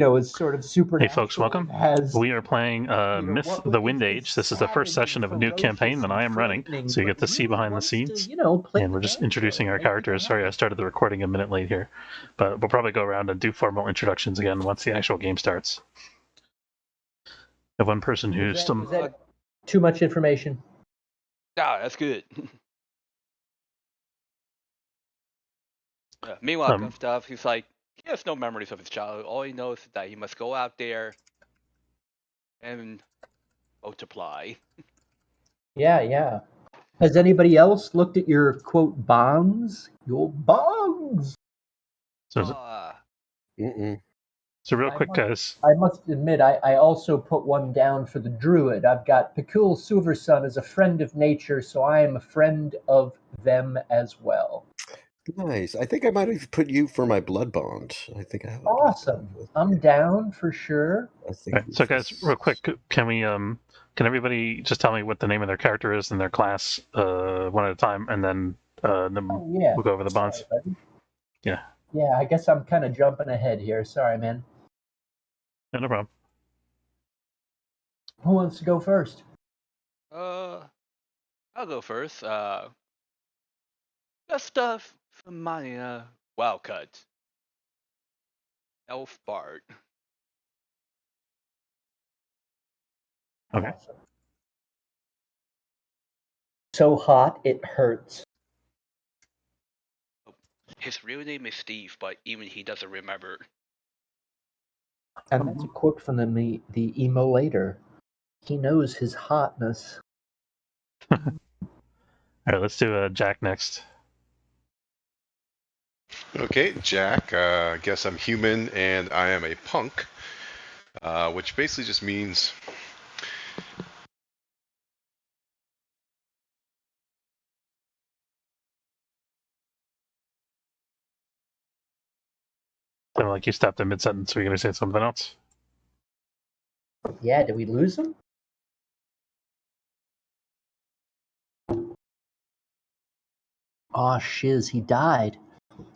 is sort of supernatural. Hey folks, welcome. We are playing Myth the Wind Age. This is the first session of a new campaign that I am running, so you get to see behind the scenes. And we're just introducing our characters. Sorry, I started the recording a minute late here, but we'll probably go around and do formal introductions again once the actual game starts. I have one person who's still... Was that too much information? Ah, that's good. Meanwhile, Gustav, he's like, he has no memories of his childhood. All he knows is that he must go out there and multiply. Yeah. Has anybody else looked at your, quote, bongs? Your bongs! So real quick, guys. I must admit, I also put one down for the druid. I've got Pekul Silversun as a friend of nature, so I am a friend of them as well. Nice. I think I might have put you for my blood bond. I think I have. Awesome. I'm down for sure. Right, so guys, real quick, can everybody just tell me what the name of their character is and their class one at a time, and then we'll go over the bonds. Sorry, yeah, I guess I'm kind of jumping ahead here. Sorry, man. No problem. Who wants to go first? I'll go first. Gustav from my Wildcut. Elf Bard. Okay. Awesome. So hot it hurts. His real name is Steve, but even he doesn't remember. And that's a quote from the emulator. He knows his hotness. All right, let's do Jack next. Okay, Jack. I guess I'm human and I am a punk, which basically just means Sounded like you stopped in mid-sentence. Were you going to say something else? Yeah, did we lose him? Aw, shiz, he died.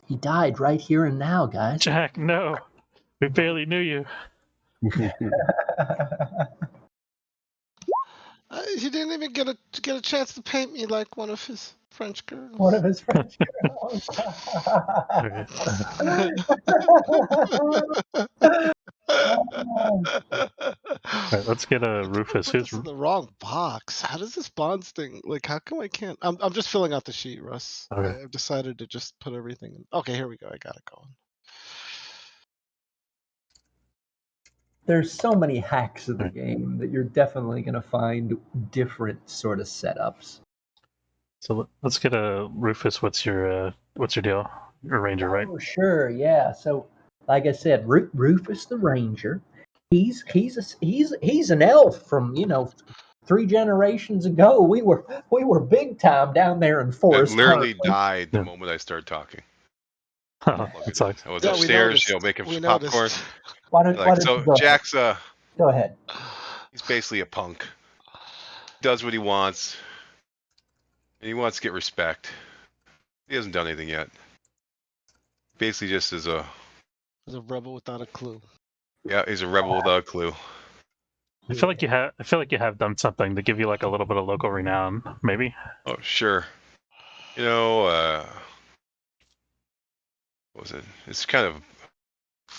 He died right here and now, guys. Jack, no. We barely knew you. He didn't even get a chance to paint me like one of his French girls. One of his French girls. Right, let's get a Rufus. Who's in the wrong box? How does this bonds thing? Like, how come I can't? I'm just filling out the sheet, Russ. Okay. I've decided to just put everything in. Okay, here we go. I got it going. There's so many hacks of the game that you're definitely going to find different sort of setups. So let's get a Rufus. What's your deal? You're a ranger, right? Oh, sure, yeah. So, like I said, Rufus the ranger. He's an elf from 3 generations ago. We were big time down there in Forest. I literally died the moment I started talking. Oh, it sucks. I was upstairs, making popcorn. Jack's go ahead. He's basically a punk. He does what he wants, and he wants to get respect. He hasn't done anything yet. Basically, just as a rebel without a clue. Yeah, he's a rebel without a clue. I feel like you have done something to give you like a little bit of local renown, maybe. Oh, sure. What was it? It's kind of.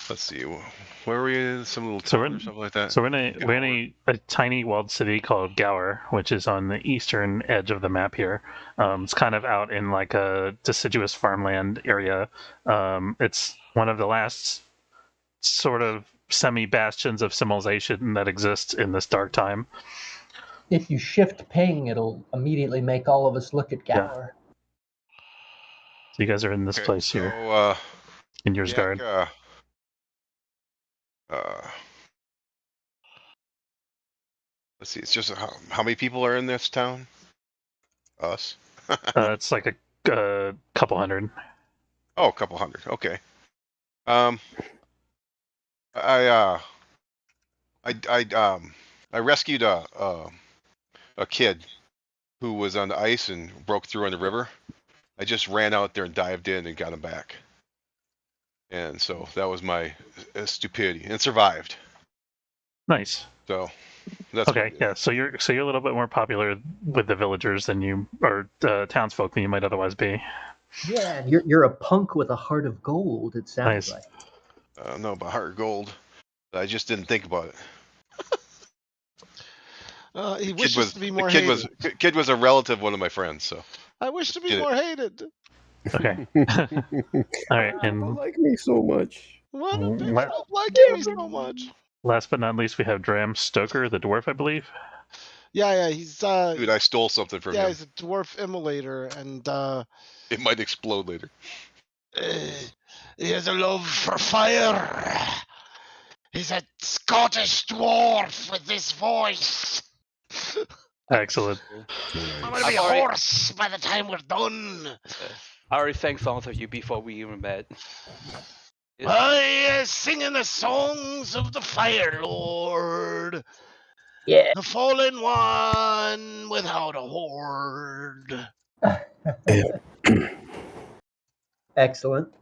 Let's see. Where were we in? Some little town or something like that. So we're in a tiny walled city called Gower, which is on the eastern edge of the map here. It's kind of out in like a deciduous farmland area. It's one of the last sort of semi-bastions of civilization that exists in this dark time. If you shift ping, it'll immediately make all of us look at Gower. Yeah. So you guys are in this place here, in Yrsgrad. Let's see. It's just how many people are in this town? Us. It's like a couple hundred. Oh, a couple hundred. Okay. I rescued a kid who was on the ice and broke through on the river. I just ran out there and dived in and got him back. And so that was my stupidity, and survived. Nice. So that's okay. Yeah. So you're a little bit more popular with the villagers than you or townsfolk than you might otherwise be. Yeah, and you're a punk with a heart of gold. It sounds Nice. like. I don't know about heart of gold. I just didn't think about it. He wishes to be more kid hated. Kid was a relative, one of my friends. So I wish to be more hated. Okay. All right, People and like me so much. Why do people What? stop liking me so much? last but not least, we have Dram Stoker, the dwarf, I believe. Yeah, he's dude, I stole something from him. he's a dwarf immolator, and It might explode later. he has a love for fire. He's a Scottish dwarf with this voice. Excellent. I'm gonna be a horse by the time we're done. I already sang songs of you before we even met. I singing the songs of the Fire Lord. Yeah. The fallen one without a horde. Excellent.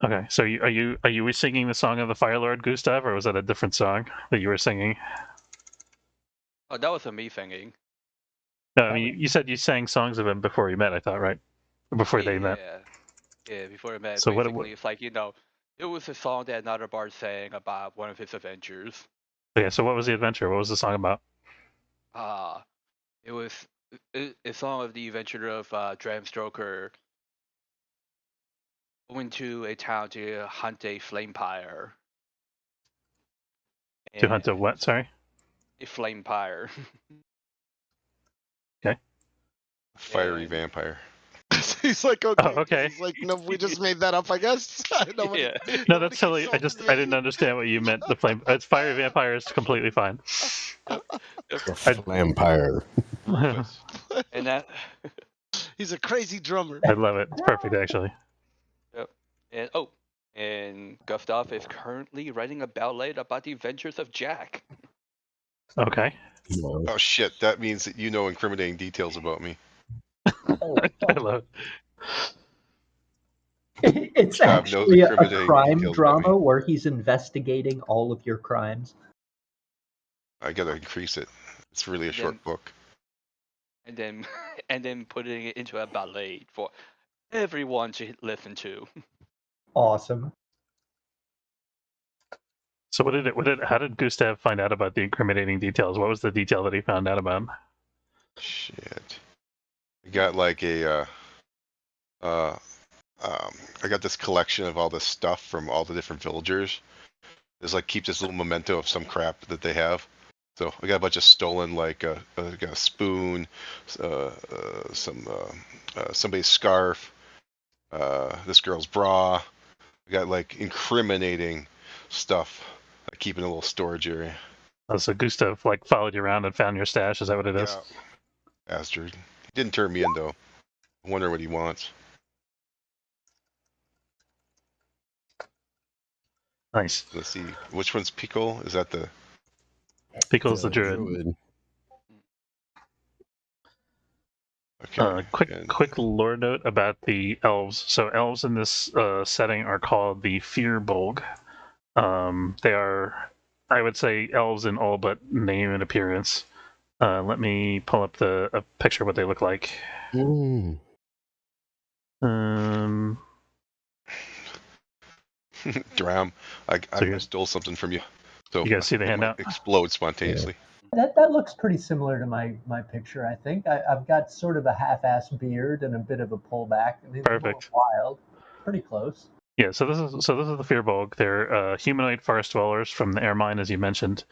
Okay, so are you singing the song of the Fire Lord, Gustav, or was that a different song that you were singing? Oh, that was me singing. No, I mean you said you sang songs of him before you met. I thought, right? Before they met. Yeah, before we met. So basically, it's like, it was a song that another bard sang about one of his adventures. Okay, so what was the adventure? What was the song about? It was a song of the adventure of Dram Stoker going to a town to hunt a flame pyre. To hunt a what? Sorry. A flame pyre. Okay. Fiery vampire. He's like, okay. Oh, okay. He's like, no, we just made that up, I guess. Yeah. No, that's silly. I didn't understand what you meant. The flame. It's fiery vampire is completely fine. Vampire. And that. He's a crazy drummer. I love it. It's perfect, actually. Yep. And Gustav is currently writing a ballad about the adventures of Jack. Okay. No. Oh shit! That means that you know incriminating details about me. I love it. It's Gustav knows actually a incriminating crime details about me. drama where he's investigating all of your crimes. I gotta increase it. It's really a short book. And then putting it into a ballad for everyone to listen to. Awesome. So how did Gustav find out about the incriminating details? What was the detail that he found out about? Shit. I got like I got this collection of all this stuff from all the different villagers. There's like keep this little memento of some crap that they have. So I got a bunch of stolen, like I got a spoon, somebody's scarf, this girl's bra. I got like incriminating stuff. I keep in a little storage area. Oh, so Gustav like followed you around and found your stash. Is that what it is? Yeah. Bastard. He didn't turn me in though. I wonder what he wants. Nice. Let's see. Which one's Pickle? Is that the... Pickle's the druid. Okay. Quick lore note about the elves. So elves in this setting are called the Firbolg. They are, I would say, elves in all but name and appearance. Let me pull up a picture of what they look like. Dram, I stole something from you. So you guys see the handout? Explode spontaneously. That looks pretty similar to my picture. I think I've got sort of a half-assed beard and a bit of a pullback. I mean, perfect. Wild, pretty close. Yeah, so this is the Firbolg. They're humanoid forest dwellers from the air mine, as you mentioned.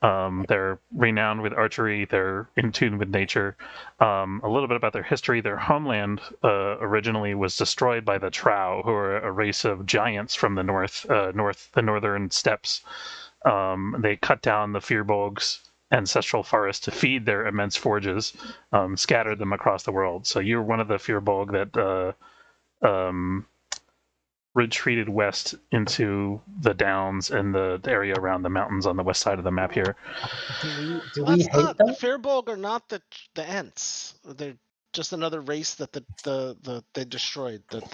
They're renowned with archery. They're in tune with nature. A little bit about their history. Their homeland originally was destroyed by the Trow, who are a race of giants from the the northern steppes. They cut down the Firbolg's ancestral forest to feed their immense forges, scattered them across the world. So you're one of the Firbolg that retreated west into the downs and the area around the mountains on the west side of the map here. Do we hate them? The Firbolg are not the Ents. They're just another race that they destroyed. That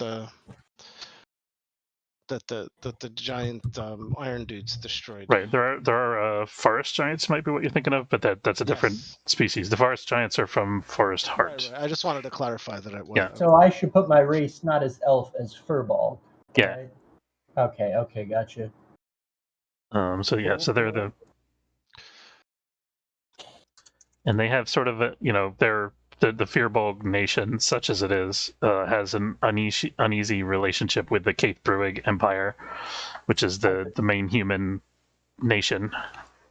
the giant iron dudes destroyed. Right. There are forest giants, might be what you're thinking of, but that's a different species. The forest giants are from Forest Heart. Right. I just wanted to clarify that it was. Yeah. So I should put my race not as elf, as furball. Yeah. Right? Okay, gotcha. So yeah, so they're the, and they have sort of a, they're the Fearbog nation, such as it is, has an uneasy relationship with the Caith Bruig Empire, which is the main human nation.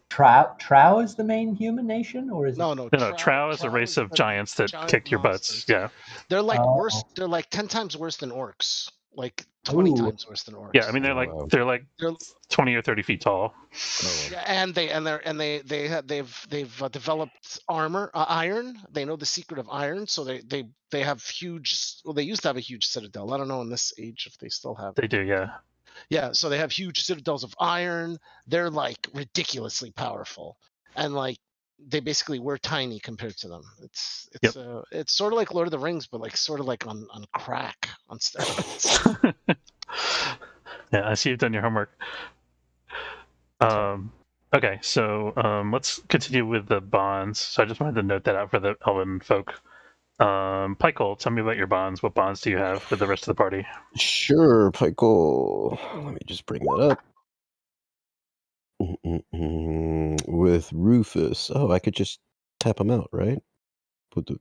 Trow is the main human nation, or is No. Trow is a race of giants that kicked your butts. Yeah. They're like worse. They're like 10 times worse than orcs. Like 20 times worse than orcs. Yeah, I mean they're 20 or 30 feet tall. Yeah, and they've developed armor, iron. They know the secret of iron, so they have huge. Well, they used to have a huge citadel. I don't know in this age if they still have. They do, yeah. Yeah, so they have huge citadels of iron. They're like ridiculously powerful, and like they basically were tiny compared to them. It's sort of like Lord of the Rings, but like sort of like on crack on steroids. Yeah, I see you've done your homework. Okay, so let's continue with the bonds. So I just wanted to note that out for the Elven folk. Pykel, tell me about your bonds. What bonds do you have with the rest of the party? Sure, Pykel. Let me just bring that up. With Rufus. Oh, I could just tap them out, right? Do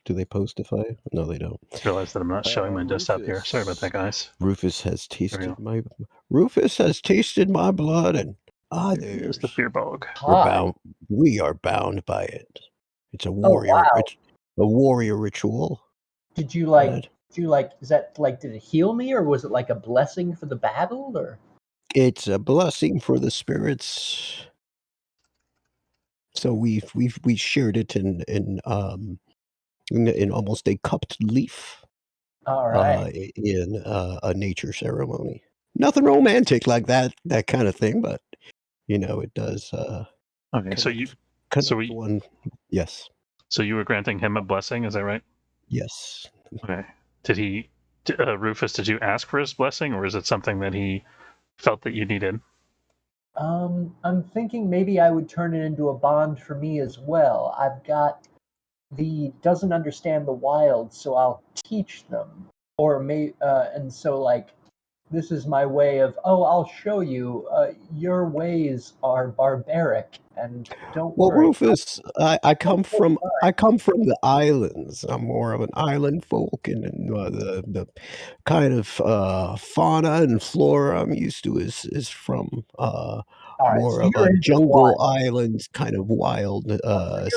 they post if I? No, they don't. I realize that I'm not showing my desktop here. Sorry about that, guys. Rufus has tasted my blood, and there's the Fearbog. We are bound by it. It's a warrior. Wow. It's a warrior ritual. Did you like? Is that like? Did it heal me, or was it like a blessing for the battle, or? It's a blessing for the spirits. So we shared it in almost a cupped leaf. All right. In a nature ceremony. Nothing romantic like that kind of thing, but it does. Okay, yes. So you were granting him a blessing, is that right? Yes. Okay. Rufus, did you ask for his blessing, or is it something that he felt that you needed? I'm thinking maybe I would turn it into a bond for me as well. I've got doesn't understand the wild, so I'll teach them. And so like this is my way of, I'll show you, your ways are barbaric and don't worry. Rufus, I come from the islands. I'm more of an island folk, and the kind of fauna and flora I'm used to is from more of a jungle island kind of wild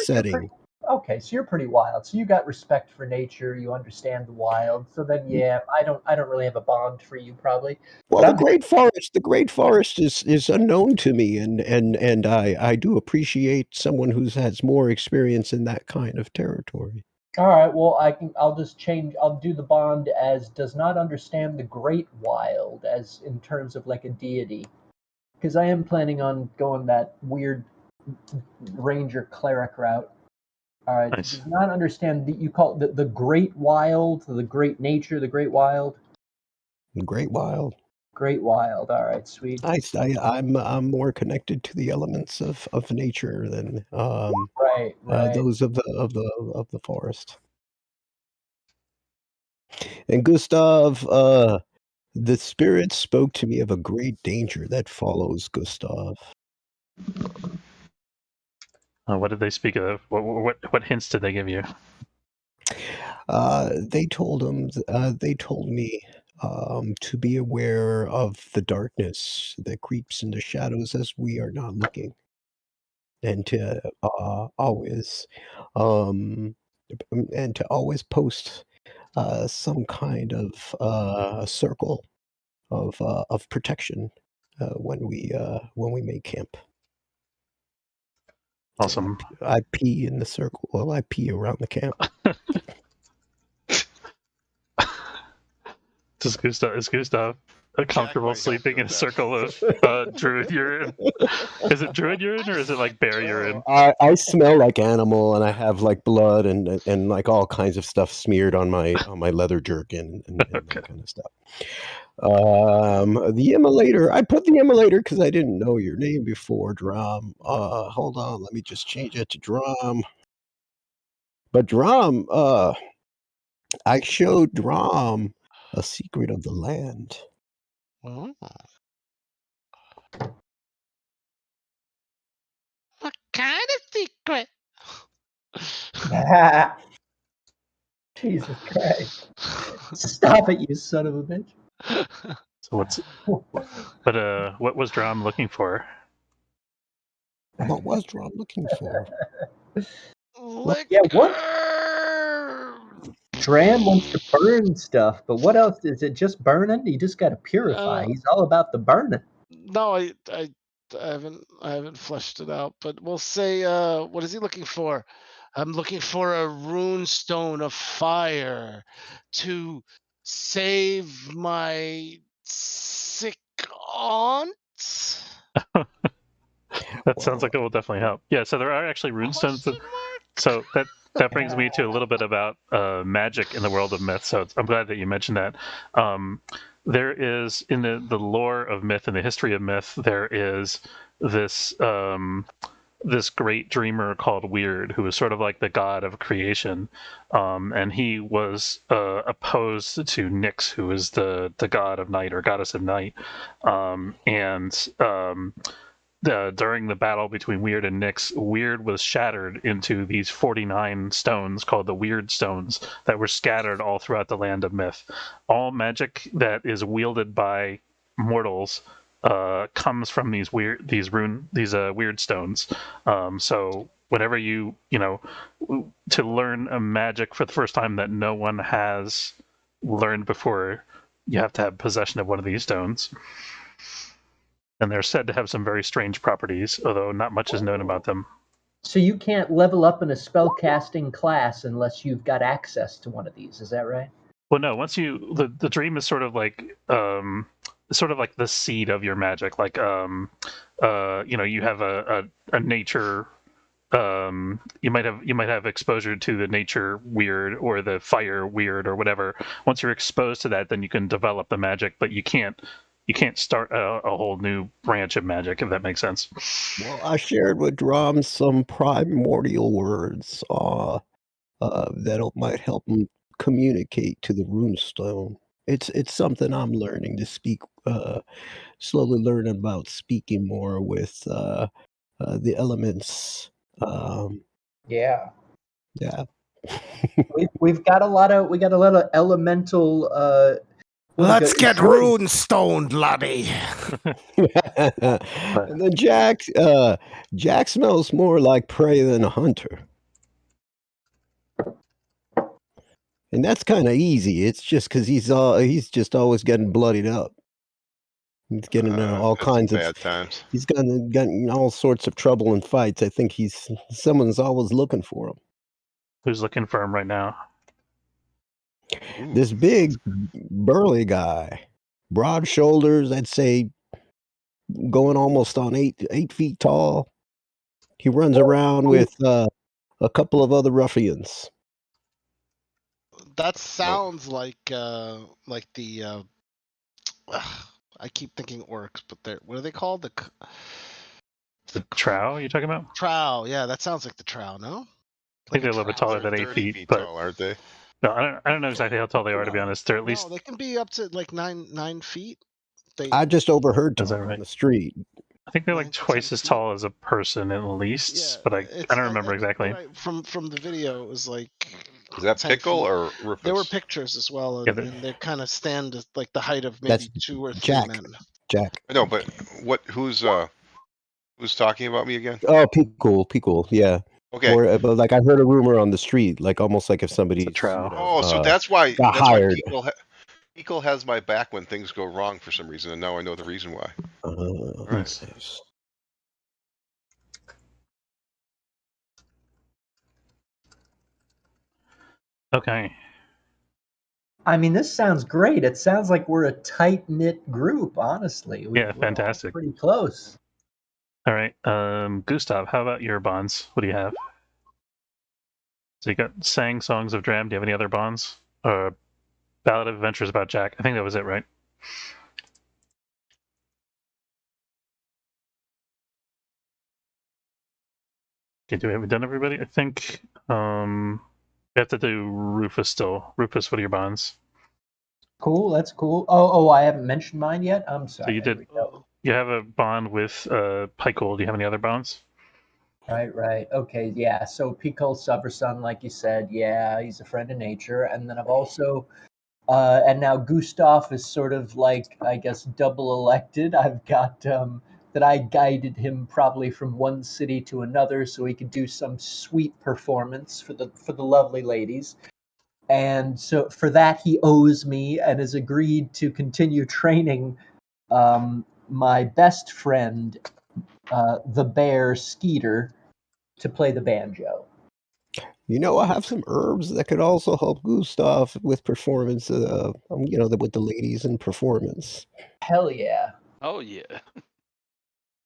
setting. Okay, so you're pretty wild. So you got respect for nature. You understand the wild. So then, yeah, I don't really have a bond for you, probably. Well, the great forest is unknown to me, and I do appreciate someone who has more experience in that kind of territory. All right. Well, I'll just change. I'll do the bond as does not understand the great wild, as in terms of like a deity, because I am planning on going that weird ranger cleric route. All right. Nice. Does not understand you call it the great wild, the great nature, the great wild. The great wild. Great wild. All right, sweet. I'm more connected to the elements of nature than right. Those of the forest. And Gustav, the spirits spoke to me of a great danger that follows Gustav. What did they speak of? What hints did they give you? They told me to be aware of the darkness that creeps in the shadows as we are not looking, and to always post some kind of circle of protection when we make camp. Awesome. I pee in the circle. Well, I pee around the camp. Is Gustav comfortable might help sleeping in a with that. circle of druid urine. Is it druid urine or is it like bear urine? I smell like animal, and I have like blood and like all kinds of stuff smeared on my leather jerkin and Okay. that kind of stuff. The immolator. I put the immolator because I didn't know your name before, Drum. Hold on, let me just change it to Drum. But Drum, I showed Drum a secret of the land. Oh. What kind of secret? Jesus Christ! Stop it, you son of a bitch! So what was Drum looking for? What was Drum looking for? Yeah, what? Dram wants to burn stuff, but what else? Is it just burning? You just got to purify. He's all about the burning. No, I haven't fleshed it out, but we'll say what is he looking for? I'm looking for a rune stone of fire to save my sick aunt. That sounds like it will definitely help. Yeah, so there are actually runestones. So that brings me to a little bit about magic in the world of myth. So I'm glad that you mentioned that. There is in the lore of myth and the history of myth, there is this this great dreamer called Weird, who was sort of like the god of creation, and he was opposed to Nyx, who is the god of night or goddess of night, during the battle between Weird and Nyx, Weird was shattered into these 49 stones called the Weird Stones that were scattered all throughout the land of myth. All magic that is wielded by mortals comes from these weird stones. So whenever you to learn a magic for the first time that no one has learned before, you have to have possession of one of these stones. And they're said to have some very strange properties, although not much is known about them. So you can't level up in a spellcasting class unless you've got access to one of these. Is that right? Well, no. Once the dream is sort of like the seed of your magic. Like you have a nature. You might have exposure to the nature weird or the fire weird or whatever. Once you're exposed to that, then you can develop the magic, but you can't start a whole new branch of magic, if that makes sense. Well, I shared with Drum some primordial words that might help him communicate to the runestone. It's something I'm learning to speak, slowly learning about speaking more with the elements. Yeah. Yeah. We've got a lot of elemental. Let's get rune stoned, laddie. And then Jack smells more like prey than a hunter. And that's kind of easy. It's just because he's just always getting bloodied up. He's getting all kinds of bad times. He's gotten all sorts of trouble and fights. I think someone's always looking for him. Who's looking for him right now? Ooh. This big burly guy, broad shoulders. I'd say going almost on 8 feet tall. He runs around with a couple of other ruffians. That sounds like the I keep thinking orcs, but what are they called? The trow you're talking about? Trow, yeah, that sounds like the trow, no? I think they're a little bit taller They're than 8 30 feet, but tall, aren't they? no, I don't know exactly how tall they are, to be honest. They're at least. No, they can be up to like 9 feet. I just overheard Is that talk right? on the street. I think they're 9 like to twice 10 as feet. tall as a person at least, Yeah, but I don't remember exactly. Right, from the video, it was like. Is that 10 Pickle feet. or Rufus? There were pictures as well, and, and they kind of stand at like the height of maybe That's 2 or 3 Jack. men. Jack. I know, but who's talking about me again? Oh, Pickle, yeah. Okay. But like I heard a rumor on the street, like almost like if somebody's trow. So that's why got hired. Pickle has my back when things go wrong for some reason, and now I know the reason why. Nice. Nice. Okay. I mean, this sounds great. It sounds like we're a tight-knit group, honestly. Yeah, We're all fantastic. pretty close. All right, Gustav, how about your bonds? What do you have? So you got sang songs of Dram. Do you have any other bonds? Ballad of Adventures about Jack. I think that was it, right? Okay, have we done everybody? I think we have to do Rufus still. Rufus, what are your bonds? Cool, that's cool. Oh, I haven't mentioned mine yet. I'm sorry. So you did. You have a bond with Pykel. Do you have any other bonds? Right. Okay, yeah. So Pico Summersun, like you said, yeah, he's a friend of nature. And then I've also, and now Gustav is sort of like, I guess, double elected. I've got that I guided him probably from one city to another so he could do some sweet performance for the lovely ladies. And so for that he owes me and has agreed to continue training my best friend, the bear Skeeter, to play the banjo. I have some herbs that could also help Gustav with performance. With the ladies and performance. Hell yeah. Oh yeah.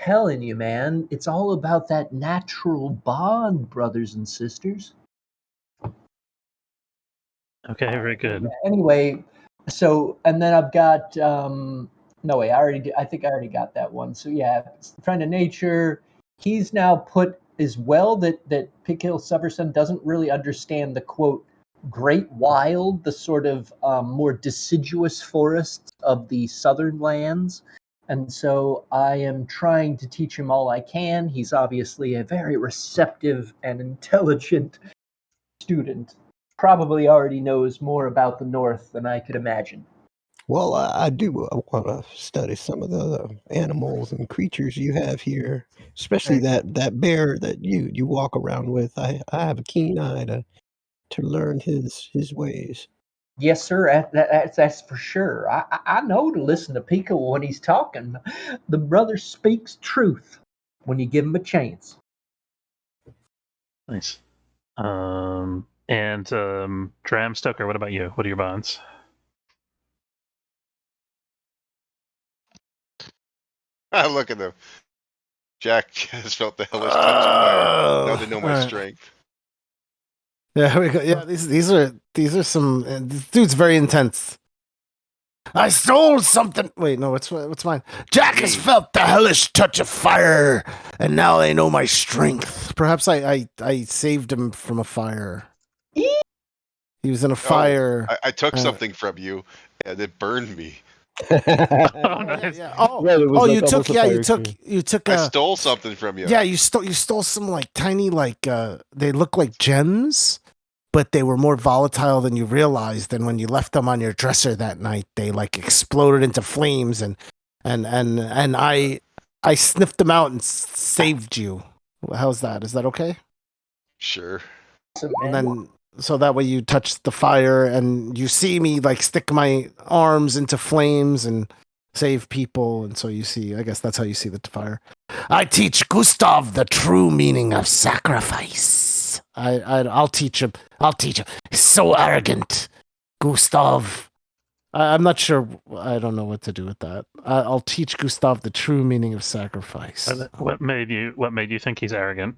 Telling you, man, it's all about that natural bond, brothers and sisters. Okay, very good. Anyway, so and then I've got no way, I think I already got that one. So yeah, friend of nature. He's now put as well that Pickhill Severson doesn't really understand the quote great wild, the sort of more deciduous forests of the southern lands. And so I am trying to teach him all I can. He's obviously a very receptive and intelligent student. Probably already knows more about the North than I could imagine. Well, I do want to study some of the animals and creatures you have here, especially that bear that you walk around with. I have a keen eye to learn his ways. Yes, sir. That's for sure. I know to listen to Pico when he's talking. The brother speaks truth when you give him a chance. Nice. And Dram Stoker, what about you? What are your bonds? Look at them. Jack has felt the hellish touch of fire. Now they know my strength. Yeah, we go. Yeah, these are some. This dude's very intense. I stole something. Wait, no, what's mine? Jack has felt the hellish touch of fire, and now they know my strength. Perhaps I saved him from a fire. He was in a fire. I took something from you, and it burned me. Nice. Yeah. You took. I stole something from you. Yeah, you stole some like tiny they look like gems, but they were more volatile than you realized. And when you left them on your dresser that night, they like exploded into flames, and I sniffed them out and saved you. How's that? Is that okay? Sure. And then so that way you touch the fire and you see me like stick my arms into flames and save people, and so you see. I guess that's how you see the fire. I teach Gustav the true meaning of sacrifice. I'll teach him. He's so arrogant, Gustav. I'm not sure. I don't know what to do with that. I'll teach Gustav the true meaning of sacrifice. What made you think he's arrogant?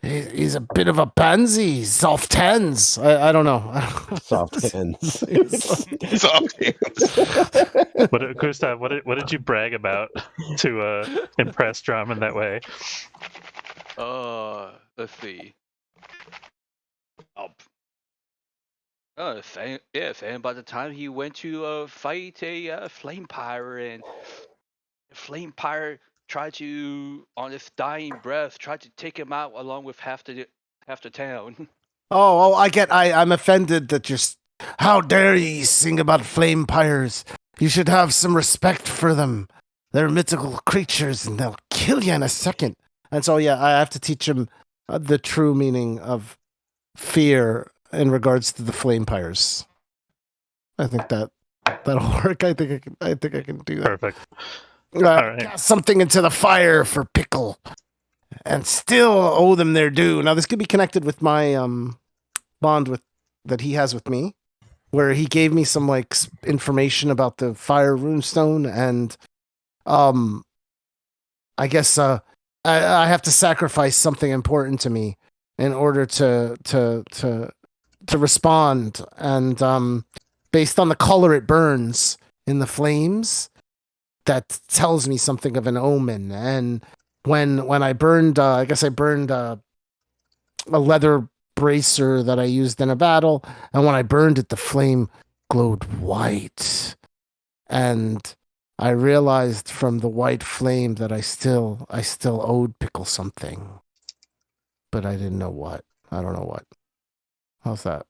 He's a bit of a pansy. Soft hands. I don't know. Soft hands. Soft hands. Gustav, what did you brag about to impress Drum in that way? Let's see. Saying about the time he went to fight a flame pirate, and the flame pirate tried to, on his dying breath, tried to take him out along with half the town. I'm offended that how dare ye sing about flame pyres? You should have some respect for them. They're mythical creatures and they'll kill you in a second. And so, yeah, I have to teach him the true meaning of fear in regards to the flame pyres. I think that'll work. I think I can do that. Perfect. All right. Cast something into the fire for Pickle, and still owe them their due. Now, this could be connected with my bond that he has with me. where he gave me some like information about the fire runestone, and I guess I have to sacrifice something important to me in order to respond, and based on the color it burns in the flames, that tells me something of an omen. And when I burned, I guess I burned a leather bracer that I used in a battle, and when I burned it, the flame glowed white, and I realized from the white flame that I still owed Pickle something, but I didn't know what. I don't know what. How's that?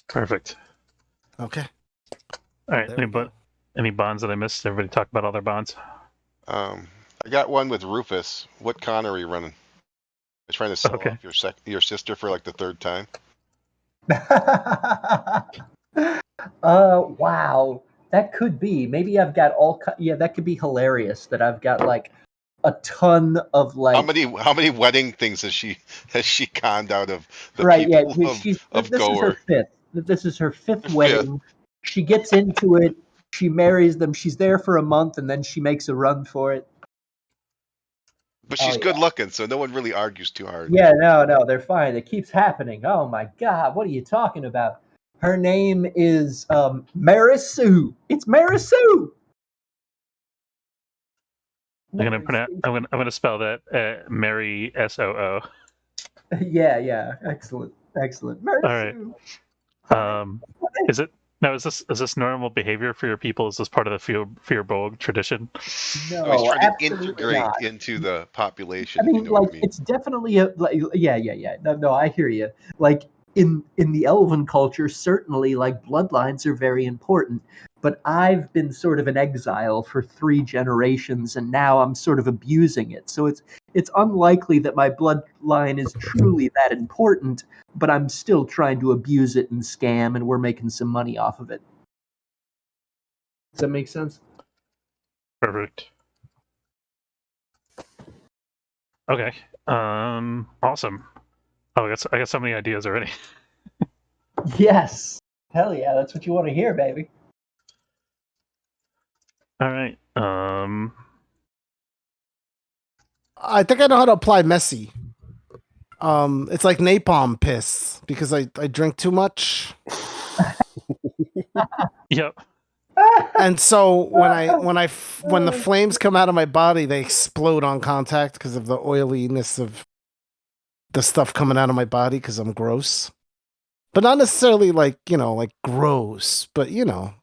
Perfect. Okay. All right. There we go. Any bonds that I missed? Everybody talk about all their bonds. I got one with Rufus. What con are you running? You're trying to sell Okay. off your sister for like the third time. Wow. That could be. Maybe I've got yeah, that could be hilarious that I've got like a ton of like How many wedding things has she conned out of the right, yeah, people of this is her Gower? fifth. This is her fifth Fifth. wedding. She gets into it, she marries them, she's there for a month, and then she makes a run for it. But she's Oh, good looking, so no one really argues too hard. Yeah, no, they're fine. It keeps happening. Oh my God, what are you talking about? Her name is Marisu. It's Marisu. I'm gonna spell that Mary SOO. Yeah, excellent. Marisu. All right. Is this normal behavior for your people? Is this part of the Fearbolg tradition? No, Oh, he's trying to absolutely integrate not. into the population. I mean, if you know like, what I mean. it's definitely yeah. No, I hear you. Like in the elven culture, certainly, like bloodlines are very important. But I've been sort of in exile for 3 generations, and now I'm sort of abusing it. So it's unlikely that my bloodline is truly that important. But I'm still trying to abuse it and scam, and we're making some money off of it. Does that make sense? Perfect. Okay. Awesome. Oh, I got so many ideas already. Yes. Hell yeah, that's what you want to hear, baby. All right. I think I know how to apply messy. It's like napalm piss because I drink too much. Yep. And so when the flames come out of my body, they explode on contact because of the oiliness of the stuff coming out of my body because I'm gross. But not necessarily like gross, but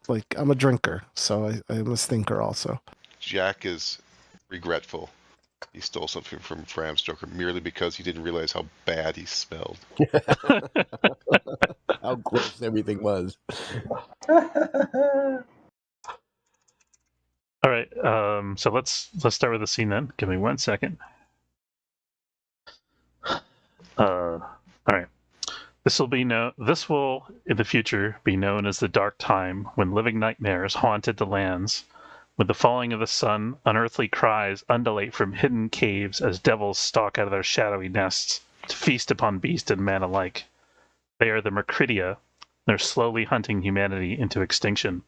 like I'm a drinker, so I'm a stinker also. Jack is regretful. He stole something from Fram Stoker merely because he didn't realize how bad he smelled. How gross everything was. All right. So let's start with the scene then. Give me 1 second. All right. This will in the future be known as the dark time when living nightmares haunted the lands. With the falling of the sun, unearthly cries undulate from hidden caves as devils stalk out of their shadowy nests to feast upon beast and man alike. They are the Myrkridia. They're slowly hunting humanity into extinction.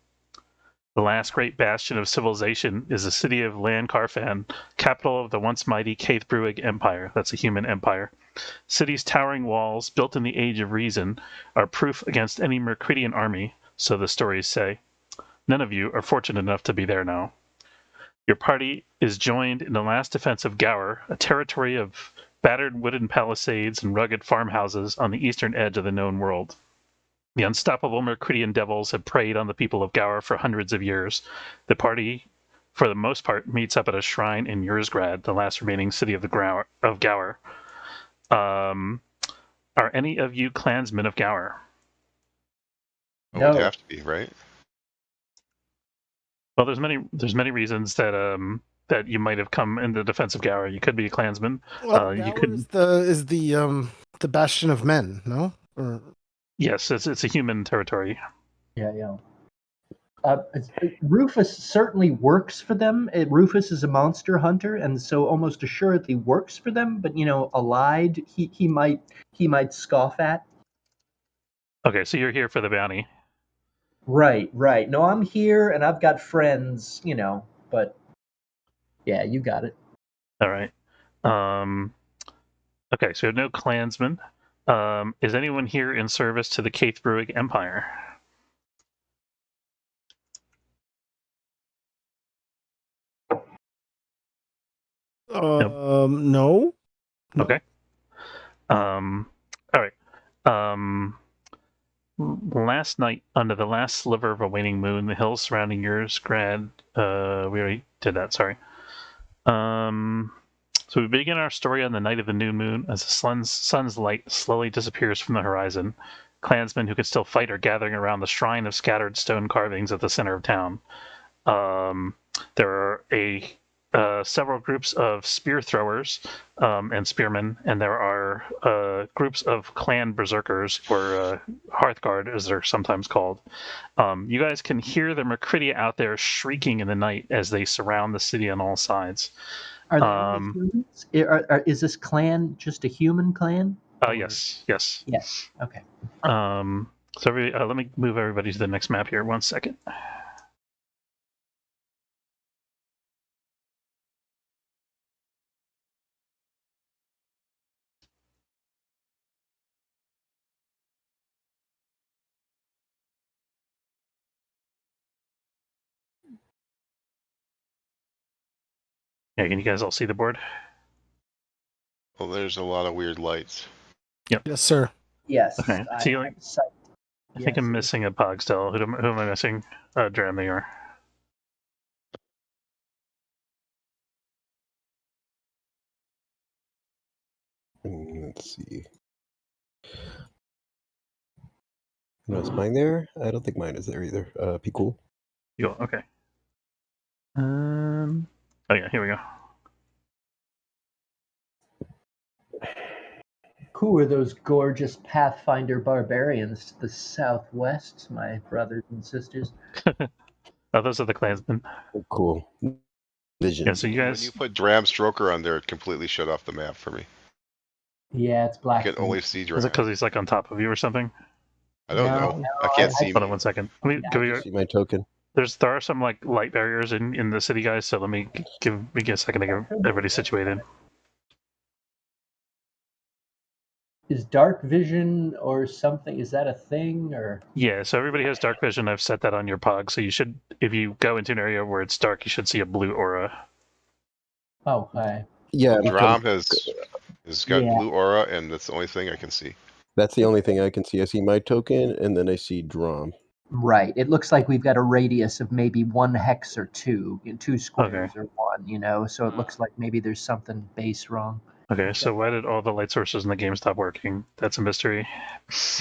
The last great bastion of civilization is the city of Lancarfan, capital of the once mighty Caithbruig Empire. That's a human empire. City's towering walls, built in the Age of Reason, are proof against any Myrkridian army, so the stories say. None of you are fortunate enough to be there now. Your party is joined in the last defense of Gower, a territory of battered wooden palisades and rugged farmhouses on the eastern edge of the known world. The unstoppable Myrkridian devils have preyed on the people of Gower for hundreds of years. The party, for the most part, meets up at a shrine in Yrsgrad, the last remaining city of Gower. Are any of you clansmen of Gower? No. Would have to be, right? Well, there's many reasons that you might have come in the defense of Gower. You could be a clansman. Well, is the bastion of men, no? Or... Yes, it's a human territory. Yeah. Rufus certainly works for them. Rufus is a monster hunter, and so almost assuredly works for them. But allied, he might scoff at. Okay, so you're here for the bounty. Right. No, I'm here and I've got friends, but yeah, you got it. All right. Okay, so we have no clansmen. Is anyone here in service to the Caithbruig Empire? No. Okay. All right. Last night, under the last sliver of a waning moon, the hills surrounding Yrsgrad. We already did that. Sorry. So we begin our story on the night of the new moon as the sun's light slowly disappears from the horizon. Clansmen who could still fight are gathering around the shrine of scattered stone carvings at the center of town. There are several groups of spear throwers and spearmen, and there are groups of clan berserkers, or Hearthguard, as they're sometimes called. You guys can hear the Myrkridia out there shrieking in the night as they surround the city on all sides. Are there any humans? Is this clan just a human clan? Yes. Yes. Okay. So let me move everybody to the next map here. 1 second. Yeah, can you guys all see the board? Well, there's a lot of weird lights. Yep. Yes, sir. Yes. Okay. I think I'm missing a Pog still. Who am I missing? Jeremy or... Let's see. No, is mine there? I don't think mine is there either. Be cool. Cool. Okay. Oh yeah, here we go. Who are those gorgeous Pathfinder barbarians to the southwest, my brothers and sisters? Oh, those are the clansmen. Cool. Vision. Yeah, so you guys... When you put Dram Stroker on there, it completely shut off the map for me. Yeah, it's black. I can only see Dram. Is it because he's like on top of you or something? I don't know. No, I can't see. Hold on 1 second. Let me See my token. there are some like light barriers in the city, guys. So let me give me a second to get everybody situated. Is dark vision or something? Is that a thing or? Yeah, so everybody has dark vision. I've set that on your Pog, so you should, if you go into an area where it's dark, you should see a blue aura. Oh, hi. Yeah, Dram has got Yeah. blue aura, and that's the only thing I can see. that's the only thing I can see. I see my token, and then I see Drum. Right. It looks like we've got a radius of maybe 1 hex or 2, 2 squares or 1, so it looks like maybe there's something base wrong. Okay, so why did all the light sources in the game stop working? That's a mystery.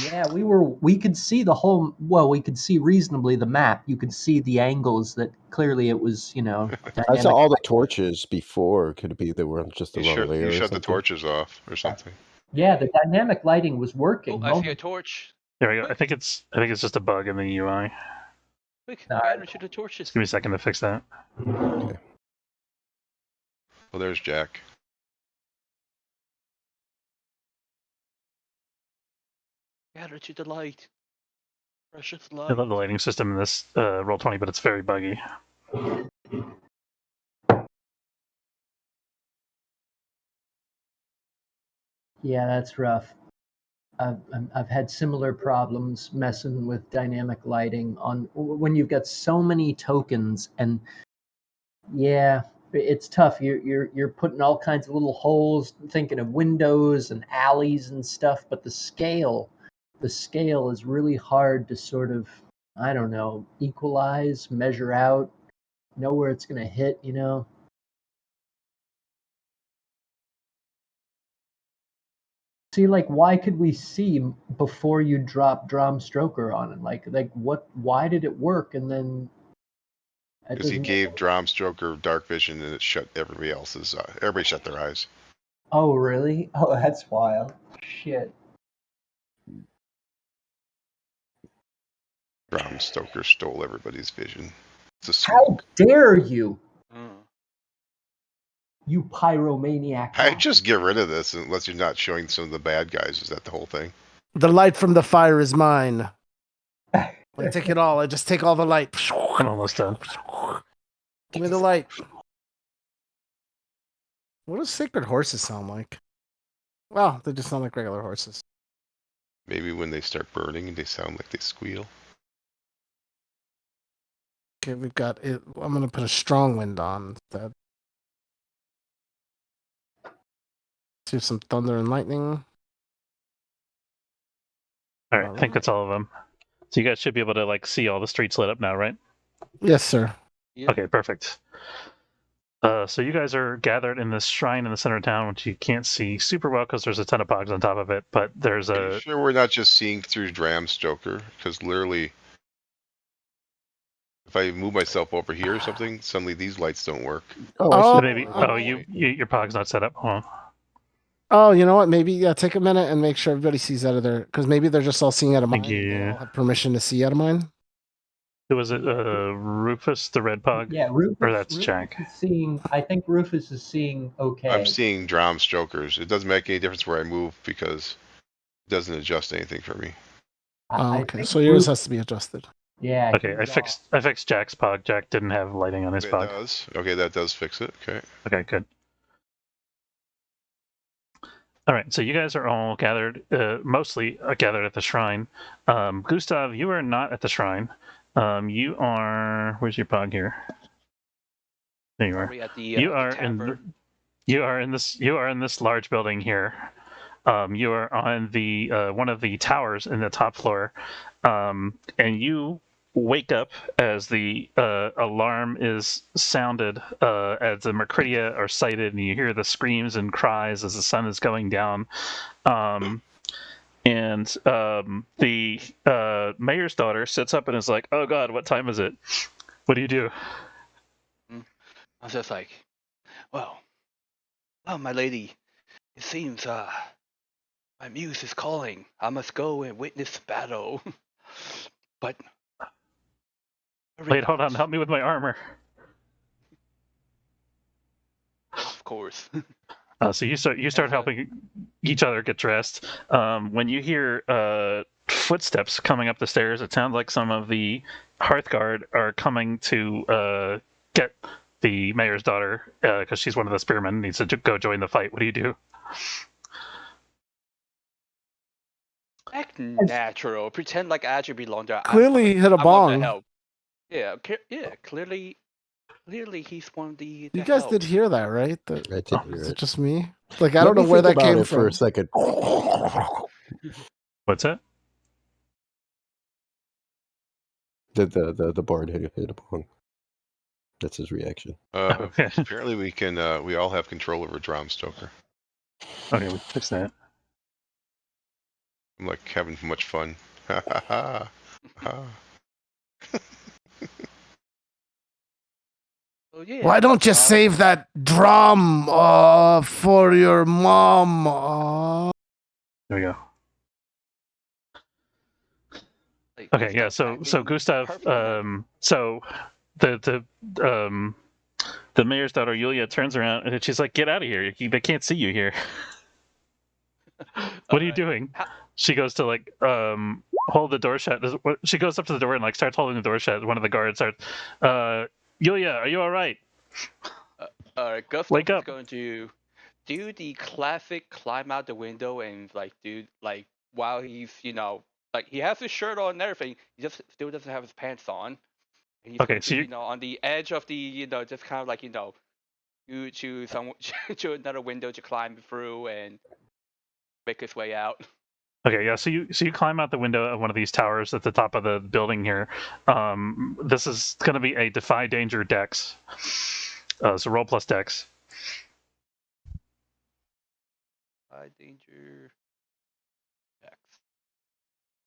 Yeah, we could see the whole, we could see reasonably the map. You could see the angles that clearly it was, I saw dynamic. all the torches before. Could it be they were on just the wrong layer? You or shut the something? torches off or something. Yeah, the dynamic lighting was working. Oh, I see a torch. There we go. I think it's just a bug in the UI. Quick, No, gather to the torches. Give me a second to fix that. Okay. Well, there's Jack. Gather to the light. Precious I light. love the lighting system in this Roll20, but it's very buggy. Yeah, that's rough. I've had similar problems messing with dynamic lighting on when you've got so many tokens, and yeah, it's tough. You're putting all kinds of little holes, thinking of windows and alleys and stuff, but the scale is really hard to sort of, I don't know, equalize, measure out, know where it's going to hit, See, like, why could we see before you drop Drum Stroker on it? Like what? Why did it work? And then Because he gave Dram Stroker dark vision, and it shut everybody else's. Everybody shut their eyes. Oh, really? Oh, that's wild. Shit. Dram Stroker stole everybody's vision. It's a How smoke. dare you? Mm. You pyromaniac. I just get rid of this unless you're not showing some of the bad guys. Is that the whole thing? The light from the fire is mine. I take it all. I just take all the light. I'm almost done. Give me the light. What do sacred horses sound like? Well, they just sound like regular horses. Maybe when they start burning, they sound like they squeal. Okay, we've got it. I'm gonna put a strong wind on instead. See some thunder and lightning. All right, I think that's all of them. So you guys should be able to like see all the streets lit up now, right? Yes, sir. Yeah. Okay, perfect. So you guys are gathered in this shrine in the center of town, which you can't see super well because there's a ton of pogs on top of it. But there's Are you sure we're not just seeing through Dram's Joker? Because literally, if I move myself over here or something, suddenly these lights don't work. Oh, maybe. Oh, your pog's not set up. Hold on. Oh, you know what? Maybe take a minute and make sure everybody sees out of there, because maybe they're just all seeing out of mine. Thank you. They all have permission to see out of mine. Who was it? Rufus, the red pog? Yeah, Rufus. Or that's Rufus Jack. is seeing. I think Rufus is seeing okay. I'm seeing Dram's Jokers. It doesn't make any difference where I move because it doesn't adjust anything for me. Oh, okay. So yours has to be adjusted. Yeah. Okay, I fixed Jack's pog. Jack didn't have lighting on his pog. It does. Okay, that does fix it. Okay. Okay, good. All right, so you guys are all gathered, mostly gathered at the shrine. Gustav, you are not at the shrine. You are. Where's your pog here? There you are. At the, You are in this large building here. You are on the one of the towers in the top floor, and you wake up as the alarm is sounded, as the Myrkridia are sighted, and you hear the screams and cries as the sun is going down. And the mayor's daughter sits up and is like, "Oh God, what time is it? What do you do?" I was just like, well, my lady, it seems my muse is calling. I must go and witness the battle. But wait, hold on, help me with my armor. Of course. So you start helping each other get dressed. When you hear footsteps coming up the stairs, it sounds like some of the Hearthguard are coming to get the mayor's daughter, because she's one of the spearmen, needs to go join the fight. What do you do? Act natural. Pretend like I actually belong there. Clearly, he hit a bong. Help. Yeah, clearly he's one of the You guys help. did hear that, right? I did hear Is it. it just me? Like, I don't know where that came from. For a second. What's that? The bard hit a bong. That's his reaction. Okay. Apparently, we can. We all have control over Dram's Joker. Okay, we fix that. I'm like having much fun. Ha ha ha. Oh, yeah. Why don't you save that drum for your mom? There we go. Like, Okay, yeah. So Gustav, so the mayor's daughter Yulia turns around and she's like, "Get out of here! They can't see you here." What are you doing? She goes to like hold the door shut. She goes up to the door and like starts holding the door shut. One of the guards starts, "Yulia, are you all right?" Gustav Wake up. is going to do the classic climb out the window and like do like while he's like he has his shirt on and everything, he just still doesn't have his pants on. He's Okay, going so to, on the edge of the just kind of like to to another window to climb through and make his way out. Okay, yeah. So you climb out the window of one of these towers at the top of the building here. This is going to be a defy danger dex. So roll plus dex. Danger. Dex.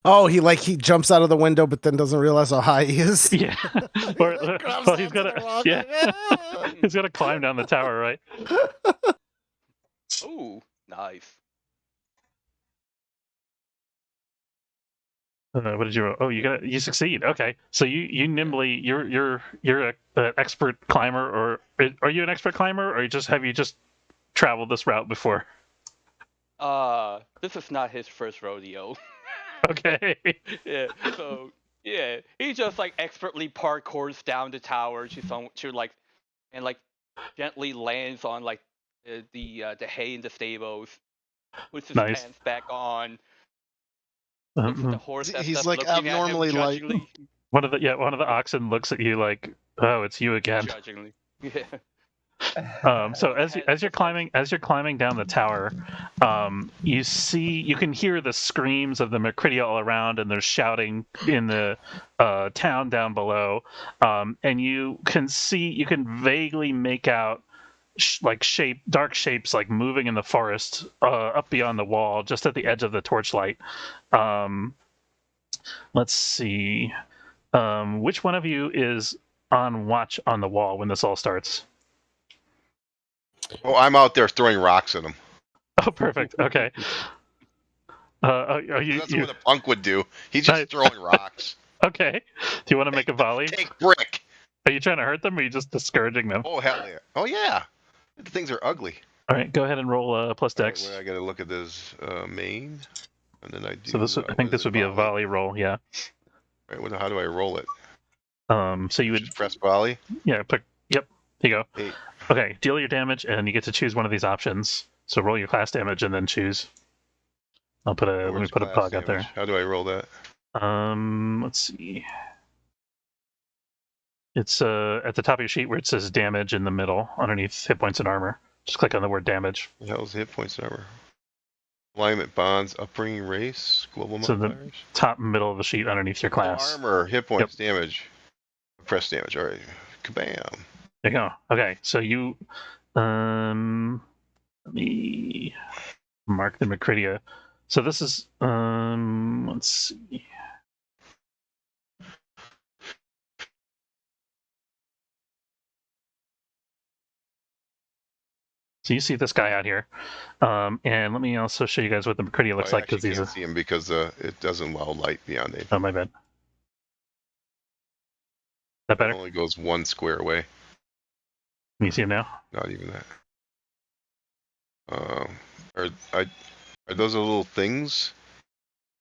Oh, he jumps out of the window, but then doesn't realize how high he is. Yeah. Well, he's gonna he's gonna climb down the tower, right? Oh, nice. What did you roll? Oh, you succeed. Okay, so you nimbly you're an expert climber, or are you an expert climber, or have you just traveled this route before? This is not his first rodeo. Okay. Yeah. So Yeah, he just like expertly parkours down the tower to like, and like gently lands on like the hay in the stables, puts his Nice. pants back on, looks at the horse that's He's up, like looking at him abnormally light. judgingly. One of the oxen looks at you like, "Oh, it's you again." Judgingly. Yeah. So as you're climbing down the tower, you can hear the screams of the Myrkridia all around, and there's shouting in the town down below, and you can vaguely make out dark shapes like moving in the forest up beyond the wall, just at the edge of the torchlight. Let's see, which one of you is on watch on the wall when this all starts? Oh, I'm out there throwing rocks at him. Oh, perfect. Okay. That's what a punk would do. He's just throwing rocks. Okay. Do you want to make a volley? Take brick. Are you trying to hurt them, or are you just discouraging them? Oh, hell yeah. Oh, yeah. The things are ugly. All right, go ahead and roll plus dex. Right, I got to look at this main, and then I do. So I think this would be a volley roll, yeah. Right, how do I roll it? So you would just press volley. Yeah. Yep. Here you go. 8. Okay. Deal your damage, and you get to choose one of these options. So roll your class damage, and then choose. Let me put a pog out there. How do I roll that? Let's see. It's at the top of your sheet where it says damage in the middle, underneath hit points and armor. Just click on the word damage. The hell's hit points and armor? Alignment, bonds, upbringing, race, global So modifiers. the top middle of the sheet underneath your class. Armor, hit points, damage, press damage. All right, kabam. There you go. Okay, so you let me mark the Myrkridia. So this is let's see. So you see this guy out here, and let me also show you guys what the Myrkridia looks like, because these can't see him because it doesn't allow light beyond it. Oh, my bad. That better? It only goes 1 square away. Can you see him now? Not even that. Are those the little things?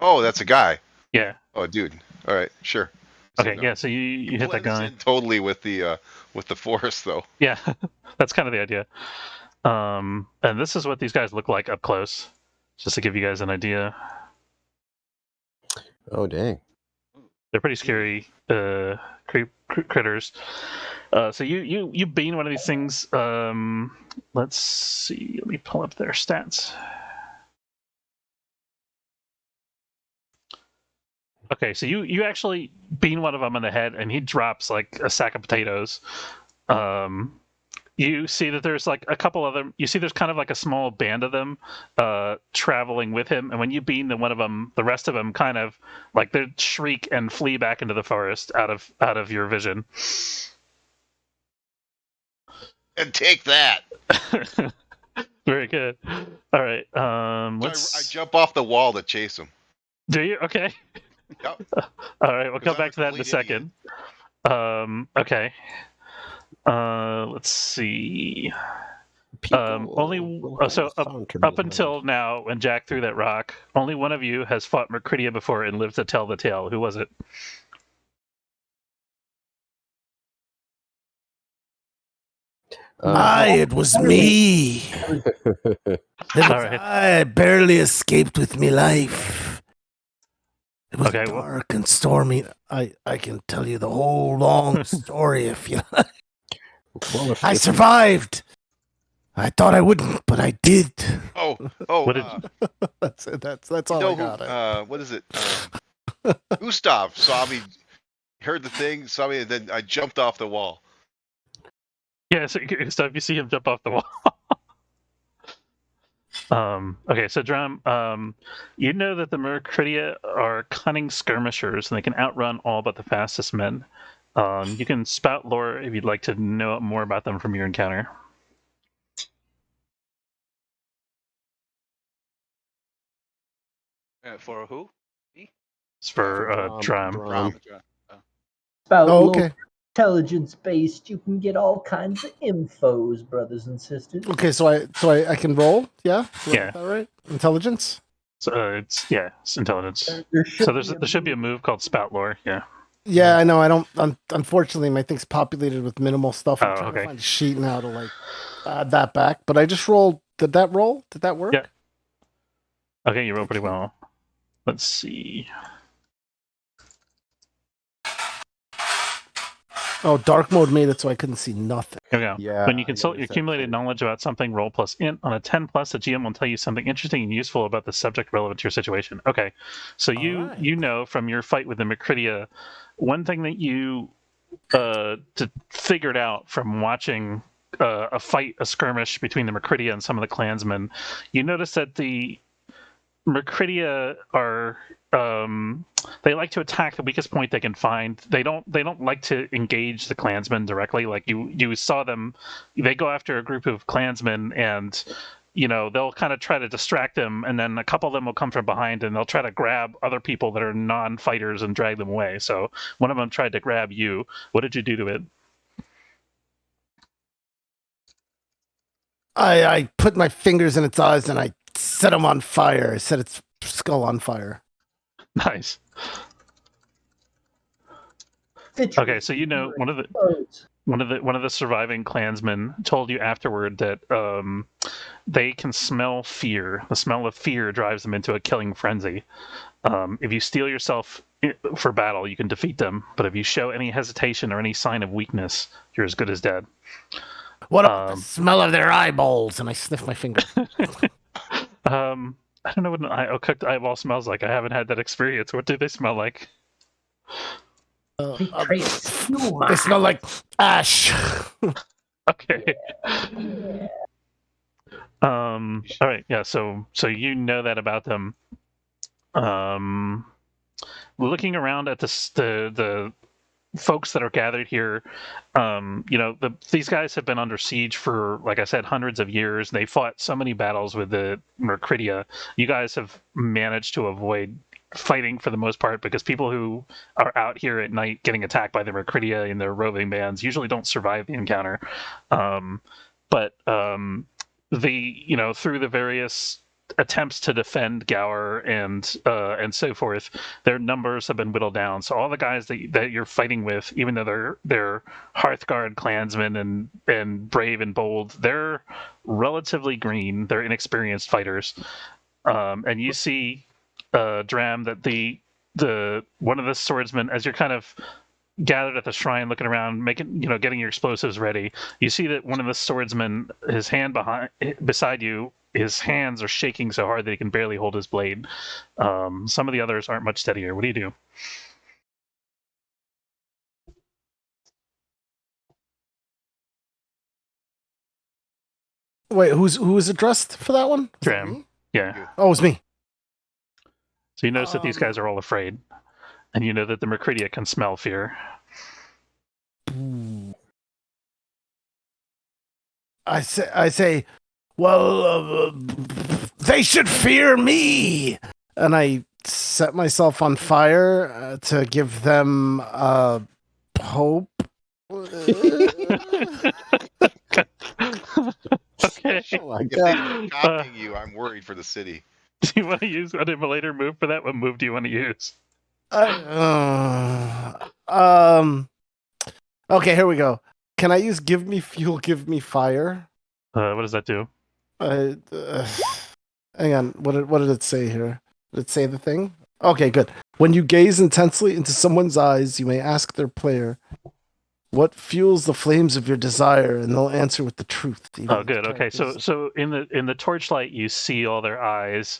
Oh, that's a guy. Yeah. Oh, dude. All right, sure. Okay, yeah. So you hit that guy. Totally with the forest, though. Yeah, that's kind of the idea. And this is what these guys look like up close, just to give you guys an idea. Oh, dang. They're pretty scary critters. So you bean one of these things. Let's see. Let me pull up their stats. Okay, so you actually bean one of them on the head, and he drops like a sack of potatoes. You see that there's like a couple of them. You see there's kind of like a small band of them traveling with him, and when you bean one of them, the rest of them kind of like they shriek and flee back into the forest out of your vision. And take that. Very good. All right. I jump off the wall to chase him. Do you? Okay. Yep. All right. We'll come back to that in a second. Okay. Let's see. Up until now, when Jack threw that rock, only one of you has fought Myrkridia before and lived to tell the tale. Who was it? It was me. Right. I barely escaped with my life. It was dark and stormy. I can tell you the whole long story if you like. Well, I survived. I thought I wouldn't, but I did. That's it. That's all I got. What is it? Gustav saw me, heard the thing, saw me, and then I jumped off the wall. Yeah, so Gustav, you see him jump off the wall. Okay, so Drum, you know that the Myrkridia are cunning skirmishers, and they can outrun all but the fastest men. You can spout lore if you'd like to know more about them from your encounter. For who? Me? It's for Drum. Spout lore. Okay. Intelligence based, you can get all kinds of infos, brothers and sisters. Okay, so I can roll, yeah? Yeah. Is that right? Intelligence? So it's intelligence. There should be a move called spout lore. Yeah. Yeah, I know. I don't. Unfortunately, my thing's populated with minimal stuff. I'm trying okay. to find a sheet now to like add that back. But I just rolled. Did that roll? Did that work? Yeah. Okay, you rolled pretty well. Let's see. Oh, dark mode made it so I couldn't see nothing. Here we go. Yeah. When you consult your accumulated knowledge about something, roll plus int. On a 10 plus, the GM will tell you something interesting and useful about the subject relevant to your situation. Okay, so you know from your fight with the Myrkridia, one thing that you figured out from watching a skirmish between the Myrkridia and some of the clansmen, you notice that the Myrkridia are they like to attack the weakest point they can find. They don't like to engage the clansmen directly. Like you saw them, they go after a group of clansmen and they'll kind of try to distract them, and then a couple of them will come from behind and they'll try to grab other people that are non-fighters and drag them away. So one of them tried to grab you. What did you do to it? I put my fingers in its eyes and I set him on fire. I set its skull on fire. Nice. Okay, so one of the surviving clansmen told you afterward that they can smell fear. The smell of fear drives them into a killing frenzy. If you steel yourself for battle, you can defeat them. But if you show any hesitation or any sign of weakness, you're as good as dead. What about the smell of their eyeballs? And I sniff my finger. I don't know what a cooked eyeball smells like. I haven't had that experience. What do they smell like? They smell like ash. Okay. Yeah. All right. Yeah. So you know that about them. Looking around at the folks that are gathered here, these guys have been under siege for, like I said, hundreds of years. They fought so many battles with the Myrkridia. You guys have managed to avoid fighting for the most part, because people who are out here at night getting attacked by the Myrkridia in their roving bands usually don't survive the encounter. But through the various attempts to defend Gower and so forth, their numbers have been whittled down. So all the guys that you're fighting with, even though they're Hearthguard clansmen and brave and bold, they're relatively green. They're inexperienced fighters. And you see, Dram, that the one of the swordsmen, as you're kind of gathered at the shrine looking around, getting your explosives ready, you see that one of the swordsmen, his hand beside you, his hands are shaking so hard that he can barely hold his blade. Some of the others aren't much steadier. What do you do? Wait, who was addressed for that one? Dram. Yeah. Oh, it was me. So you notice that these guys are all afraid, and you know that the Myrkridia can smell fear. I say, well, they should fear me, and I set myself on fire to give them hope. Okay. Oh my If they God. were copying you, I'm worried for the city. Do you want to use an immolator move for that? What move do you want to use? Okay, here we go. Can I use give me fuel, give me fire? What does that do? Hang on. What did it say here? Did it say the thing? Okay, good. When you gaze intensely into someone's eyes, you may ask their player, what fuels the flames of your desire, and they'll answer with the truth. Oh, good. Okay, so in the torchlight, you see all their eyes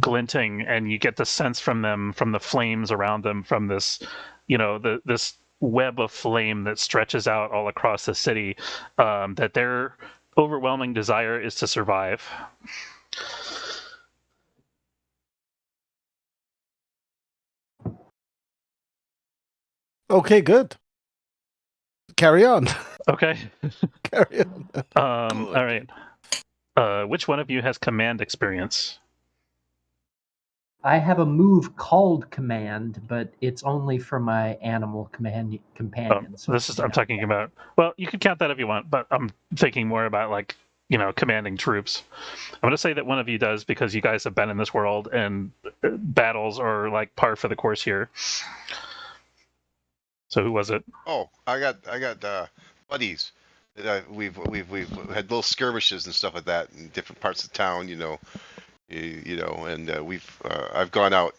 glinting, and you get the sense from them, from the flames around them, from this, this web of flame that stretches out all across the city, that their overwhelming desire is to survive. Okay, good. Carry on. Okay. Carry on. All right. Which one of you has command experience? I have a move called command, but it's only for my animal companions. I'm talking about. Well, you can count that if you want, but I'm thinking more about commanding troops. I'm going to say that one of you does, because you guys have been in this world and battles are like par for the course here. So who was it? Oh, I got buddies. We've had little skirmishes and stuff like that in different parts of town. And I've gone out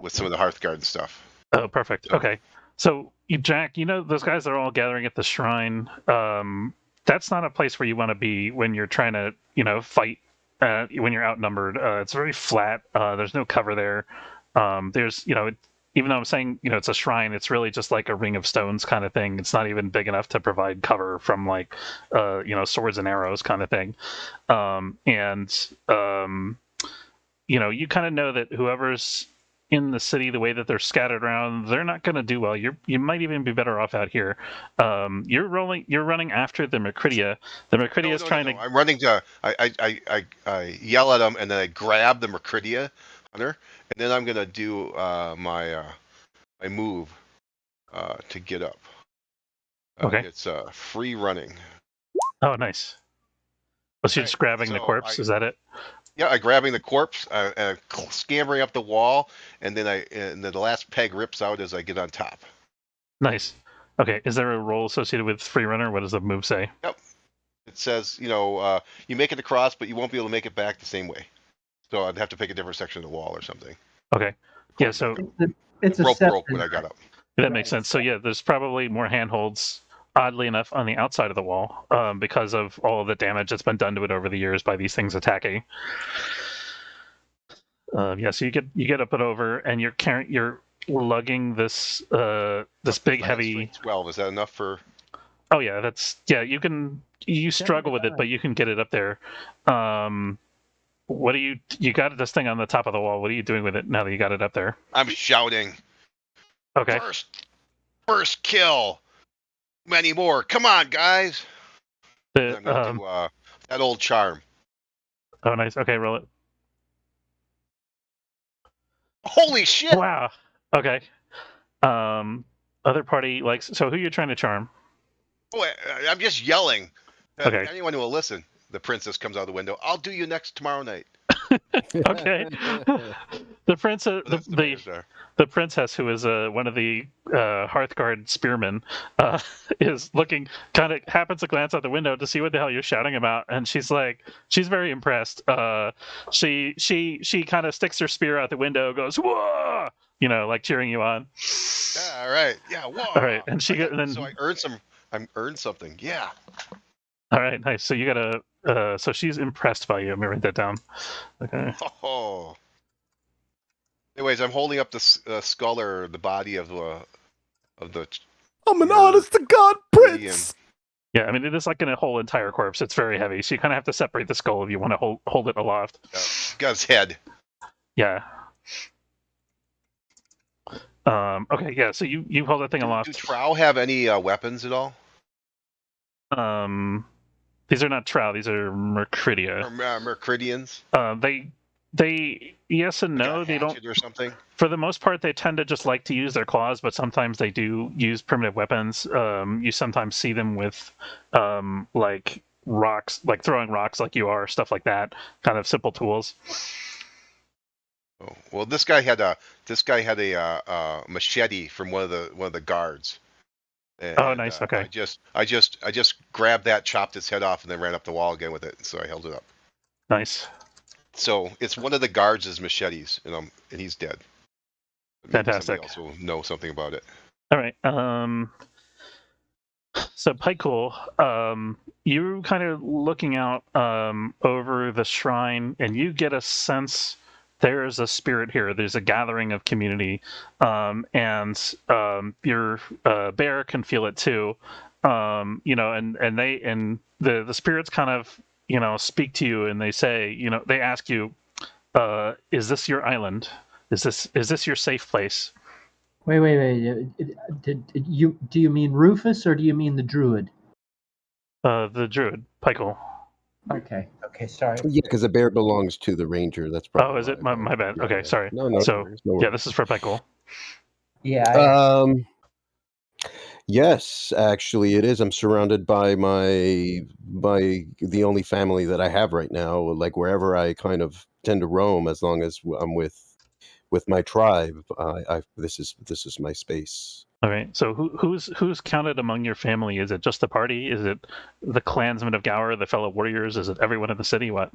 with some of the Hearthguard and stuff. Oh, perfect. Okay. So, Jack, those guys are all gathering at the shrine. That's not a place where you want to be when you're trying to, fight when you're outnumbered. It's very flat. There's no cover there. There's, even though I'm saying, it's a shrine, it's really just like a ring of stones kind of thing. It's not even big enough to provide cover from swords and arrows kind of thing. You kind of know that whoever's in the city, the way that they're scattered around, they're not going to do well. You might even be better off out here. You're running after the Myrkridia. The Myrkridia is trying to. I'm running to. I yell at them and then I grab the Myrkridia hunter, and then I'm going to do my move to get up. Okay. It's free running. Oh, nice. So you're just grabbing the corpse. Is that it? Yeah, I'm grabbing the corpse, scampering up the wall, and then the last peg rips out as I get on top. Nice. Okay, is there a roll associated with free runner? What does the move say? Yep. It says, you make it across, but you won't be able to make it back the same way. So I'd have to pick a different section of the wall or something. Okay. Yeah, so it's a rope broke when I got up. That makes sense. So yeah, there's probably more handholds, oddly enough, on the outside of the wall because of all of the damage that's been done to it over the years by these things attacking. So you get up and over, and you're lugging this big heavy 12. Is that enough for? Oh yeah, you struggle with it, but you can get it up there. What do you got this thing on the top of the wall? What are you doing with it now that you got it up there? I'm shouting. Okay. First kill. Many more. Come on, guys. I'm gonna do that old charm. Oh, nice. Okay, roll it. Holy shit! Wow. Okay. Other party likes. So who are you trying to charm? Oh, I'm just yelling. Okay. Anyone who will listen. The princess comes out the window. I'll do you next tomorrow night. Okay. The princess, the princess, who is one of the Hearthguard spearmen, is looking, kind of happens to glance out the window to see what the hell you're shouting about, and she's very impressed. She kind of sticks her spear out the window, goes whoa, like cheering you on. Yeah, all right. Yeah, whoa. All right, and so I earned something. Yeah. All right, nice. So you got so she's impressed by you. Let me write that down. Okay. Oh. Anyways, I'm holding up the skull or the body of the. I'm an honest to God prince. Yeah, I mean it is like in a whole entire corpse. It's very heavy, so you kind of have to separate the skull if you want to hold it aloft. Got his head. Yeah. Okay. Yeah. So you hold that thing aloft. Do Trow have any weapons at all? These are not Trow. These are Myrkridia. Myrkridians. They yes and no. They don't. Or something. For the most part, they tend to just like to use their claws, but sometimes they do use primitive weapons. You sometimes see them with like rocks, like throwing rocks, like you are, stuff like that. Kind of simple tools. Oh well, this guy had a machete from one of the guards. And, oh, nice. Okay. I just grabbed that, chopped its head off, and then ran up the wall again with it. So I held it up. Nice. So it's one of the guards' machetes, and he's dead. Fantastic. Also know something about it. All right. So Pykel, you're kind of looking out over the shrine, and you get a sense there is a spirit here. There's a gathering of community, and your bear can feel it too. And the spirits kind of speak to you, and they say, they ask you, is this your island? Is this your safe place? Wait. Do you mean Rufus or do you mean the druid? The druid, Pykel. Okay, sorry. Yeah, because the bear belongs to the ranger. That's probably. Oh, is it? My bad. Okay, sorry. No. So yeah, this is for Pykel. Yeah. Yes, actually, it is. I'm surrounded by the only family that I have right now. Like wherever I kind of tend to roam, as long as I'm with with my tribe. This is my space. All right. So who's counted among your family? Is it just the party? Is it the clansmen of Gower, the fellow warriors? Is it everyone in the city? What?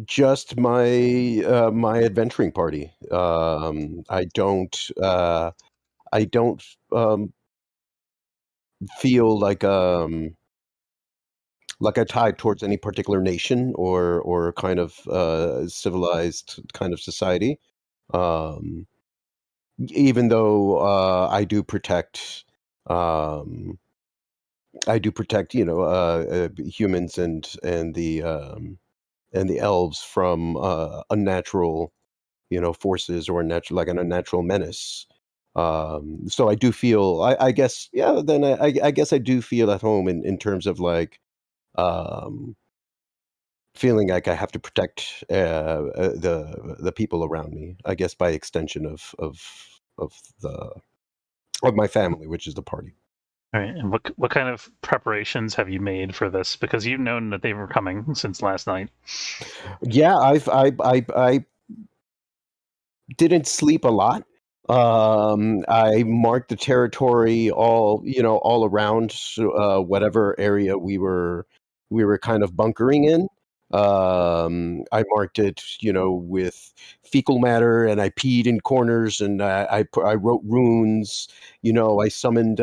Just my adventuring party. I don't feel like I'm tied towards any particular nation or kind of civilized kind of society. Even though I do protect humans and the elves from unnatural forces or like an unnatural menace. So I do feel I guess then I guess I do feel at home in terms of like feeling like I have to protect the people around me. I guess by extension of my family, which is the party. All right. And what kind of preparations have you made for this? Because you've known that they were coming since last night. Yeah, I didn't sleep a lot. I marked the territory all around whatever area we were kind of bunkering in. I marked it, with fecal matter, and I peed in corners, and I wrote runes. I summoned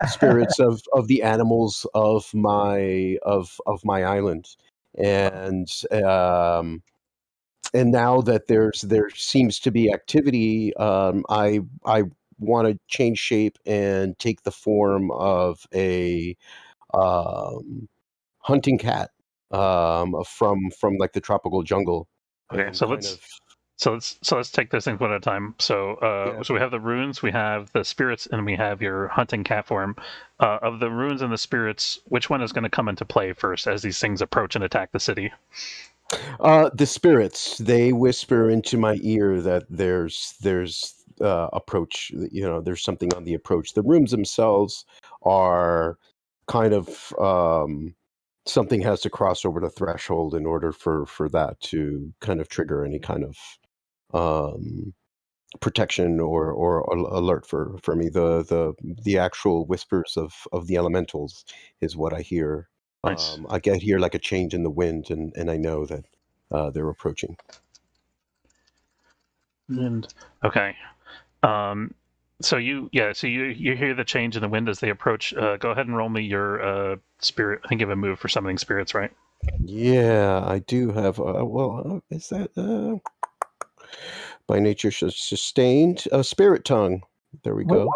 spirits of the animals of my island, and now that there seems to be activity, I want to change shape and take the form of a hunting cat from like the tropical jungle. Okay, and so kind let's of let's take this thing one at a time. So Yeah. so we have the runes, we have the spirits, and we have your hunting cat form. Of the runes and the spirits, which one is going to come into play first as these things approach and attack the city? The spirits, they whisper into my ear that there's approach. There's something on the approach. The rooms themselves are kind of something has to cross over the threshold in order for that to kind of trigger any kind of protection or alert for me. The actual whispers of the elementals is what I hear. Nice. I get here like a change in the wind, and I know that they're approaching. And okay. So you hear the change in the wind as they approach. Go ahead and roll me your spirit. I think you have a move for summoning spirits, right? Yeah, I do have. Is that by nature sustained? Spirit tongue. There we go.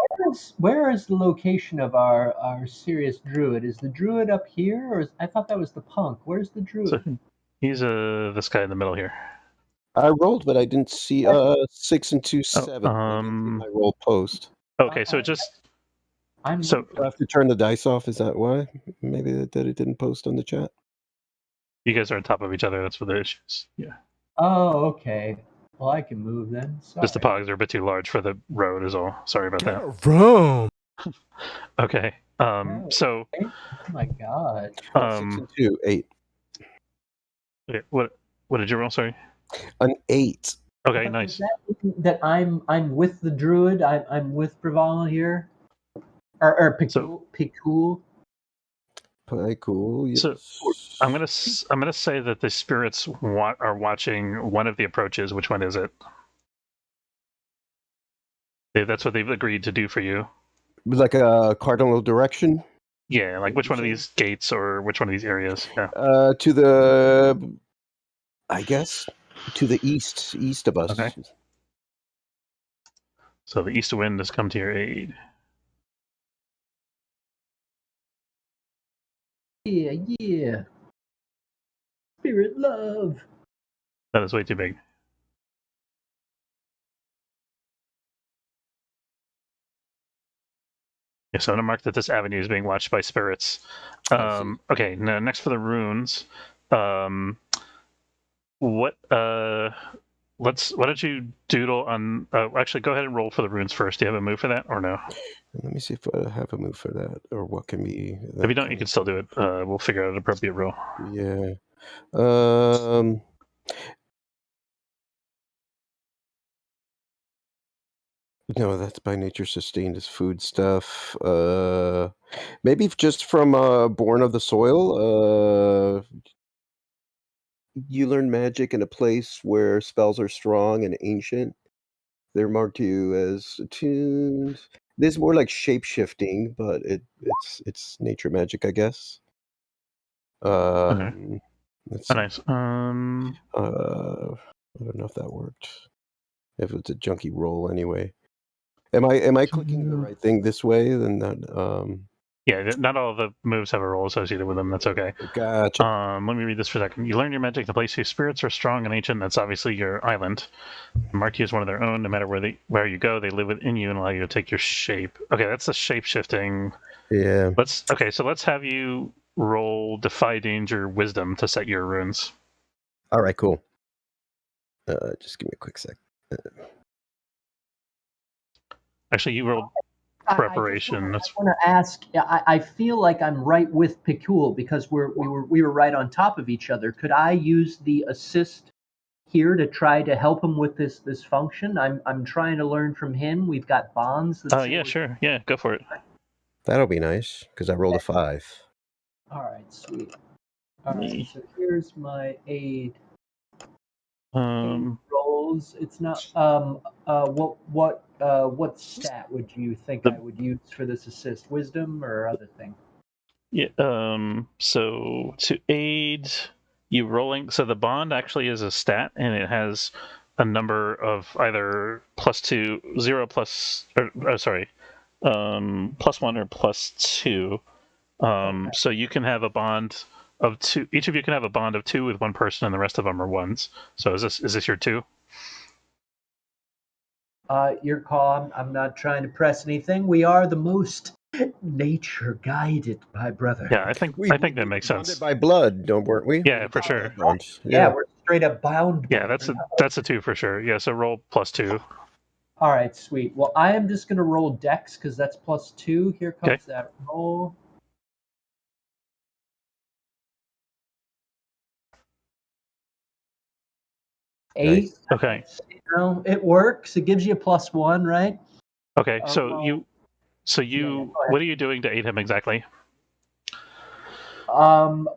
Where is the location of our serious druid? Is the druid up here, or I thought that was the punk? Where's the druid? So he's this guy in the middle here. I rolled, but I didn't see 6 and 2, 7. I rolled post. Okay, so it just. I have to turn the dice off. Is that why? Maybe that it didn't post on the chat. You guys are on top of each other. That's what the issue is. Yeah. Oh, okay. Well, I can move then. Sorry. Just the pogs are a bit too large for the road is all. Sorry about that. Vroom. Okay. So. Oh my God. 6 and 2, 8. Okay, what did you roll? Sorry. An 8. Okay, nice. That I'm with the druid. I'm with Bravalla here. Or Picul. Cool. Yes. So I'm gonna say that the spirits are watching one of the approaches. Which one is it? That's what they've agreed to do for you. Like a cardinal direction. Yeah, like which one of these gates or which one of these areas? Yeah. To the, I guess, to the east of us. Okay. So the east wind has come to your aid. Yeah. Spirit love. That is way too big. Yeah, so I'm gonna mark that this avenue is being watched by spirits. Okay, now next for the runes. Why don't you doodle on? Actually, go ahead and roll for the runes first. Do you have a move for that or no? Let me see if I have a move for that, or what can be. If you don't, you can still do it. We'll figure out an appropriate roll. Yeah. No, that's by nature sustained as food stuff. Maybe just from Born of the Soil. You learn magic in a place where spells are strong and ancient. They're marked to you as attuned. This is more like shape shifting, but it's nature magic, I guess. Okay. Let's Oh, see. nice. I don't know if that worked. If it's a junky roll anyway. Am I clicking the right thing this way? Then that Yeah, not all of the moves have a roll associated with them. That's okay. Gotcha. Let me read this for a second. You learn your magic in the place whose spirits are strong and ancient. That's obviously your island. Mark you as one of their own. No matter where you go, they live within you and allow you to take your shape. Okay, that's the shape shifting. Yeah. So let's have you roll Defy Danger Wisdom to set your runes. All right, cool. Just give me a quick sec. Actually, you rolled Preparation. I want to ask. I feel like I'm right with Picul because we were right on top of each other. Could I use the assist here to try to help him with this function? I'm trying to learn from him. We've got bonds. Yeah, sure. Yeah, go for it. That'll be nice because I rolled a 5. All right, sweet. All right, so here's my aid. Rolls. It's not. What stat would you think I would use for this assist? Wisdom or other thing? Yeah. So to aid you rolling, so the bond actually is a stat, and it has a number of either +2, 0 plus, or sorry, +1 or +2. Okay. So you can have a bond of 2. Each of you can have a bond of 2 with one person, and the rest of them are 1s. So is this your 2? Your call. I'm not trying to press anything. We are the most nature guided, my brother. Yeah, I think that makes sense. By blood, weren't we? Yeah, for sure. Yeah, we're straight up bound. Yeah, that's a 2 for sure. Yeah, so roll +2. All right, sweet. Well, I am just gonna roll Dex because that's +2. Here comes that roll. Eight. Nice. Okay. It works. It gives you a +1, right? Okay. What are you doing to aid him exactly? I'm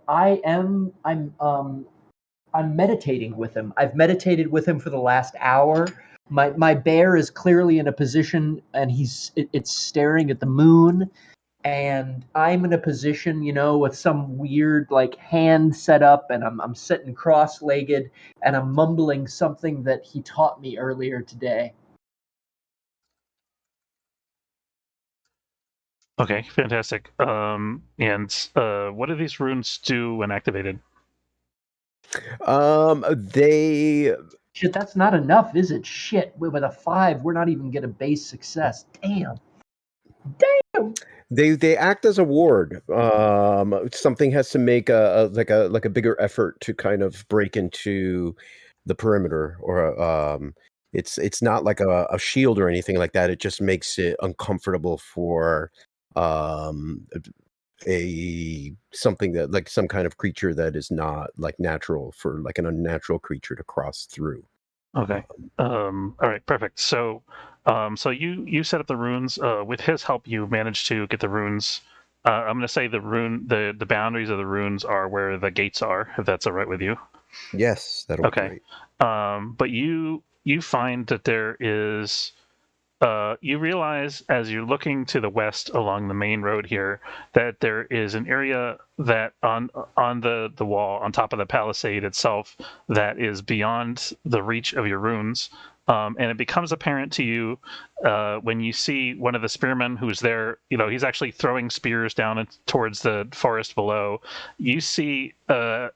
meditating with him. I've meditated with him for the last hour. My bear is clearly in a position, and it's staring at the moon. And I'm in a position, with some weird hand set up, and I'm sitting cross-legged, and I'm mumbling something that he taught me earlier today. Okay, fantastic. And what do these runes do when activated? They. Shit, that's not enough, is it? Shit, with a 5, we're not even gonna base success. Damn. They act as a ward. Something has to make a bigger effort to kind of break into the perimeter, or it's not like a shield or anything like that. It just makes it uncomfortable for something that, like, some kind of creature that is not like natural, for like an unnatural creature to cross through. Okay. All right. Perfect. So you set up the runes. With his help, you managed to get the runes. I'm going to say the boundaries of the runes are where the gates are, if that's all right with you. Yes, that'll be great. But you find that there is. You realize as you're looking to the west along the main road here that there is an area that on the wall on top of the palisade itself that is beyond the reach of your runes, and it becomes apparent to you when you see one of the spearmen who's there. He's actually throwing spears down towards the forest below. You see a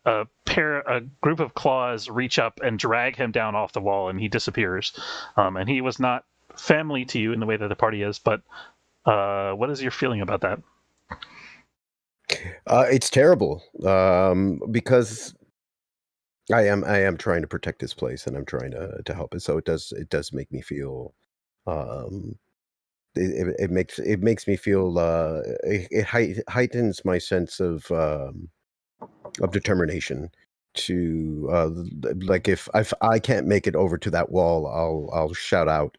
group of claws reach up and drag him down off the wall, and he disappears. And he was not family to you in the way that the party is, but what is your feeling about that? It's terrible, because I am trying to protect this place, and I'm trying to help it. So it does make me feel, it makes me feel, it heightens my sense of determination to, like, if I can't make it over to that wall, I'll shout out,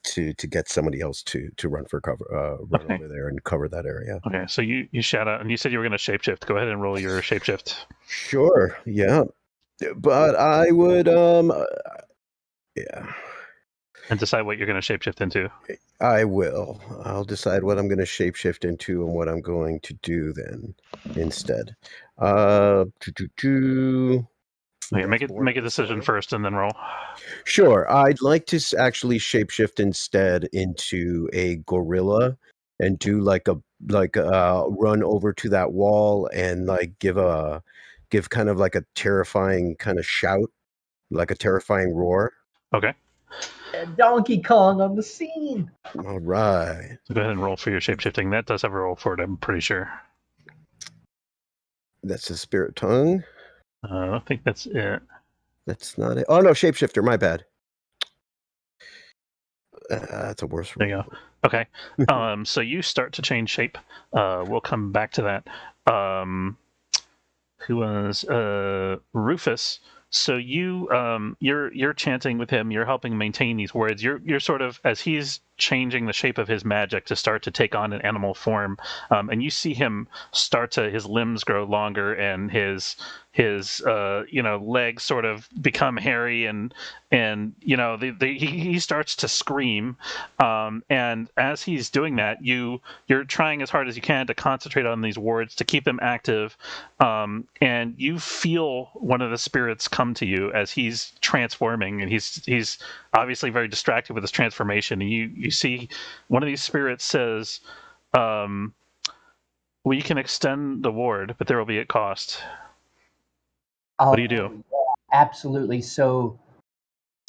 to get somebody else to run for cover, run over there and cover that area. Okay, so you shout out, and you said you were going to shapeshift. Go ahead and roll your shapeshift. Sure, yeah, but I would yeah. And decide what you're going to shapeshift into. I will. I'll decide what I'm going to shapeshift into and what I'm going to do then instead. Okay, make a decision first and then roll. Sure. I'd like to actually shapeshift instead into a gorilla and do like a run over to that wall and like give kind of like a terrifying kind of shout, like a terrifying roar. Okay. Donkey Kong on the scene. All right. So go ahead and roll for your shapeshifting. That does have a roll for it, I'm pretty sure. That's the spirit tongue. I don't think that's it. That's not it. Oh no, shapeshifter. My bad. That's a worse roll. There you go. Okay. So you start to change shape. We'll come back to that. Who was Rufus? So you're chanting with him. You're helping maintain these words. You're sort of, as he's changing the shape of his magic to start to take on an animal form, and you see him start to, his limbs grow longer and his legs sort of become hairy and he starts to scream, and as he's doing that, you're trying as hard as you can to concentrate on these words to keep them active, and you feel one of the spirits come to you as he's transforming, and he's obviously very distracted with his transformation, and you see one of these spirits says, well, you can extend the ward, but there will be a cost. What do you do? Absolutely. So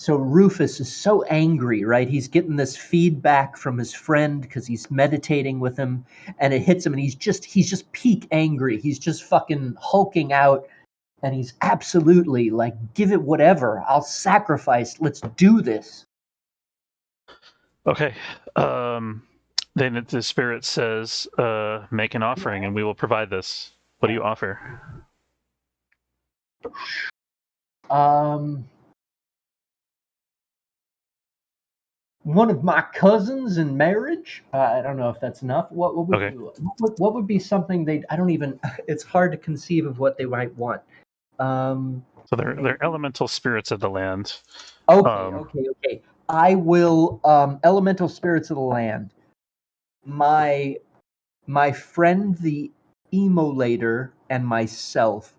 Rufus is so angry, right? He's getting this feedback from his friend because he's meditating with him, and it hits him, and he's just peak angry. He's just fucking hulking out, and he's absolutely like, give it whatever. I'll sacrifice. Let's do this. Okay. Then the spirit says, make an offering and we will provide this. What do you offer? One of my cousins in marriage. I don't know if that's enough. What would we do? What would be something they? I don't even. It's hard to conceive of what they might want. So they're elemental spirits of the land. Okay. I will. Elemental spirits of the land. My friend the Emulator and myself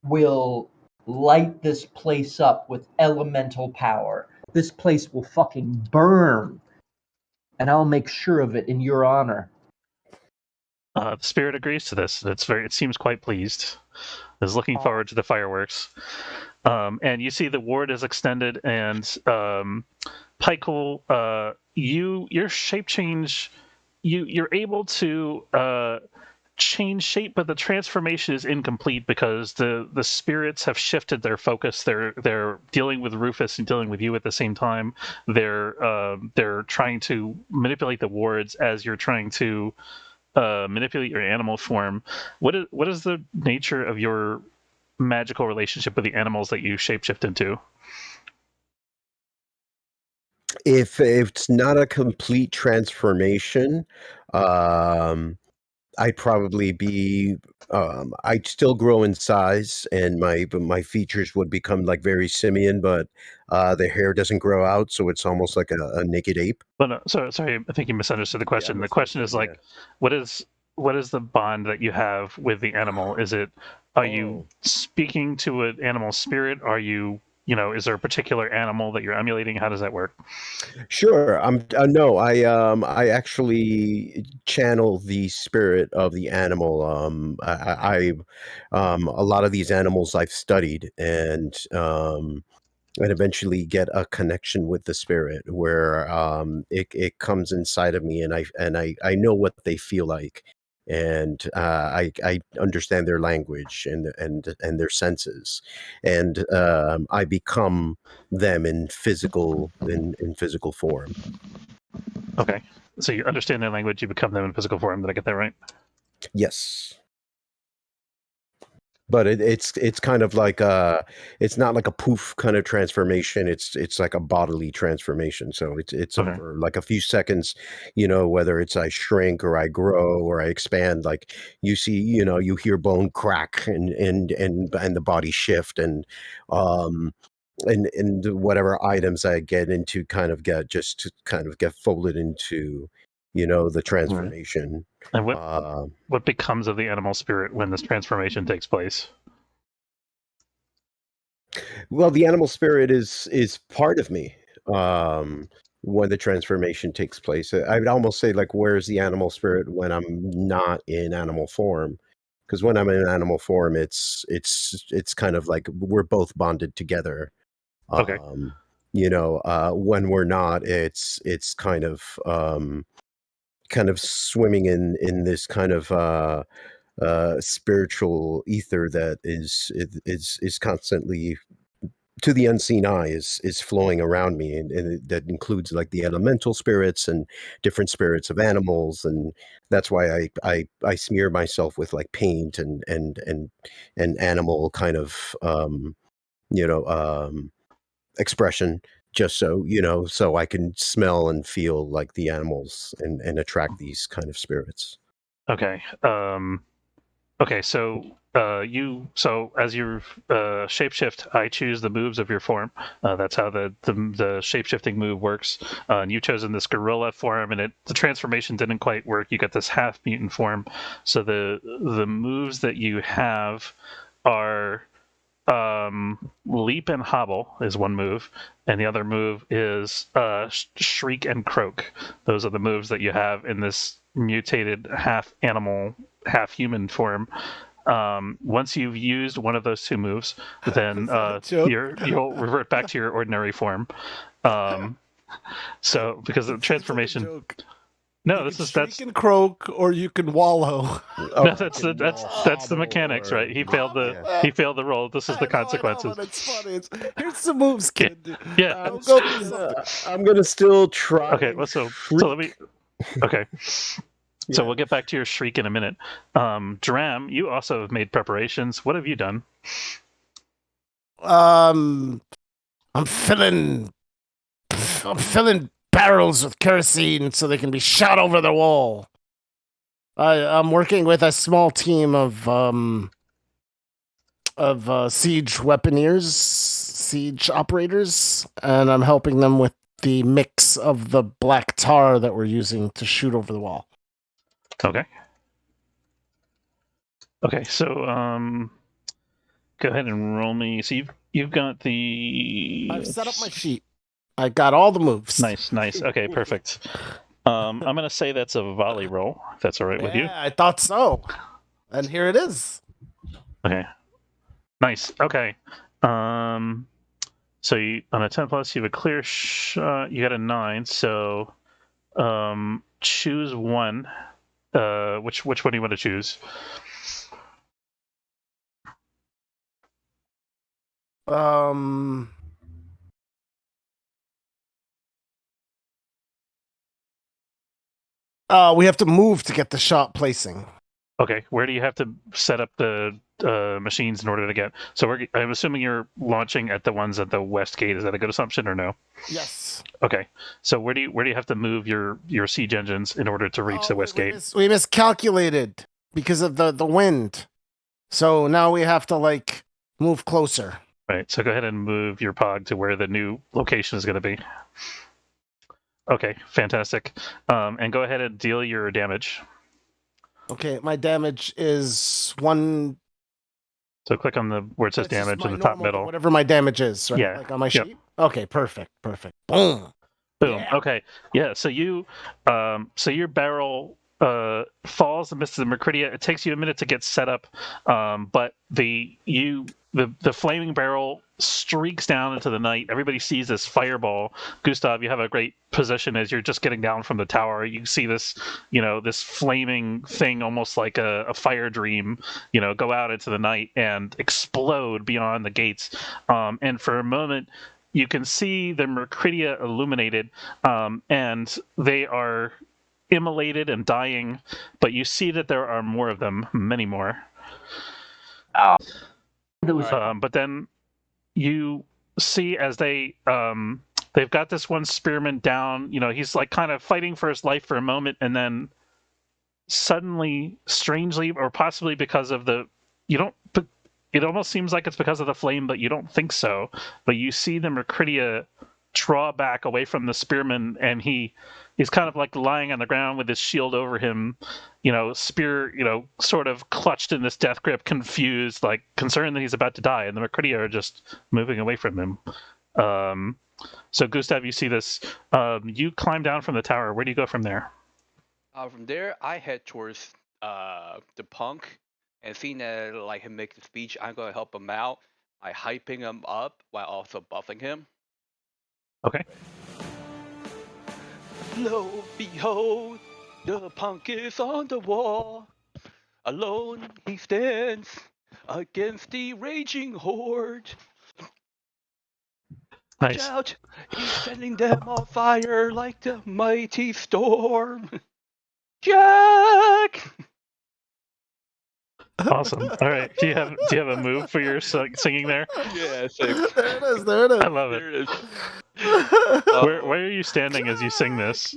will light this place up with elemental power. This place will fucking burn, and I'll make sure of it in your honor. The spirit agrees to this. It seems quite pleased. Is looking forward to the fireworks. And you see the ward is extended, and Pykel, your shape change, you're able to change shape, but the transformation is incomplete because the spirits have shifted their focus. They're dealing with Rufus and dealing with you at the same time. They're trying to manipulate the wards as you're trying to manipulate your animal form. What is the nature of your magical relationship with the animals that you shapeshift into? If it's not a complete transformation, I'd probably be. I'd still grow in size, and my features would become like very simian, but the hair doesn't grow out, so it's almost like a naked ape. But no, sorry, I think you misunderstood the question. The question is like, what is the bond that you have with the animal? Is it, are you speaking to an animal spirit? Are you, is there a particular animal that you're emulating? How does that work? Sure. No, I actually channel the spirit of the animal. I a lot of these animals I've studied, and eventually get a connection with the spirit where it comes inside of me, and I know what they feel like, and I understand their language and their senses, and I become them in physical form. Okay, so you understand their language, you become them in physical form. Did I get that right? Yes. but it's kind of like it's not like a poof kind of transformation. It's like a bodily transformation. So it's Okay. over like a few seconds, whether it's I shrink or I grow or I expand. Like you see, you hear bone crack and the body shift and whatever items I get into kind of get folded into the transformation. And what becomes of the animal spirit when this transformation takes place? Well, the animal spirit is part of me when the transformation takes place. I would almost say, like, where's the animal spirit when I'm not in animal form? Because when I'm in animal form, it's kind of like we're both bonded together. Okay. When we're not, it's kind of swimming in this kind of spiritual ether that is constantly, to the unseen eye, is flowing around me, and that includes like the elemental spirits and different spirits of animals, and that's why I smear myself with like paint and animal kind of expression, just so I can smell and feel like the animals and attract these kind of spirits. Okay. Okay. So as you shapeshift, I choose the moves of your form. That's how the shapeshifting move works. And you've chosen this gorilla form, and the transformation didn't quite work. You got this half mutant form. So the moves that you have are leap and hobble is one move, and the other move is shriek and croak. Those are the moves that you have in this mutated half animal, half human form. Once you've used one of those two moves, then you'll revert back to your ordinary form. So because the transformation. No, that's and croak, or you can wallow. No, that's the mechanics, right? He failed the roll. This is the consequences. It's funny. Here's the moves, kid. Yeah. I'm gonna still try. Okay, well, so let me. Okay. So we'll get back to your shriek in a minute. Dram, you also have made preparations. What have you done? I'm filling barrels with kerosene so they can be shot over the wall. I'm working with a small team of siege weaponeers, siege operators, and I'm helping them with the mix of the black tar that we're using to shoot over the wall. Okay. Okay, so go ahead and roll me. So you've got the. I've set up my sheet. I got all the moves. Nice. Okay, perfect. I'm gonna say that's a volley roll, if that's all right with you. Yeah, I thought so. And here it is. Okay. Nice. Okay. So on a 10 plus, you have a clear shot. You got a 9. So choose one. Which one do you want to choose? We have to move to get the shot placing. Okay, where do you have to set up the machines in order to get? So I'm assuming you're launching at the ones at the west gate. Is that a good assumption or no? Yes. Okay, so where do you have to move your siege engines in order to reach the west gate? We miscalculated because of the wind. So now we have to move closer. Right. So go ahead and move your POG to where the new location is going to be. Okay, fantastic. And go ahead and deal your damage. Okay, my damage is 1. So click on where it says damage in the top middle. Whatever my damage is, right? Yeah. On my sheet? Okay, perfect. Boom. Yeah. Okay. Yeah. So your barrel falls amidst the Myrkridia. It takes you a minute to get set up, but the flaming barrel streaks down into the night. Everybody sees this fireball. Gustav, you have a great position as you're just getting down from the tower. You see this, this flaming thing, almost like a fire dream, go out into the night and explode beyond the gates. And for a moment, you can see the Myrkridia illuminated, and they are immolated and dying, but you see that there are more of them, many more. Oh, that was But then you see as they've got this one spearman down. He's like kind of fighting for his life for a moment, and then suddenly, strangely, or possibly because of it almost seems like it's because of the flame, but you don't think so. But you see the Myrkridia draw back away from the spearman, and he's kind of like lying on the ground with his shield over him, spear, sort of clutched in this death grip, confused, like concerned that he's about to die, and the Myrkridia are just moving away from him. So Gustav, you see this. You climb down from the tower. Where do you go from there? From there, I head towards the punk, and seeing that like him make the speech, I'm gonna help him out by hyping him up while also buffing him. Okay. Lo, behold, the punk is on the wall. Alone he stands against the raging horde. Nice. Watch out, he's setting them on fire like the mighty storm. Jack! Awesome. All right. Do you have a move for your singing there? Yeah, There it is. There it is. I love it. there it is. Where are you standing as you sing this?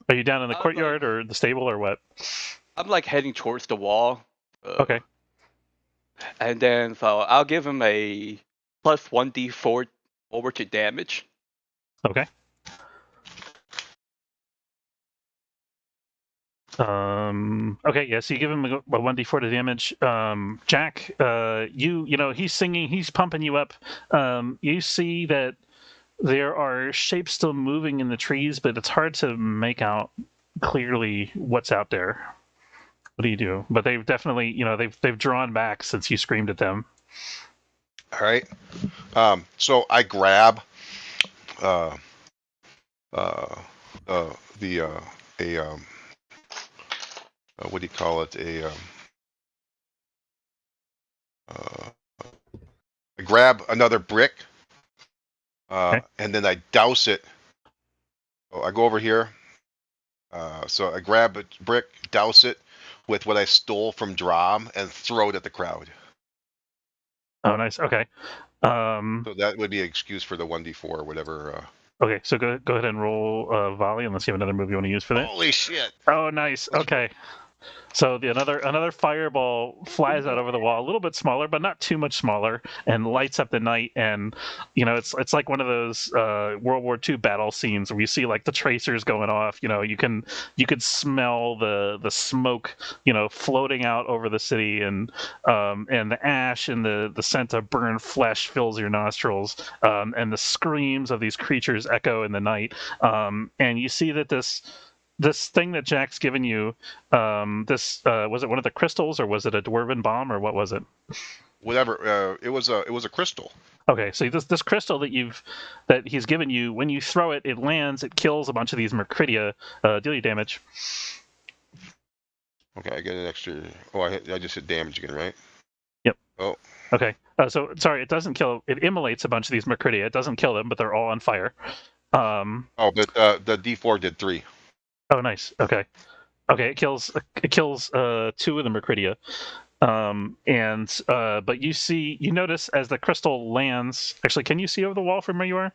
Are you down in the courtyard or the stable or what? I'm like heading towards the wall. Okay. And then so I'll give him a plus 1d4 over to damage. Okay. Okay, yeah, so you give him a 1d4 to damage. Jack, he's singing, he's pumping you up. You see that there are shapes still moving in the trees, but it's hard to make out clearly what's out there. What do you do? But they've definitely, they've drawn back since you screamed at them. All right. So I grab what do you call it? I grab another brick, Okay. and then I douse it. Oh, I go over here. So I grab a brick, douse it with what I stole from Drom, and throw it at the crowd. Oh, nice. Okay. So that would be an excuse for the 1d4 or whatever. Okay, so go ahead and roll volley unless you have another move you want to use for that. Holy shit! Oh, nice. Okay. So another fireball flies out over the wall, a little bit smaller, but not too much smaller, and lights up the night. And it's like one of those World War II battle scenes where you see like the tracers going off. You could smell the smoke, floating out over the city, and the ash and the scent of burned flesh fills your nostrils, and the screams of these creatures echo in the night. And you see that this thing that Jack's given you, was it one of the crystals, or was it a dwarven bomb, or what was it? Whatever. It was a crystal. Okay, so this crystal that he's given you, when you throw it, it lands, it kills a bunch of these Myrkridia. Deal you damage. Okay, I get an extra. Oh, I just hit damage again, right? Yep. Oh. Okay. So sorry, it doesn't kill. It immolates a bunch of these Myrkridia. It doesn't kill them, but they're all on fire. But the D4 did 3. Oh, nice. Okay. It kills 2 of the Myrkridia. But you notice as the crystal lands. Actually, can you see over the wall from where you are?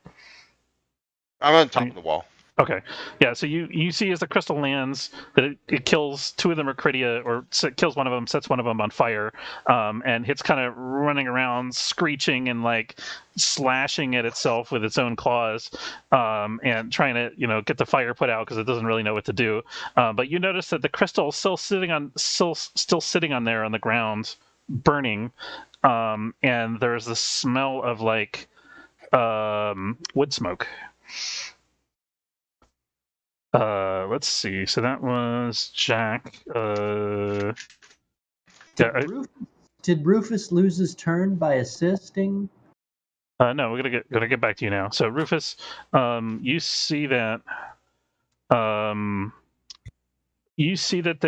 I'm on top of the wall. Okay. Yeah, so you see as the crystal lands that it kills 2 of the Myrkridia, or kills one of them, sets one of them on fire, and it's kind of running around, screeching and like slashing at itself with its own claws, and trying to get the fire put out because it doesn't really know what to do. But you notice that the crystal is still sitting on there on the ground, burning, and there's the smell of like wood smoke. Let's see. So that was Jack. Did Rufus lose his turn by assisting? No, we're gonna get back to you now. So Rufus, you see that. You see that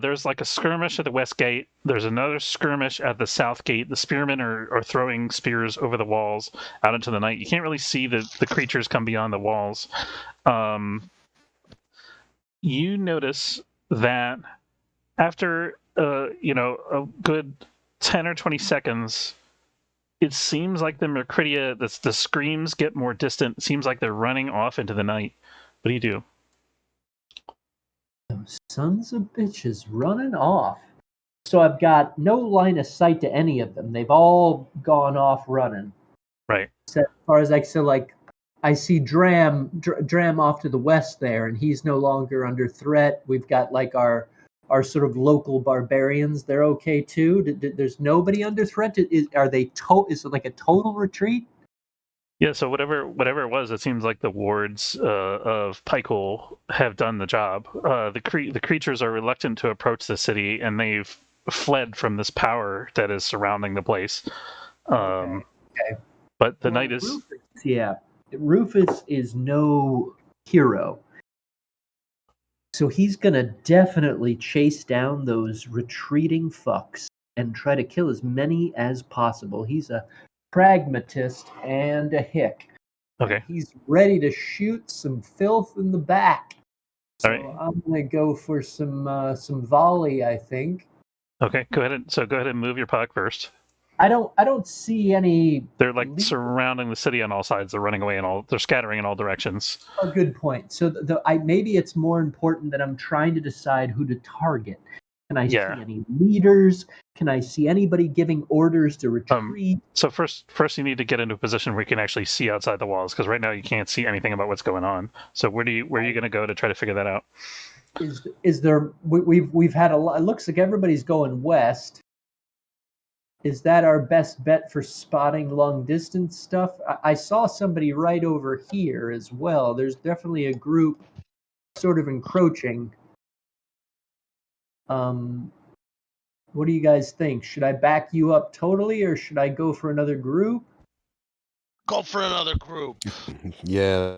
there's like a skirmish at the west gate. There's another skirmish at the south gate. The spearmen are throwing spears over the walls out into the night. You can't really see the creatures come beyond the walls. You notice that after a good 10 or 20 seconds, it seems like the Myrkridia, the screams get more distant. It seems like they're running off into the night. What do you do? Those sons of bitches running off. So I've got no line of sight to any of them. They've all gone off running. Right. So as far as I see Dram off to the west there, and he's no longer under threat. We've got like our sort of local barbarians. They're okay too. There's nobody under threat. Is it like a total retreat? Yeah, so whatever it was, it seems like the wards of Pikehole have done the job. The creatures are reluctant to approach the city, and they've fled from this power that is surrounding the place. Okay. But the night is... Rufus is no hero. So he's going to definitely chase down those retreating fucks and try to kill as many as possible. He's a pragmatist and a hick. Okay. And he's ready to shoot some filth in the back. So All right. I'm going to go for some volley, I think. Okay, go ahead and move your puck first. I don't see any. They're like surrounding the city on all sides. They're running away they're scattering in all directions. A good point. So maybe it's more important that I'm trying to decide who to target. Can I see any leaders? Can I see anybody giving orders to retreat? So first you need to get into a position where you can actually see outside the walls, because right now you can't see anything about what's going on. So where are you going to go to try to figure that out? Is there? We've had a lot. It looks like everybody's going west. Is that our best bet for spotting long distance stuff? I saw somebody right over here as well. There's definitely a group sort of encroaching. What do you guys think? Should I back you up totally, or should I go for another group? Go for another group. Yeah.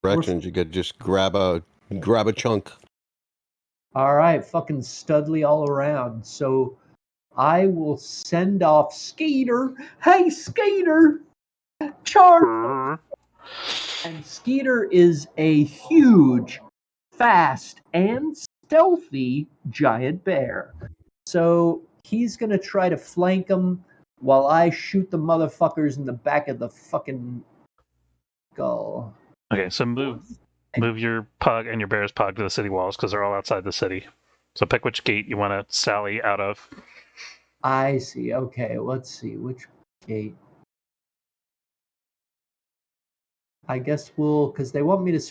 Directions, you could just grab a chunk. All right, fucking Studley all around. So I will send off Skeeter. Hey, Skeeter! Charge! And Skeeter is a huge, fast, and stealthy giant bear. So he's going to try to flank him while I shoot the motherfuckers in the back of the fucking skull. Okay, so move your pug and your bear's pug to the city walls, because they're all outside the city. So pick which gate you want to sally out of. I see. Okay, let's see. Which gate? I guess because they want me to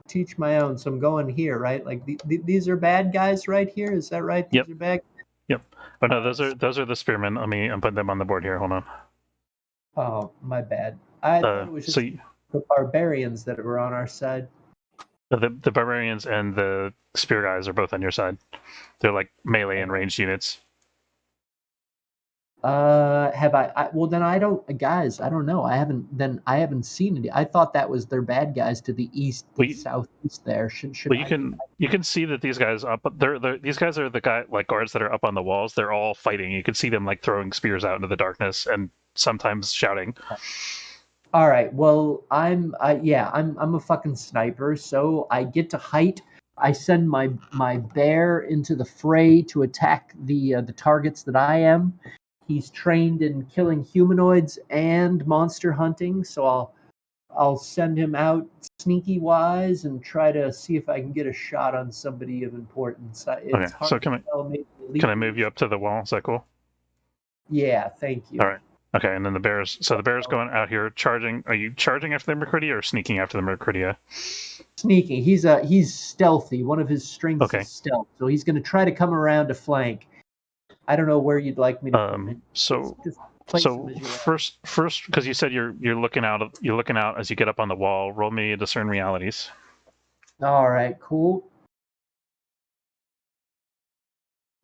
teach my own, so I'm going here, right? Like these are bad guys right here. Is that right? These are bad. Yep. Oh no, those are the spearmen. I'm putting them on the board here. Hold on. Oh, my bad. I thought it was just the barbarians that were on our side. The barbarians and the spear guys are both on your side. They're like melee and ranged units. Have I? Well, then I don't, guys. I don't know. I haven't seen it. I thought that was their bad guys to the east, southeast. There should. Well, you can see that these guys up. These guys are the guards that are up on the walls. They're all fighting. You can see them like throwing spears out into the darkness and sometimes shouting. All right. Well, I'm a fucking sniper, so I get to height. I send my bear into the fray to attack the targets that I am. He's trained in killing humanoids and monster hunting, so I'll send him out sneaky wise and try to see if I can get a shot on somebody of importance. Okay, so can I move you up to the wall? Is that cool? Yeah, thank you. All right. Okay, and then the bear's going out here charging. Are you charging after the Myrkridia or sneaking after the Myrkridia? Sneaking. He's stealthy. One of his strengths is stealth, so he's going to try to come around to flank. I don't know where you'd like me to put him. So first, because you said you're looking out as you get up on the wall. Roll me a discern realities. All right, cool.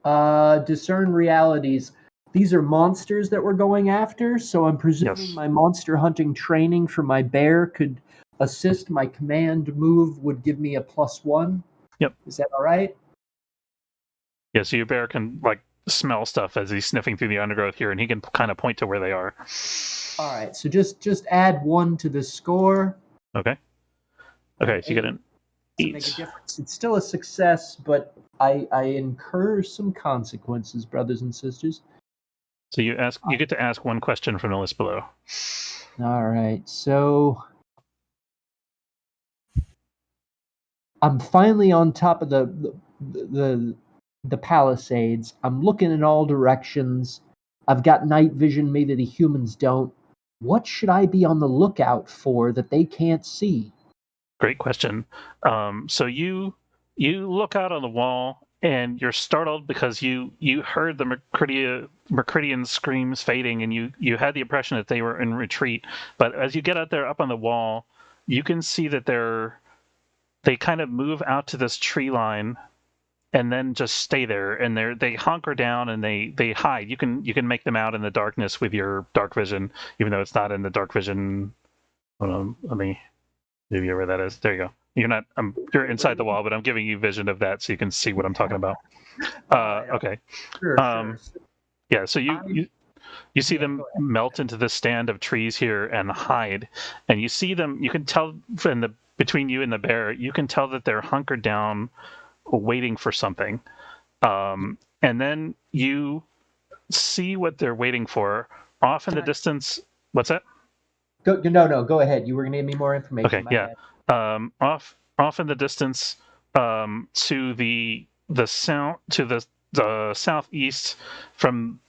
Discern realities. These are monsters that we're going after, so I'm presuming my monster hunting training for my bear could assist my command move. Would give me a +1. Yep. Is that all right? Yeah. So your bear can smell stuff as he's sniffing through the undergrowth here, and he can kind of point to where they are. All right, so just add 1 to the score. Okay. So you get an 8. Make a difference. It's still a success, but I incur some consequences, brothers and sisters. So you get to ask one question from the list below. All right, so I'm finally on top of the palisades. I'm looking in all directions. I've got night vision, maybe the humans don't. What should I be on the lookout for that they can't see? Great question. So you look out on the wall and you're startled because you heard the Myrkridian screams fading, and you had the impression that they were in retreat. But as you get out there up on the wall, you can see that they kind of move out to this tree line and then just stay there, and they hunker down and they hide. You can make them out in the darkness with your dark vision, even though it's not in the dark vision. Hold on, let me move you where that is. There you go. You're inside the wall, but I'm giving you vision of that so you can see what I'm talking about. Okay. Sure. Yeah, so you see them melt into this stand of trees here and hide, and you see them. You can tell between you and the bear, you can tell that they're hunkered down, waiting for something. And then you see what they're waiting for off in the distance. What's that? Go ahead. You were going to give me more information. Okay, yeah. Off in the distance, to the southeast, from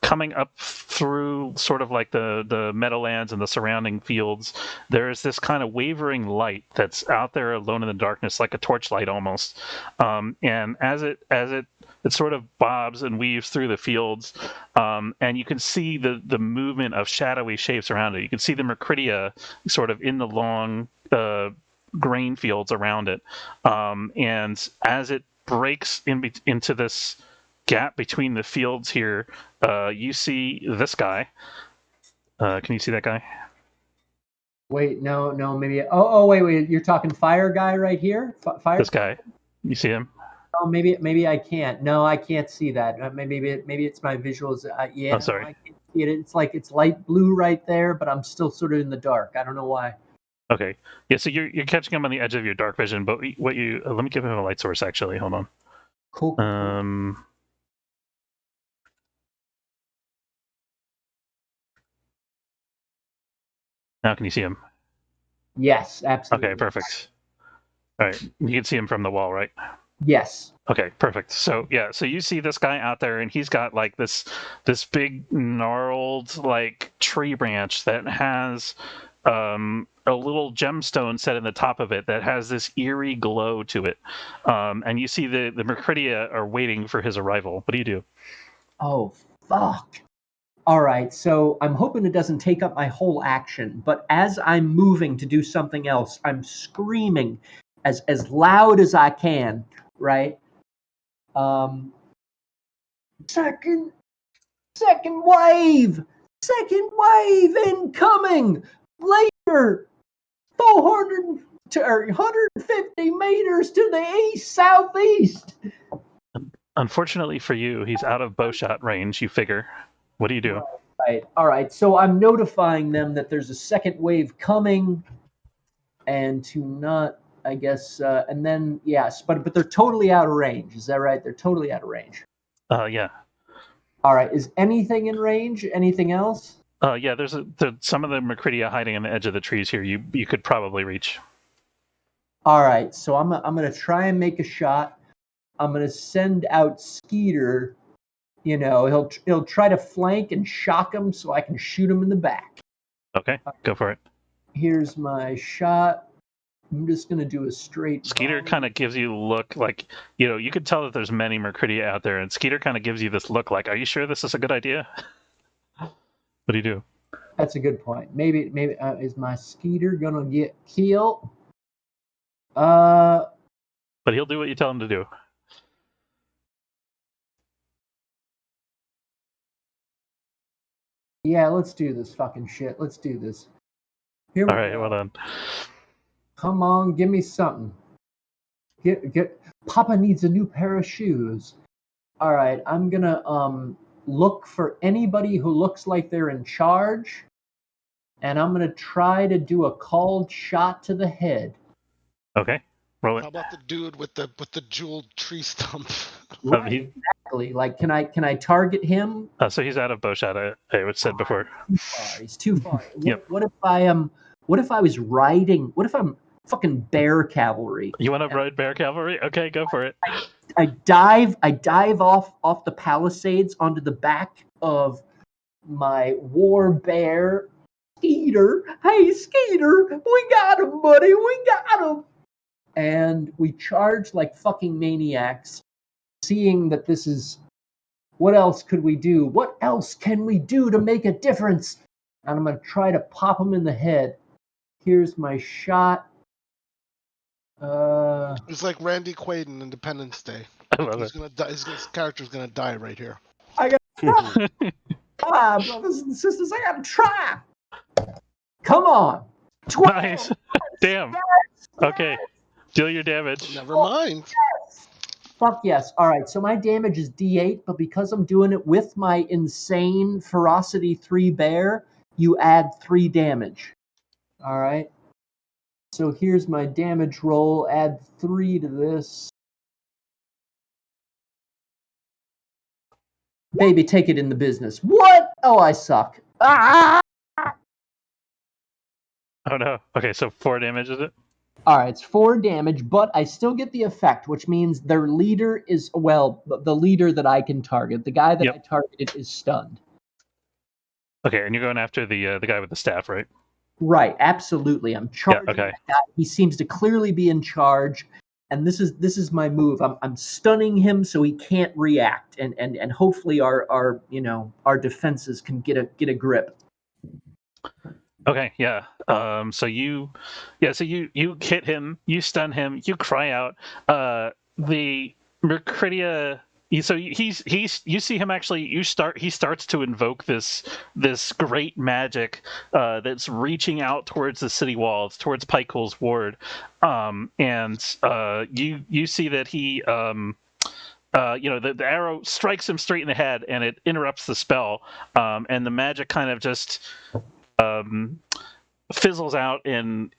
coming up through sort of like the meadowlands and the surrounding fields, there is this kind of wavering light that's out there alone in the darkness, like a torchlight almost. And as it sort of bobs and weaves through the fields, and you can see the movement of shadowy shapes around it. You can see the Myrkridia sort of in the long grain fields around it. And as it breaks into this gap between the fields here, you see this guy. Can you see that guy? Wait, no, maybe. Wait. You're talking fire guy right here? Fire. This guy. You see him? Oh, maybe I can't. No, I can't see that. Maybe it's my visuals. Yeah. I'm sorry. No, I can't see it. It's like it's light blue right there, but I'm still sort of in the dark. I don't know why. Okay. Yeah. So you're catching him on the edge of your dark vision, but let me give him a light source. Actually, hold on. Cool. Now can you see him? Yes, absolutely. Okay, perfect. All right, you can see him from the wall, right? Yes. Okay, perfect. So yeah, so you see this guy out there, and he's got like this big gnarled like tree branch that has a little gemstone set in the top of it that has this eerie glow to it. And you see the Myrkridia are waiting for his arrival. What do you do? Oh, fuck. All right, so I'm hoping it doesn't take up my whole action, but as I'm moving to do something else, I'm screaming as loud as I can, right? Second wave incoming later, 400 or 150 meters to the southeast. Unfortunately for you, he's out of bowshot range, you figure. What do you do? Right. All right. So I'm notifying them that there's a second wave coming, and to not, I guess, and then yes, but they're totally out of range. Is that right? They're totally out of range. Yeah. All right. Is anything in range? Anything else? Yeah. There's some of the Myrkridia hiding on the edge of the trees here. You could probably reach. All right. So I'm gonna try and make a shot. I'm gonna send out Skeeter. You know, he'll try to flank and shock him so I can shoot him in the back. Okay, go for it. Here's my shot. I'm just going to do a straight Skeeter kind of gives you a look like, you could tell that there's many Myrkridia out there, and Skeeter kind of gives you this look like, are you sure this is a good idea? What do you do? That's a good point. Maybe is my Skeeter going to get killed? But he'll do what you tell him to do. Yeah, let's do this fucking shit. Let's do this. Here we go. All right, well done. Come on, give me something. Get. Papa needs a new pair of shoes. All right, I'm gonna look for anybody who looks like they're in charge, and I'm gonna try to do a called shot to the head. Okay. Roll it. How about the dude with the jeweled tree stump? Right, exactly. Like, can I target him? So he's out of bow shot. I said before. Too far. He's too far. Yep. What if I was riding? What if I'm fucking bear cavalry? You want to ride bear cavalry? Okay, go for it. I dive off the palisades onto the back of my war bear, Skeeter. Hey, Skeeter, we got him, buddy. We got him. And we charge like fucking maniacs, seeing that this is. What else could we do? What else can we do to make a difference? And I'm going to try to pop him in the head. Here's my shot. It's like Randy Quaid in Independence Day. I love He's it. gonna die. His character's gonna die right here. Brothers and sisters, I got to try. Come on. 12. Nice. Damn. Okay. Deal your damage. Never mind. Fuck yes. All right, so my damage is D8, but because I'm doing it with my insane Ferocity 3 bear, you add 3 damage. All right. So here's my damage roll. Add 3 to this. Baby, take it in the business. What? Oh, I suck. Ah! Oh no. Okay, so 4 damage is it? All right, it's 4 damage, but I still get the effect, which means their leader is, well, the leader that I can target. The guy that I targeted is stunned. Okay, and you're going after the guy with the staff, right? Right, absolutely. I'm charging that guy. He seems to clearly be in charge, and this is my move. I'm stunning him so he can't react, and hopefully our defenses can get a grip. Okay, yeah. So you hit him, you stun him, you cry out. The Myrkridia. So you see him actually. He starts to invoke this great magic that's reaching out towards the city walls, towards Pykel's ward, and you see that he. The arrow strikes him straight in the head, and it interrupts the spell. And the magic kind of just fizzles out, and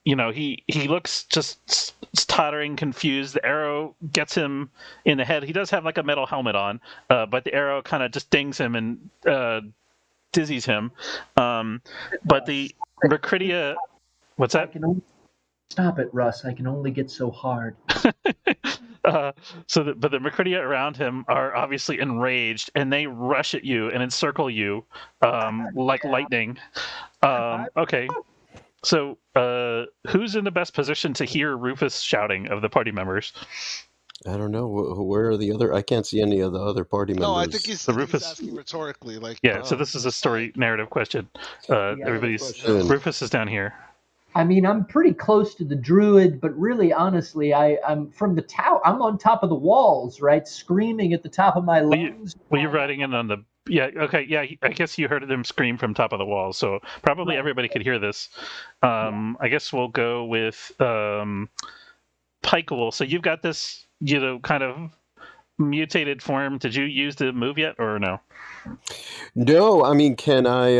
he looks just tottering, confused. The arrow gets him in the head. He does have like a metal helmet on, but the arrow kind of just dings him and dizzies him. But the Myrkridia, what's that? Stop it, Russ. I can only get so hard. But the Myrkridia around him are obviously enraged, and they rush at you and encircle you like lightning. Okay, so who's in the best position to hear Rufus shouting of the party members? I don't know. Where are the other? I can't see any of the other party members. No, I think he's asking rhetorically. So this is a story narrative question. Rufus is down here. I mean, I'm pretty close to the druid, but really, honestly, I'm from the tower. I'm on top of the walls, right, screaming at the top of my lungs. You're riding in on the. Yeah, okay, yeah, I guess you heard them scream from top of the walls, so probably everybody could hear this. I guess we'll go with Pykel. So you've got this, kind of mutated form. Did you use the move yet, or no? No, I mean, can I?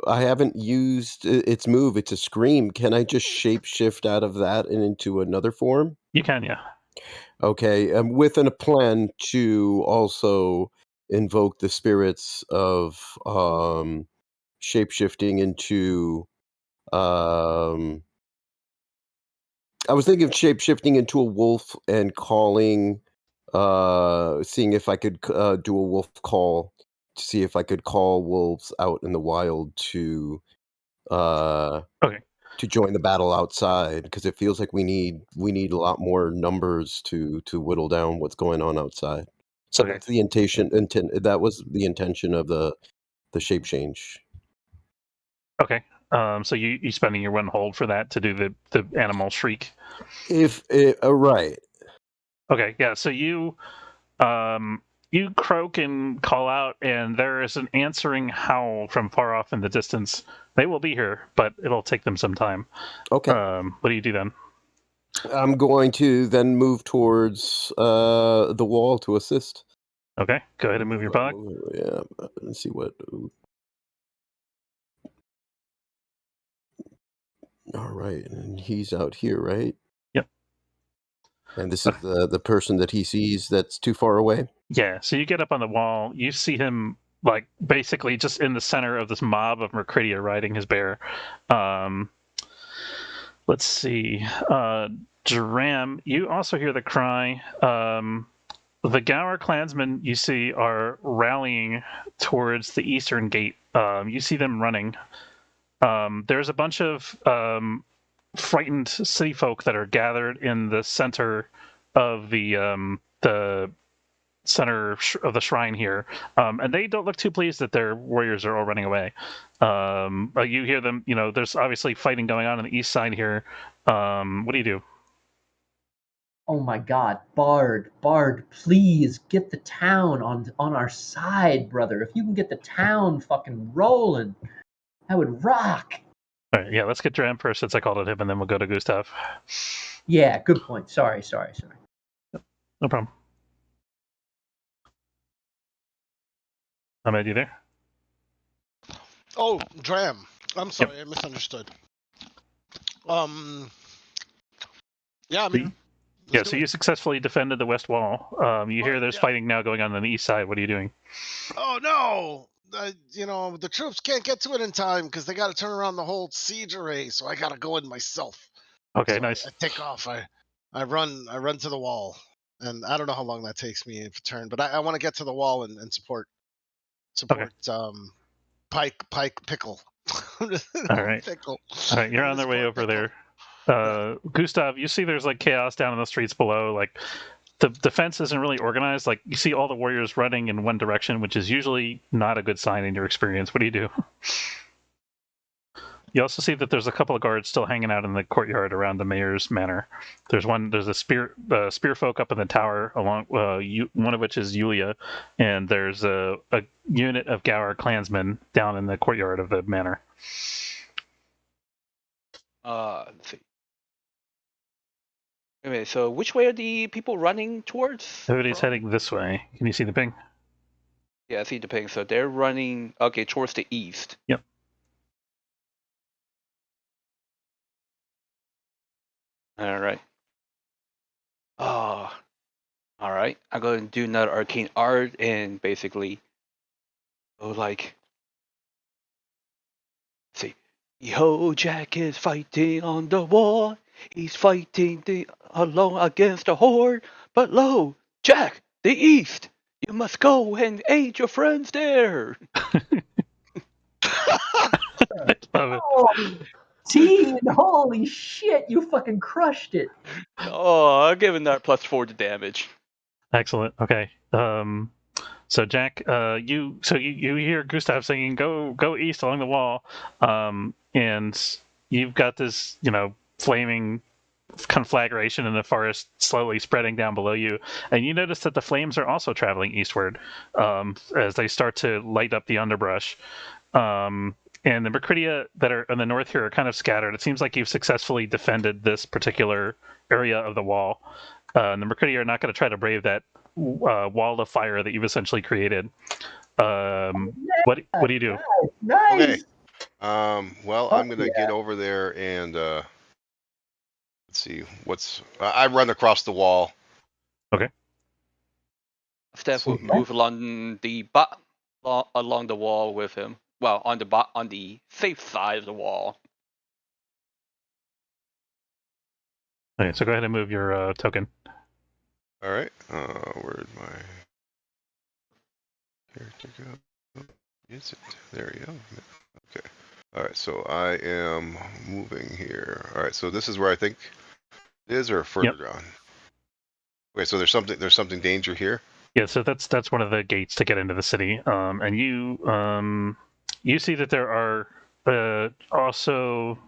I haven't used its move. It's a scream. Can I just shapeshift out of that and into another form? You can, yeah. Okay, within a plan to also invoke the spirits of shapeshifting into. I was thinking of shapeshifting into a wolf and calling, seeing if I could do a wolf call. To see if I could call wolves out in the wild to join the battle outside, because it feels like we need a lot more numbers to whittle down what's going on outside. So that's the intention. That was the intention of the shape change. Okay. So you spending your one hold for that to do the animal shriek. Right. Okay. Yeah. So you croak and call out, and there is an answering howl from far off in the distance. They will be here, but it'll take them some time. Okay. What do you do then? I'm going to then move towards the wall to assist. Okay. Go ahead and move your bug. Yeah. Let's see what. All right, and he's out here, right? Yep. And this is the person that he sees that's too far away? Yeah, so you get up on the wall, you see him like basically just in the center of this mob of Myrkridia riding his bear. Let's see. Dram, you also hear the cry. The Gower clansmen you see are rallying towards the eastern gate. You see them running. There's a bunch of frightened city folk that are gathered in the center of the center of the shrine here, and they don't look too pleased that their warriors are all running away. You hear them. There's obviously fighting going on the east side here. What do you do? Oh my God, Bard, please get the town on our side, brother. If you can get the town fucking rolling, that would rock. All right, yeah, let's get Dram first since I called it him, and then we'll go to Gustav. Yeah, good point. Sorry. No problem. Ahmed, you there? Oh, Dram. I'm sorry, I misunderstood. Yeah, I mean... Yeah, so you successfully defended the west wall. You hear there's fighting now going on the east side. What are you doing? Oh, no! The troops can't get to it in time because they got to turn around the whole siege array, so I got to go in myself. Okay, so nice. I take off. I run to the wall, and I don't know how long that takes me to turn, but I want to get to the wall and support Okay. Pike Pickle. All right. Pickle. All right, you're on their way over there. Gustav, you see there's like chaos down in the streets below. Like the defense isn't really organized. Like you see all the warriors running in one direction, which is usually not a good sign in your experience. What do you do? You also see that there's a couple of guards still hanging out in the courtyard around the mayor's manor. There's a spear folk up in the tower, along one of which is Yulia, and there's a unit of Gower clansmen down in the courtyard of the manor. Let's see. Okay, so which way are the people running towards? Everybody's heading this way. Can you see the ping? Yeah, I see the ping. So they're running, towards the east. Yep. All right. All right. I'm going to do another arcane art and basically go like, let's see. Yo, Jack is fighting on the wall. He's fighting alone against the horde. But lo, Jack, the east. You must go and aid your friends there. Love it. Oh, Teen, holy shit, you fucking crushed it. Oh, I'm giving that +4 to damage. Excellent. Okay. So Jack, you hear Gustav saying, "Go east along the wall," and you've got this, flaming conflagration in the forest slowly spreading down below you, and you notice that the flames are also traveling eastward as they start to light up the underbrush. And the Myrkridia that are in the north here are kind of scattered. It seems like you've successfully defended this particular area of the wall. And the Myrkridia are not going to try to brave that wall of fire that you've essentially created. What do you do? Nice. Okay. Well, I'm gonna get over there and let's see I run across the wall. Okay. Steph will move along the along the wall with him. Well, on the safe side of the wall. Okay, so go ahead and move your token. All right. Where'd my character go? Is it? There we go. Okay. All right. So I am moving here. All right. So this is where I think it is, or further on. Okay. So there's something danger here. Yeah. So that's one of the gates to get into the city. And you see that there are also.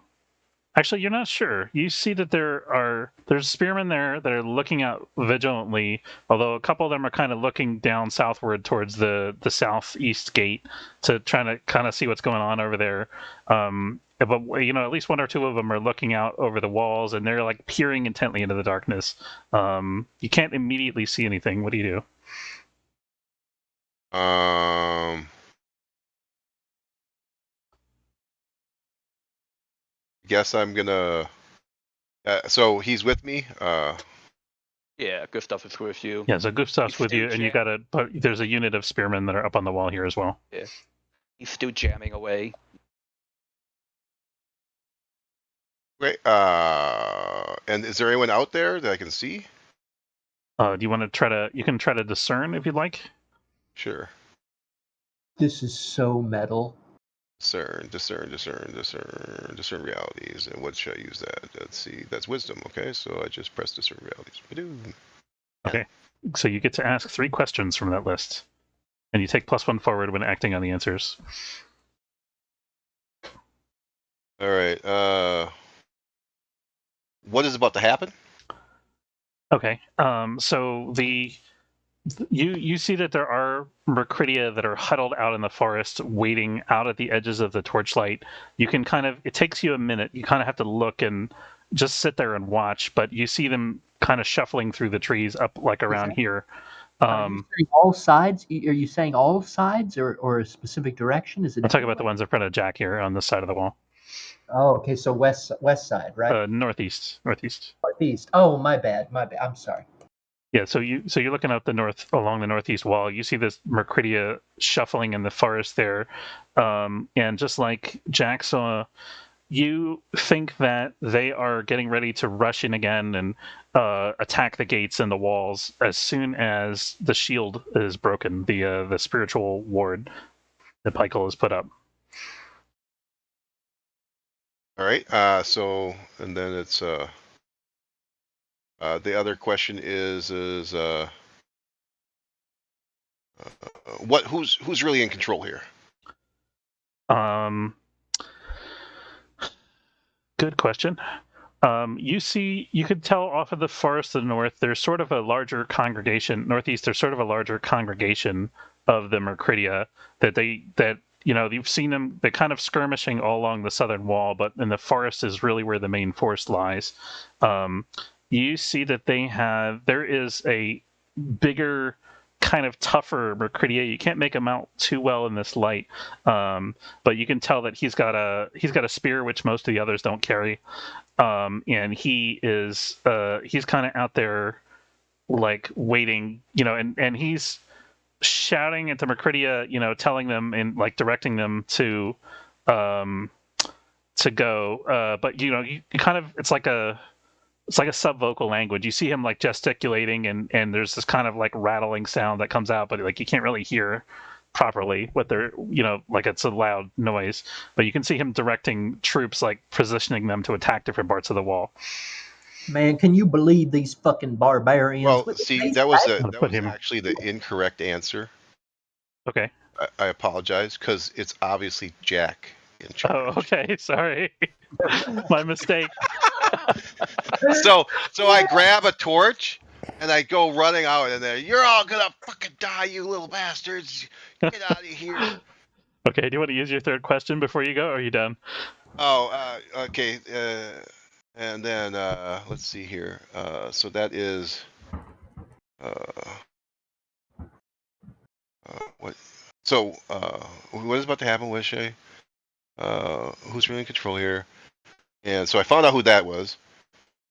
Actually, you're not sure. You see that there's spearmen there that are looking out vigilantly, although a couple of them are kind of looking down southward towards the southeast gate to try to kind of see what's going on over there. But at least one or two of them are looking out over the walls, and they're like peering intently into the darkness. You can't immediately see anything. What do you do? Guess I'm gonna. So he's with me. Yeah, good stuff is with you. Yeah, so Gustav's He's with you, still and you got but there's a unit of spearmen that are up on the wall here as well. Yeah, he's still jamming away. Great. And is there anyone out there that I can see? Do you want to try to? You can try to discern if you'd like. Sure. This is so metal. Discern realities. And what should I use that? Let's see. That's wisdom. Okay, so I just press discern realities. Okay, so you get to ask 3 questions from that list, and you take +1 forward when acting on the answers. All right. What is about to happen? Okay. So you see that there are Myrkridia that are huddled out in the forest, waiting out at the edges of the torchlight. You can it takes you a minute. You kind of have to look and just sit there and watch, but you see them kind of shuffling through the trees up like around here. Are you saying all sides? Are you saying all sides or a specific direction? Is it? I'm talking about the ones in front of Jack here on this side of the wall. Oh, okay. So west side, right? Northeast. Northeast. Oh, my bad. I'm sorry. Yeah, so you're looking up along the northeast wall. You see this Myrkridia shuffling in the forest there, and just like Jack saw, you think that they are getting ready to rush in again and attack the gates and the walls as soon as the shield is broken, the spiritual ward that Pykel has put up. All right. So, and then it's the other question is who's really in control here? Good question. You could tell off of the forest to the north, there's sort of a larger congregation. Northeast, there's sort of a larger congregation of the Myrkridia that you've seen them. They're kind of skirmishing all along the southern wall, but in the forest is really where the main force lies. You see that there is a bigger, kind of tougher Myrkridia. You can't make him out too well in this light, but you can tell that he's got a spear, which most of the others don't carry, and he's kind of out there like waiting, and he's shouting at the Myrkridia, telling them and like directing them to go, but you kind of it's like a subvocal language. You see him like gesticulating, and there's this kind of like rattling sound that comes out, but like you can't really hear properly what they're, like it's a loud noise. But you can see him directing troops, like positioning them to attack different parts of the wall. Man, can you believe these fucking barbarians? Well, see, that was actually the incorrect answer. Okay. I apologize, because it's obviously Jack in charge. Oh, okay. Sorry. My mistake. So I grab a torch and I go running out, and then you're all gonna fucking die, you little bastards! Get out of here! Okay. Do you want to use your 3rd question before you go, or are you done? Oh, okay. And then let's see here. So that is what? So what is about to happen with Shay? Who's really in control here? And so I found out who that was.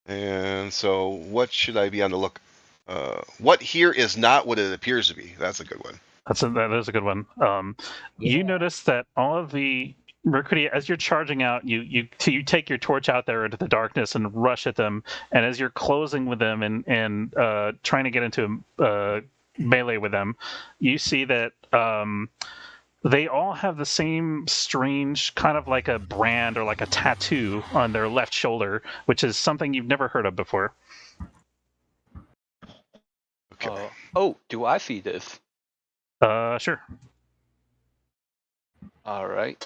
And so what should I be on the look? What here is not what it appears to be. That's a good one. That is a good one. You notice that all of the Myrkridia, as you're charging out, you take your torch out there into the darkness and rush at them. And as you're closing with them and trying to get into melee with them, you see that they all have the same strange kind of like a brand or like a tattoo on their left shoulder, which is something you've never heard of before. Okay. Do I see this? Sure. All right.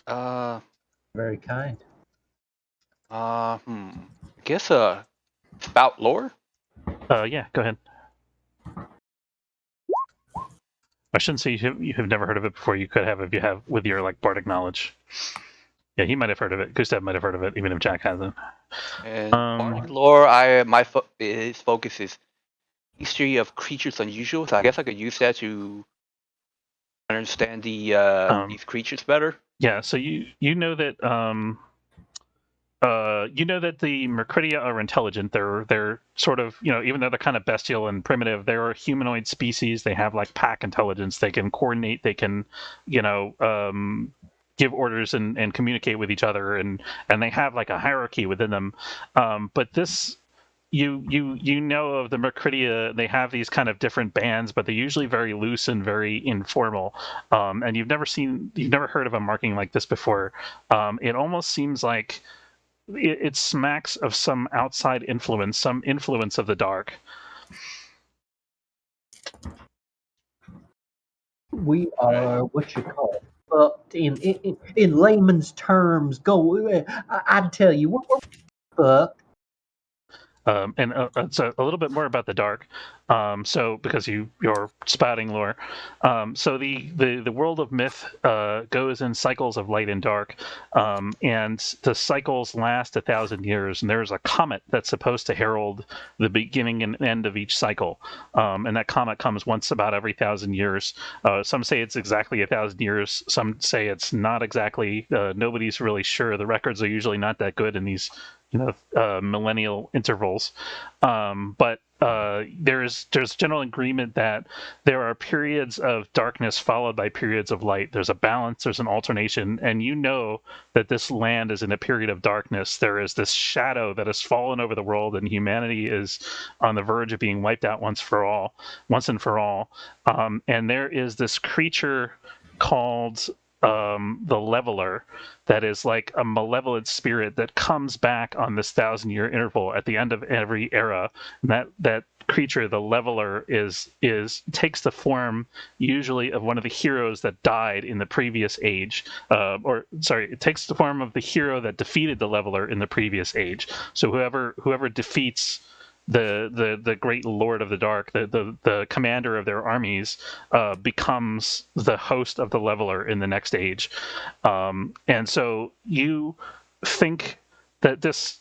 Very kind. I guess spout lore. Yeah, go ahead. I shouldn't say you have never heard of it before. You could have if you have with your like bardic knowledge. Yeah, he might have heard of it. Gustav might have heard of it, even if Jack hasn't. And bardic lore, his focus is history of creatures unusual. So I guess I could use that to understand these creatures better. Yeah, so you know that you know that the Myrkridia are intelligent. They're sort of, even though they're kind of bestial and primitive, they're a humanoid species. They have like pack intelligence. They can coordinate. They can, give orders and communicate with each other, and they have like a hierarchy within them. But this, you know of the Myrkridia, they have these kind of different bands, but they're usually very loose and very informal. And you've never heard of a marking like this before. It almost seems like it smacks of some outside influence, some influence of the dark. We are what you call fucked in layman's terms. I'd tell you we're fucked. And it's a little bit more about the dark. So because you're spouting lore, so the world of myth goes in cycles of light and dark, and the cycles last 1,000 years. And there's a comet that's supposed to herald the beginning and end of each cycle, and that comet comes once about every 1,000 years. Some say it's exactly 1,000 years. Some say it's not exactly. Nobody's really sure. The records are usually not that good in these millennial intervals, but there's general agreement that there are periods of darkness followed by periods of light. There's a balance, there's an alternation, and you know that this land is in a period of darkness. There is this shadow that has fallen over the world, and humanity is on the verge of being wiped out once and for all. And there is this creature called the Leveler, that is like a malevolent spirit that comes back on this 1,000-year interval at the end of every era. And that creature, the Leveler, takes the form usually of one of the heroes that died in the previous age. It takes the form of the hero that defeated the Leveler in the previous age. So whoever defeats the great Lord of the Dark, the commander of their armies, becomes the host of the Leveler in the next age. And so you think that this,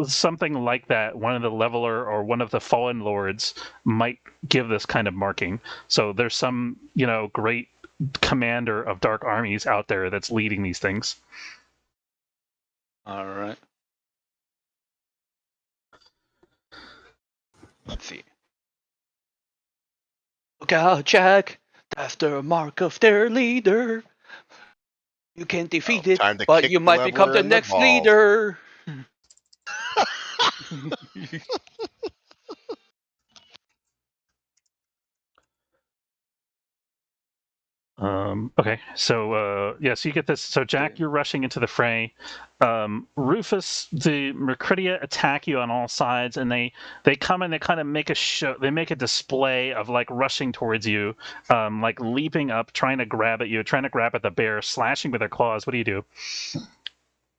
something like that, one of the Leveler or one of the Fallen Lords might give this kind of marking. So there's some, great commander of dark armies out there that's leading these things. All right. Let's see. Look out, Jack. That's the mark of their leader. You can't defeat it, but you might become the next leader. Okay, so so you get this. So Jack, you're rushing into the fray. Rufus, the Myrkridia attack you on all sides, and they come and they kind of make a show. They make a display of like rushing towards you, like leaping up, trying to grab at you, trying to grab at the bear, slashing with their claws. What do you do? Is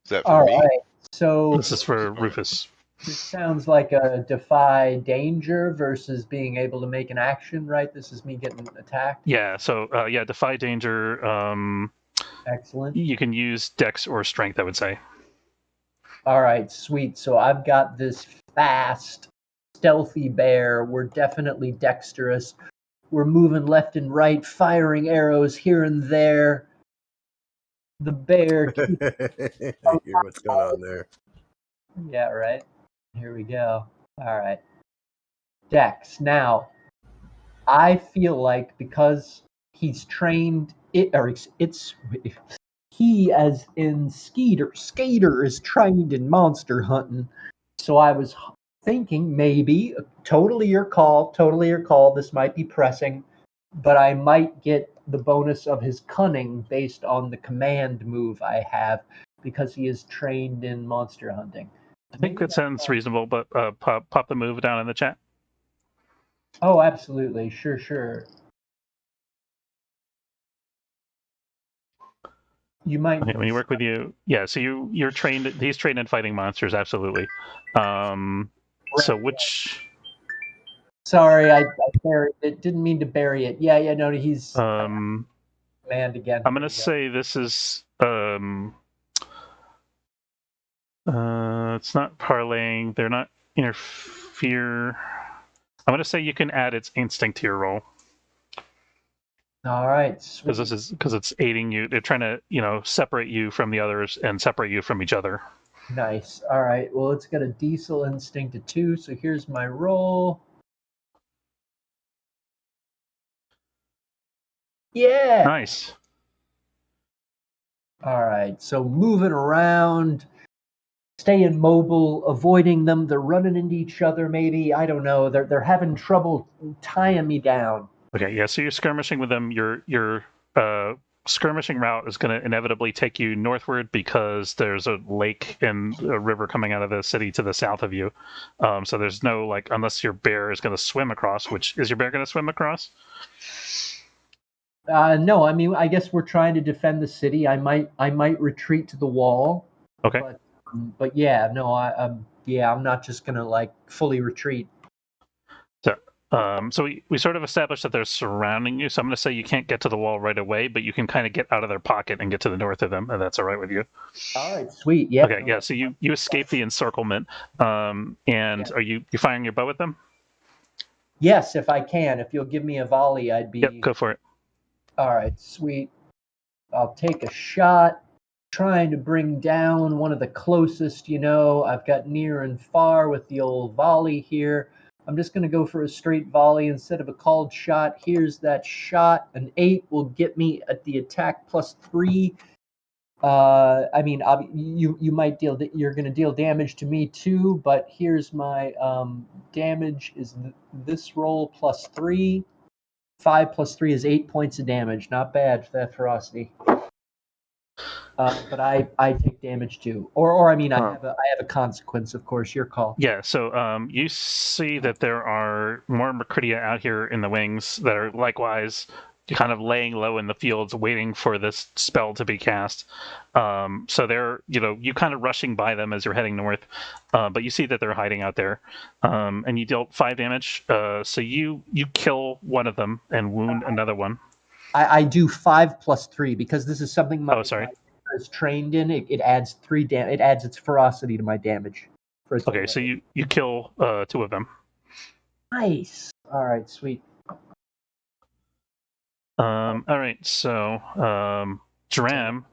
that for me? Right. So this is for Rufus. This sounds like a defy danger versus being able to make an action, right? This is me getting attacked. Yeah. So defy danger. Excellent. You can use Dex or Strength, I would say. All right, sweet. So I've got this fast, stealthy bear. We're definitely dexterous. We're moving left and right, firing arrows here and there. The bear. I hear what's going on there. Yeah, right. Here we go. All right. Dex. Now, I feel like because he's trained, he as in Skater is trained in monster hunting. So I was thinking maybe, totally your call, this might be pressing, but I might get the bonus of his cunning based on the command move I have because he is trained in monster hunting. I think that sounds reasonable, but pop the move down in the chat. Oh, absolutely. Sure. You might. Okay, when you work with you, yeah. So you're trained. He's trained in fighting monsters, absolutely. So which? Sorry, I buried it. Didn't mean to bury it. Yeah. No, he's command again. I'm gonna say this is it's not parlaying. They're not interfere. I'm gonna say you can add its instinct to your roll. All right. Because it's aiding you. They're trying to separate you from the others and separate you from each other. Nice. All right. Well, it's got a diesel instinct of 2, so here's my roll. Yeah. Nice. All right. So moving around, staying mobile, avoiding them. They're running into each other. Maybe, I don't know. They're having trouble tying me down. Okay. Yeah. So you're skirmishing with them. Your skirmishing route is going to inevitably take you northward because there's a lake and a river coming out of the city to the south of you. So there's no unless your bear is going to swim across. Which is your bear going to swim across? No, I mean, I guess we're trying to defend the city. I might retreat to the wall. Okay. But yeah, no, I'm not just gonna fully retreat. So we sort of established that they're surrounding you. So I'm going to say you can't get to the wall right away, but you can kind of get out of their pocket and get to the north of them, and that's all right with you. All right, sweet. Yeah. Okay. Yeah. So you escape the encirclement, and yeah. Are you firing your bow at them? Yes, if I can. If you'll give me a volley, I'd be. Yep. Go for it. All right, sweet. I'll take a shot, trying to bring down one of the closest. I've got near and far with the old volley here. I'm just going to go for a straight volley instead of a called shot. Here's that shot. An 8 will get me at the attack +3. I mean, you might deal. You're going to deal damage to me too. But here's my damage. Is this roll +3? 5 + 3 is 8 points of damage. Not bad for that ferocity. But I take damage too, or I mean, I have a consequence, of course. Your call. Yeah. So you see that there are more Myrkridia out here in the wings that are likewise kind of laying low in the fields, waiting for this spell to be cast. So they're you kind of rushing by them as you're heading north, but you see that they're hiding out there, and you dealt 5 damage. So you kill one of them and wound another one. I do 5 + 3 because this is something my is trained in. It adds 3 damage. It adds its ferocity to my damage. Okay, so you kill 2 of them. Nice. All right, sweet. All right, so Dram,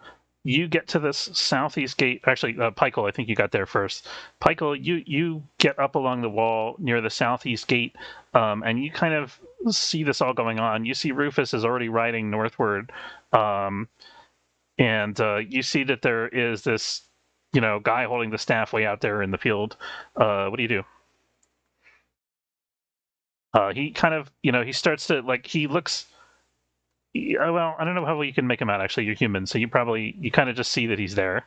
you get to this southeast gate. Actually, Pykel, I think you got there first. Pykel, you get up along the wall near the southeast gate, and you kind of see this all going on. You see Rufus is already riding northward, and you see that there is this, guy holding the staff way out there in the field. What do you do? He kind of, he starts to he looks. Well, I don't know how well you can make him out. Actually, you're human, so you kind of just see that he's there.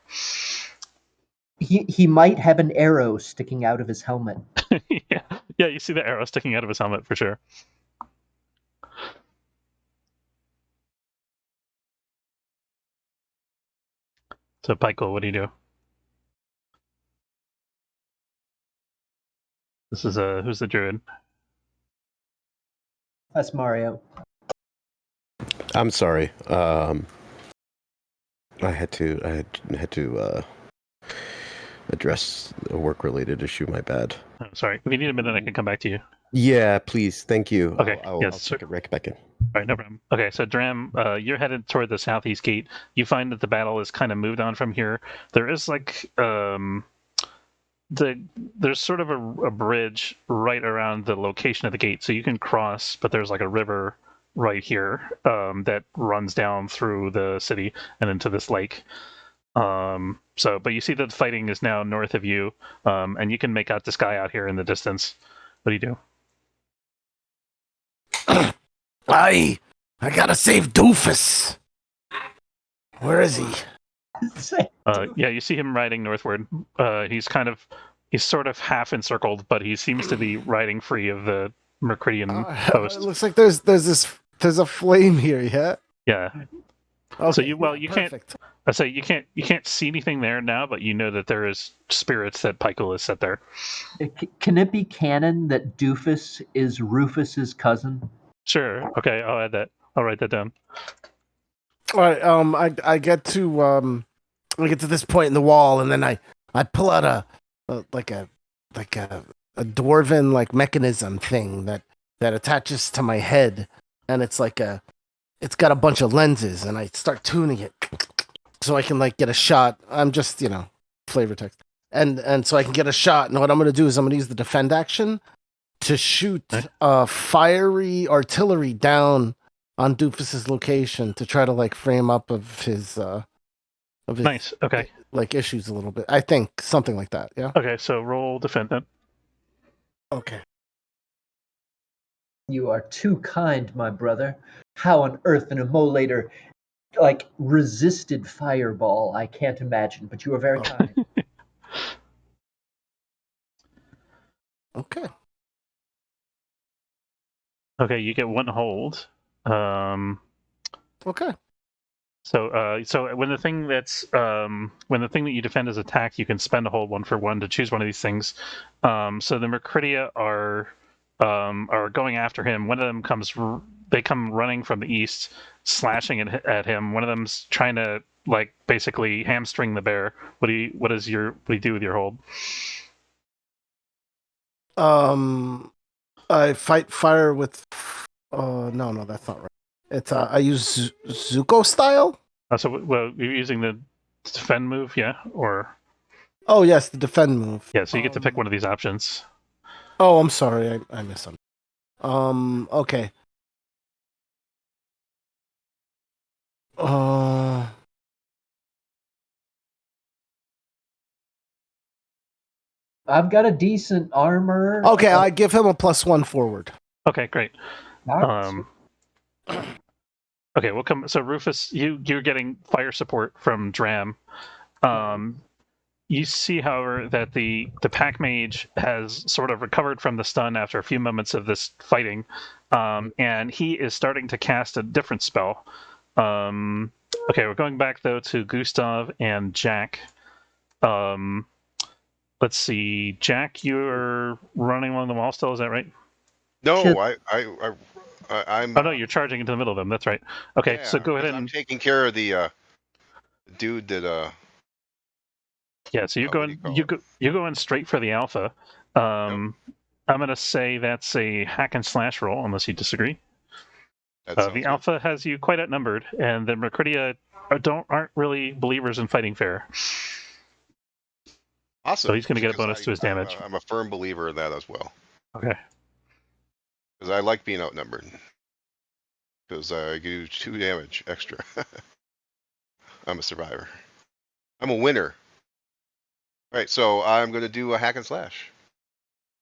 He might have an arrow sticking out of his helmet. Yeah, you see the arrow sticking out of his helmet for sure. So, Pykel, what do you do? This is who's the druid? That's Mario. I'm sorry. I had to address a work-related issue. My bad. Oh, sorry. If you need a minute, I can come back to you. Yeah, please. Thank you. Okay. I'll take it right back in. All right, no problem. Okay, so Dram, you're headed toward the southeast gate. You find that the battle is kind of moved on from here. There is there's sort of a bridge right around the location of the gate, so you can cross, but there's a river right here that runs down through the city and into this lake. But you see that the fighting is now north of you, and you can make out this guy out here in the distance. What do you do? I gotta save Doofus. Where is he? Yeah, you see him riding northward. He's sort of half encircled, but he seems to be riding free of the Myrkridian host. It looks like there's a flame here. Yeah. Yeah. Okay, so you perfect. Can't. I say you can't see anything there now, but you know that there is spirits that Pykel has set there. Can it be canon that Doofus is Rufus's cousin? Sure. Okay, I'll add that. I'll write that down. All right. I get to this point in the wall, and then I pull out a dwarven mechanism thing that attaches to my head, and it's got a bunch of lenses, and I start tuning it so I can get a shot. I'm just flavor text. and so I can get a shot. And what I'm going to do is I'm going to use the defend action to shoot fiery artillery down on Doofus's location to try to like frame up of his nice. Okay. Like issues a little bit. I think something like that. Yeah. Okay, so roll defend then. Okay. You are too kind, my brother. How on earth an immolator like resisted fireball? I can't imagine, but you are very kind. Okay. Okay, you get 1 hold. Okay. So when the thing that you defend is attacked, you can spend a hold 1 for 1 to choose one of these things. So the Myrkridia are going after him. One of them they come running from the east, slashing at him. One of them's trying to like basically hamstring the bear. What do you do with your hold? I fight fire with. No, that's not right. It's I use Zuko style. So you're using the defend move, yeah, or? Oh yes, the defend move. Yeah, so you get to pick one of these options. Oh, I'm sorry, I missed something. Okay. I've got a decent armor. Okay, I give him a +1 forward. Okay, great. Okay, we'll come. So Rufus, you're getting fire support from Dram. You see, however, that the pack mage has sort of recovered from the stun after a few moments of this fighting, and he is starting to cast a different spell. Okay, we're going back though to Gustav and Jack. Let's see, Jack, you're running along the wall still. Is that right? No, I'm. Oh no, you're charging into the middle of them. That's right. Okay, so go ahead and. I'm taking care of the dude that. Yeah, so you're going straight for the alpha. I'm gonna say that's a hack and slash roll, unless you disagree. The alpha has you quite outnumbered, and the Myrkridia aren't really believers in fighting fair. Awesome. So he's going to get a bonus to his damage. I'm a firm believer in that as well. Okay. Because I like being outnumbered. Because I do 2 damage extra. I'm a survivor. I'm a winner. All right, so I'm going to do a hack and slash.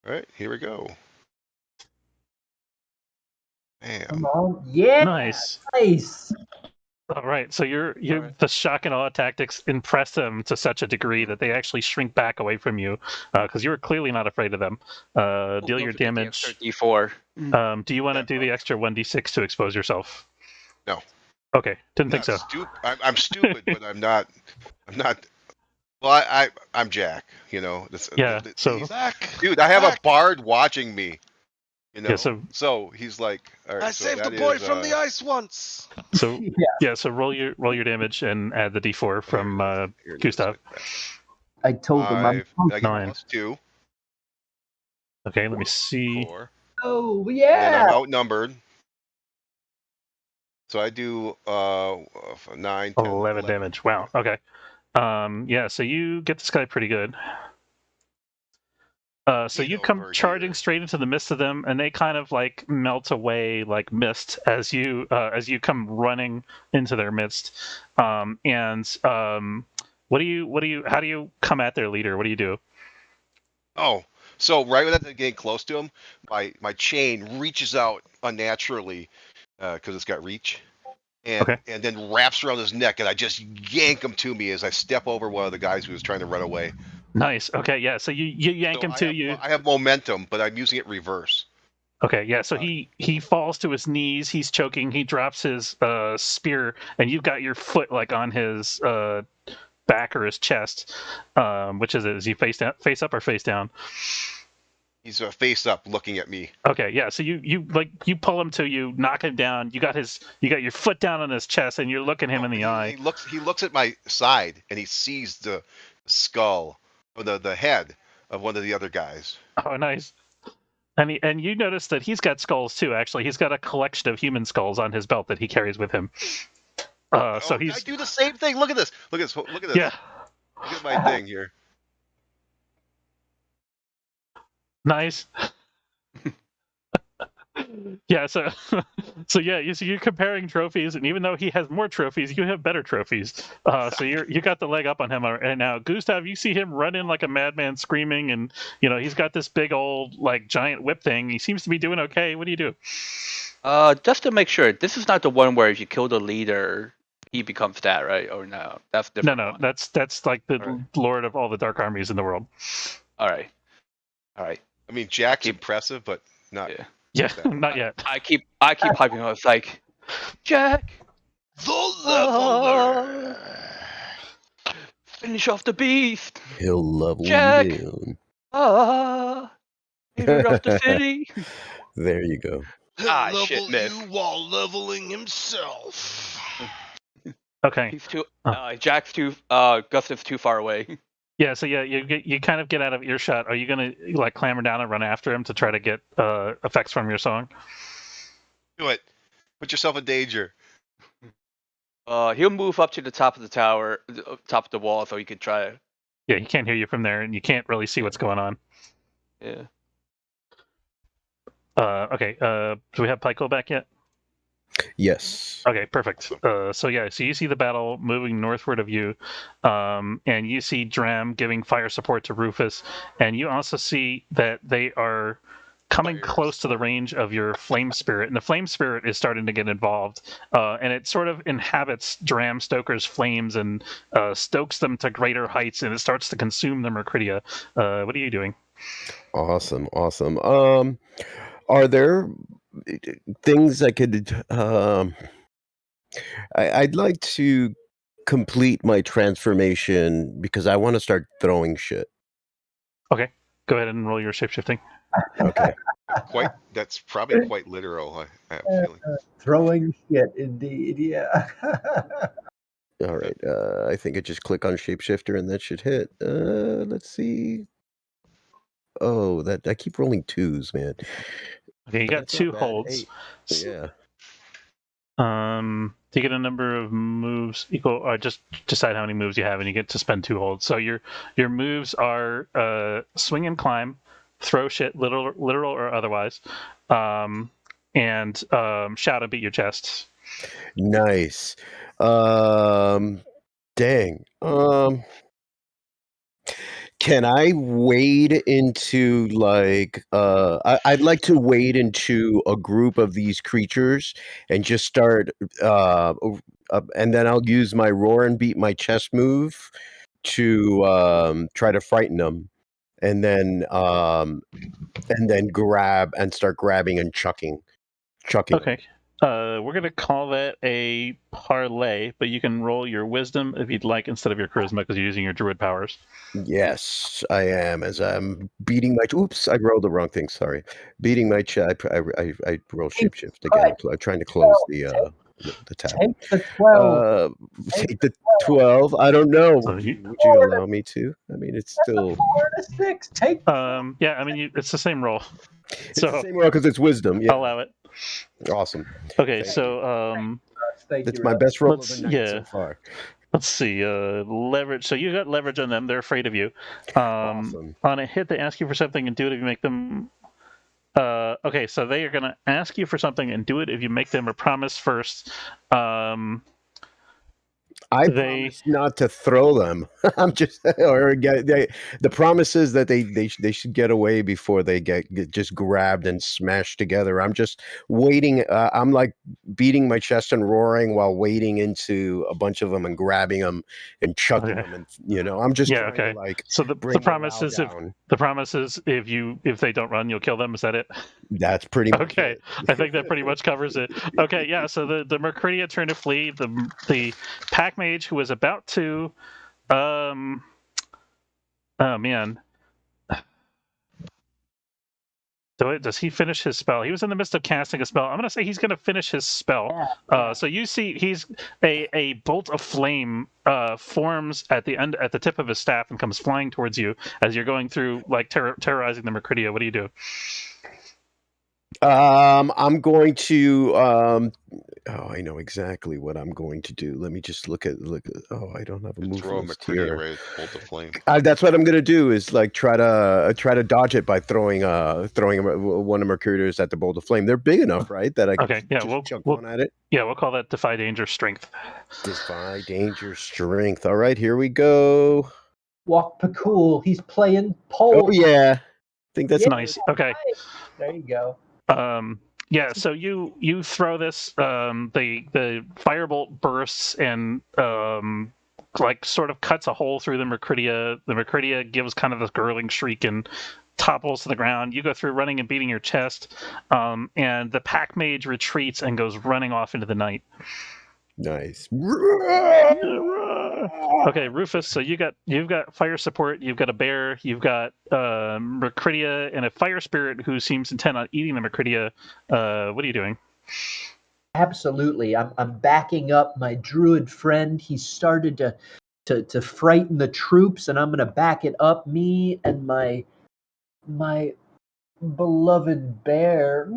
All right, here we go. Bam. Come on. Yeah. Nice. All right, so the shock and awe tactics impress them to such a degree that they actually shrink back away from you, because you're clearly not afraid of them. Deal your damage. D4. Do you want to do the extra 1d6 to expose yourself? No. Okay, didn't think so. I'm stupid, but I'm not. Well, I'm Jack. You know. Dude, I have a bard watching me. You know, yeah, so he's like, all right, I saved the boy from the ice once. So so roll your damage and add the d4 from Gustav. I told him I'm 9. +2. Okay, let me see. 4. Oh yeah. And I'm outnumbered. So I do 9, 10, 11 damage. Wow. Okay. Yeah, so you get this guy pretty good. So you come charging straight into the midst of them, and they kind of like melt away like mist as you come running into their midst. How do you come at their leader? What do you do? Oh, so right when I'm getting close to him, my chain reaches out unnaturally because it's got reach, and then wraps around his neck, and I just yank him to me as I step over one of the guys who was trying to run away. Nice. Okay. Yeah. So you yank him to you. I have momentum, but I'm using it reverse. Okay. Yeah. So he falls to his knees. He's choking. He drops his spear, and you've got your foot like on his back or his chest. Which is it? Is he face up or face down? He's face up, looking at me. Okay. Yeah. So you pull him to you, knock him down. You got your foot down on his chest, and you're looking him in the eye. He looks at my side, and he sees the skull. Or the head of one of the other guys. Oh, nice. And you notice that he's got skulls too. Actually, he's got a collection of human skulls on his belt that he carries with him. So I do the same thing. Look at this. Look at this. Yeah. Look at my thing here. Nice. Yeah, so yeah, you're comparing trophies, and even though he has more trophies, you have better trophies. So you got the leg up on him right now. Gustav, you see him run in like a madman, screaming, and he's got this big old like giant whip thing. He seems to be doing okay. What do you do? Just to make sure, this is not the one where if you kill the leader, he becomes that, right? Or no, that's different. No, one. that's like the lord of all the dark armies in the world. All right. I mean, Jack's impressive, but not. Yeah, not yet. I keep hyping him. It's like, Jack, the leveler. Finish off the beast. He'll level Jack. you down. Leader of the city. There you go. He'll level shit, miss. you while leveling himself. Okay. He's too. Jack's too. Gustav's too far away. Yeah, so you kind of get out of earshot. Are you gonna like clamber down and run after him to try to get effects from your song? Do it. Put yourself in danger. He'll move up to the top of the tower, top of the wall, so he could try it. Yeah, he can't hear you from there, and you can't really see what's going on. Yeah. Okay. Do we have Pyko back yet? Yes. Okay, perfect. So you see the battle moving northward of you, and you see Dram giving fire support to Rufus, and you also see that they are coming close to the range of your flame spirit, and the flame spirit is starting to get involved, and it sort of inhabits Dram Stoker's flames and stokes them to greater heights, and it starts to consume the Myrkridia. What are you doing? Awesome. Are there things I could I'd like to complete my transformation because I want to start throwing shit. Okay, go ahead and roll your shapeshifting. Okay. That's probably quite literal. I have a feeling. Throwing shit, indeed. Yeah. All right. I think I just click on shapeshifter and that should hit. Let's see. Oh, I keep rolling twos, man. Okay, you got That's not two bad. holds. Yeah. To get a number of moves equal, or just decide how many moves you have, and you get to spend two holds. So your moves are swing and climb, throw shit, literal or otherwise, and shout and beat your chest. Nice. Dang. Can I wade into like I'd like to wade into a group of these creatures and just start and then I'll use my roar and beat my chest move to try to frighten them and then grab and start grabbing and chucking. Okay. We're going to call that a parlay, but you can roll your wisdom if you'd like instead of your charisma because you're using your druid powers. Yes, I am. As I'm beating my... Oops, I rolled the wrong thing. Sorry. Beating my... I rolled shapeshift again. I'm trying to close the tab. Take the 12. Take the 12. I don't know. So Would you allow me to? I mean, it's still... 4 to 6. Take. Yeah, I mean, it's the same roll. It's the same roll because it's wisdom. Yeah. I'll allow it. Awesome. Okay, so it's my best roll of the night so far. Let's see. Leverage. So you got leverage on them. They're afraid of you. Awesome. On a hit, they ask you for something and do it if you make them. Okay, so they are going to ask you for something and do it if you make them a promise first. I promise not to throw them. I'm just, the promise is that they should get away before they get just grabbed and smashed together. I'm just waiting. I'm like beating my chest and roaring while wading into a bunch of them and grabbing them and chucking them. And I'm just trying to like. So the promise is if they don't run, you'll kill them. Is that it? That's pretty much okay. It. I think that pretty much covers it. Okay, yeah. So the Myrkridia turned to flee. The pack mage who was about to oh man, does he finish his spell? He was in the midst of casting a spell. I'm gonna say he's gonna finish his spell. So you see he's a bolt of flame forms at the tip of his staff and comes flying towards you as you're going through like terrorizing the Myrkridia. What do you do? I'm going to. I know exactly what I'm going to do. Let me just look at. Oh, I don't have a move Throw a list Myrkridia here. right at the bolt of flame. That's what I'm going to do. Is like try to dodge it by throwing one of Myrkridias at the bolt of flame. They're big enough, right? That I can just chuck one at it. Yeah, we'll call that defy danger strength. Defy danger strength. All right, here we go. Walk Pakul. He's playing pole. Oh yeah, I think that's nice. Okay. There you go. Yeah, so you throw this, the firebolt bursts and like sort of cuts a hole through the Myrkridia. The Myrkridia gives kind of this gurgling shriek and topples to the ground. You go through running and beating your chest, and the pack mage retreats and goes running off into the night. Nice. Okay, Rufus. So you've got fire support. You've got a bear. You've got Myrkridia and a fire spirit who seems intent on eating the Myrkridia. What are you doing? Absolutely, I'm backing up my druid friend. He started to frighten the troops, and I'm gonna back it up. Me and my beloved bear,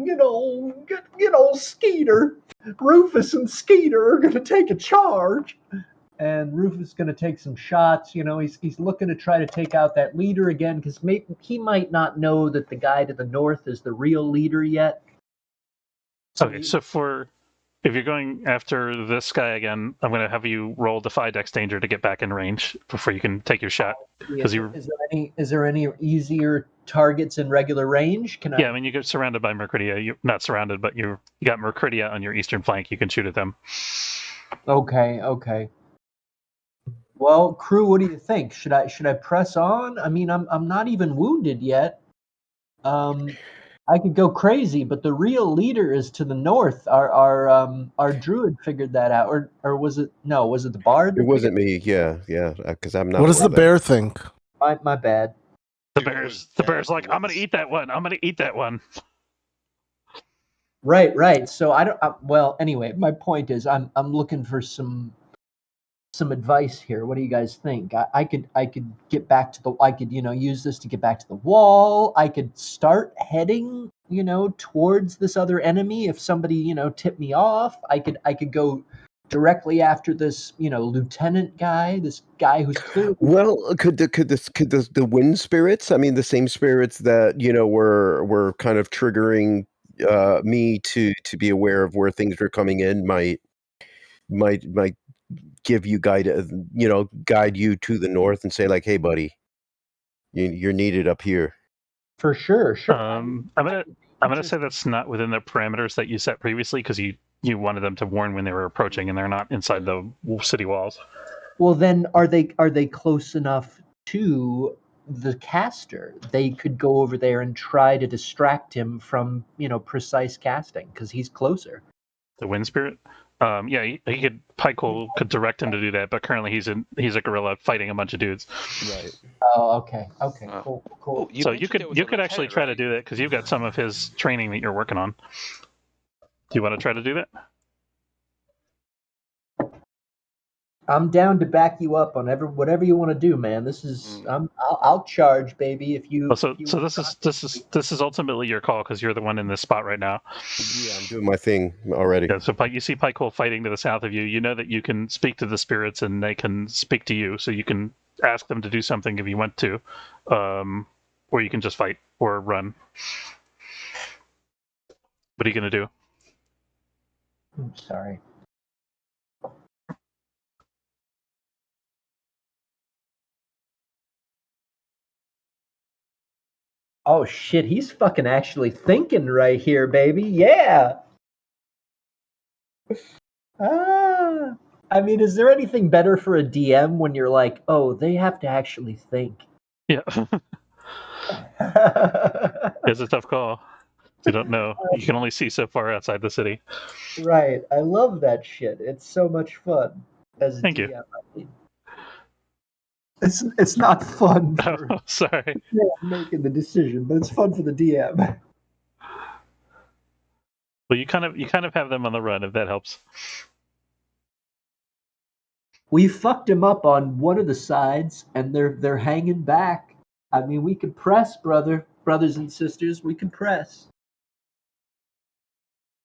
Skeeter, Rufus and Skeeter are gonna take a charge. And Rufus is going to take some shots. He's looking to try to take out that leader again because he might not know that the guy to the north is the real leader yet. So if you're going after this guy again, I'm going to have you roll Defy Dex Danger to get back in range before you can take your shot. Is there any easier targets in regular range? Yeah, I mean you get surrounded by Myrkridia. You're not surrounded, but you got Myrkridia on your eastern flank. You can shoot at them. Okay. Well, crew, what do you think? Should I press on? I mean, I'm not even wounded yet. I could go crazy, but the real leader is to the north. Our druid figured that out, or was it the bard? It wasn't me. Yeah, because I'm not. What does the bear think? My bad. The bear's like, I'm gonna eat that one. Right. So I don't. Well, anyway, my point is, I'm looking for some advice here. What do you guys think? I could get back to I could use this to get back to the wall. I could start heading towards this other enemy if somebody tipped me off. I could go directly after this lieutenant guy, this guy who's clearly. Well, could the wind spirits? I mean, the same spirits that were kind of triggering me to be aware of where things were coming in might give you guide you to the north and say like, hey buddy, you're needed up here. For sure. I'm gonna say that's not within the parameters that you set previously because you wanted them to warn when they were approaching and they're not inside the city walls. Well, then are they close enough to the caster? They could go over there and try to distract him from precise casting because he's closer. The wind spirit. Yeah, he could. Pykel could direct him to do that, but currently he's a gorilla fighting a bunch of dudes. Right. Oh, okay, cool. Oh, So you could actually try to do that because you've got some of his training that you're working on. Do you want to try to do that? I'm down to back you up on whatever you want to do, man. This is I'll charge, baby. If you. So this is ultimately your call because you're the one in this spot right now. Yeah, I'm doing my thing already. Yeah, so you see Pykel fighting to the south of you. You know that you can speak to the spirits and they can speak to you, so you can ask them to do something if you want to, or you can just fight or run. What are you gonna do? I'm sorry. Oh shit, he's fucking actually thinking right here, baby. Yeah. I mean, is there anything better for a DM when you're like, oh, they have to actually think? Yeah. It's a tough call. You don't know. You can only see so far outside the city. Right. I love that shit. It's so much fun. As a Thank DM, you. I mean. It's not fun for sorry. making the decision, but it's fun for the DM. Well, you kind of have them on the run if that helps. We fucked him up on one of the sides, and they're hanging back. I mean, we can press, brothers and sisters. We can press.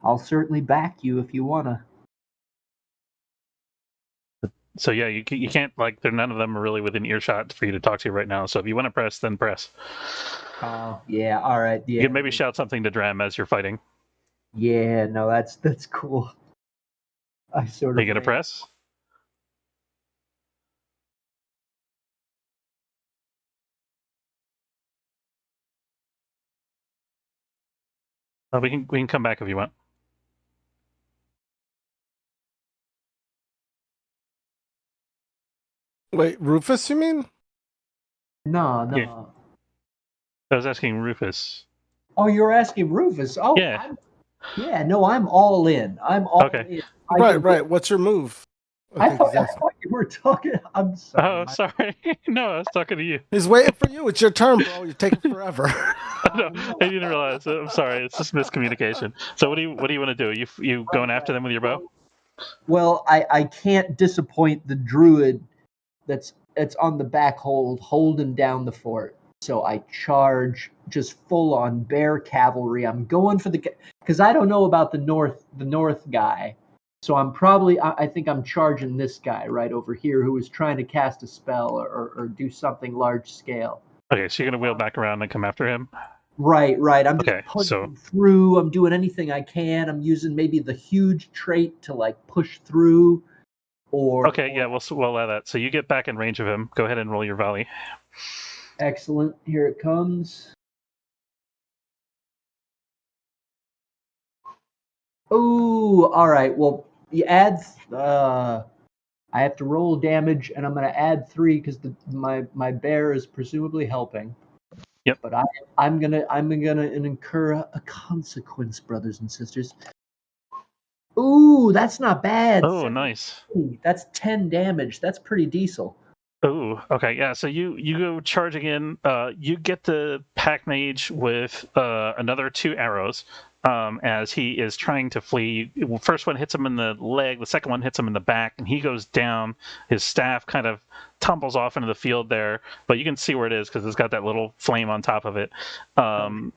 I'll certainly back you if you wanna. So yeah, you can't like. None of them are really within earshot for you to talk to right now. So if you want to press, then press. Oh yeah, all right. Yeah, You can maybe shout something to Dram as you're fighting. Yeah, no, that's cool. I sort of. Are you gonna press? We can come back if you want. Wait, Rufus, you mean? No. Yeah. I was asking Rufus. Oh, you're asking Rufus. Oh, yeah. I'm all in. I'm all in. Right. What's your move? I thought you were talking. I'm sorry. Oh, sorry. No, I was talking to you. He's waiting for you. It's your turn, bro. You're taking forever. No, I didn't realize. I'm sorry. It's just miscommunication. So what do you want to do? You going after them with your bow? Well, I can't disappoint the druid that's on the back holding down the fort. So I charge just full on bear cavalry. I'm going for because I don't know about the north guy. So I think I'm charging this guy right over here who is trying to cast a spell or do something large scale. Okay, so you're gonna wheel back around and come after him? Right. I'm just punching through. I'm doing anything I can. I'm using maybe the huge trait to like push through. We'll allow that. So you get back in range of him. Go ahead and roll your volley. Excellent. Here it comes. Oh, all right. Well, you add. I have to roll damage, and I'm going to add 3 because my bear is presumably helping. Yep. But I'm gonna incur a consequence, brothers and sisters. Ooh, that's not bad. Oh, nice. That's 10 damage. That's pretty decent. Oh, okay, yeah. So you go charging in. You get the pack mage with another 2 arrows as he is trying to flee. First one hits him in the leg. The second one hits him in the back, and he goes down. His staff kind of tumbles off into the field there, but you can see where it is because it's got that little flame on top of it. And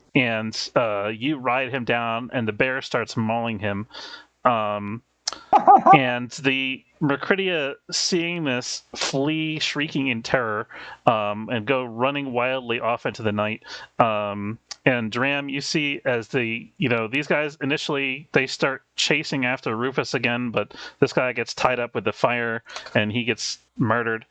you ride him down, and the bear starts mauling him. And the Myrkridia, seeing this, flee shrieking in terror and go running wildly off into the night. And Dram, you see as these guys initially, they start chasing after Rufus again, but this guy gets tied up with the fire and he gets murdered.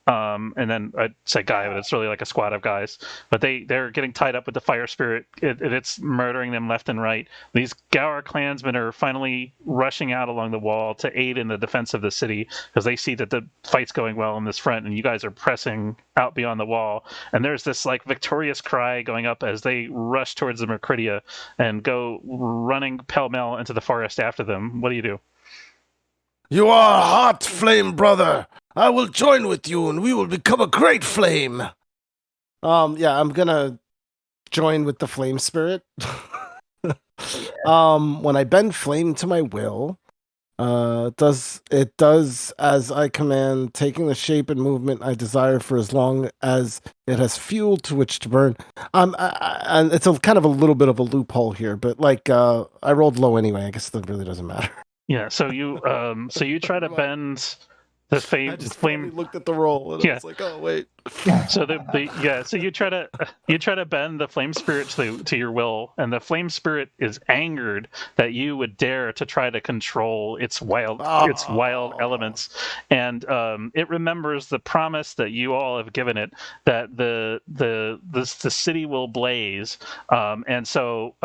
And then I'd say guy, but it's really like a squad of guys. But they're getting tied up with the fire spirit. It's murdering them left and right. These Gower clansmen are finally rushing out along the wall to aid in the defense of the city because they see that the fight's going well on this front, and you guys are pressing out beyond the wall. And there's this like victorious cry going up as they rush towards the Myrkridia and go running pell-mell into the forest after them. What do you do? You are hot, flame brother. I will join with you, and we will become a great flame. Yeah, I'm gonna join with the flame spirit. When I bend flame to my will, it does as I command, taking the shape and movement I desire for as long as it has fuel to which to burn. And it's a kind of a little bit of a loophole here, but like I rolled low anyway. I guess that really doesn't matter. Yeah, so you try to bend the flame. I just flame looked at the roll and I was like, oh wait. So so you try to bend the flame spirit to your will, and the flame spirit is angered that you would dare to try to control its wild elements, and it remembers the promise that you all have given it that the city will blaze, and so.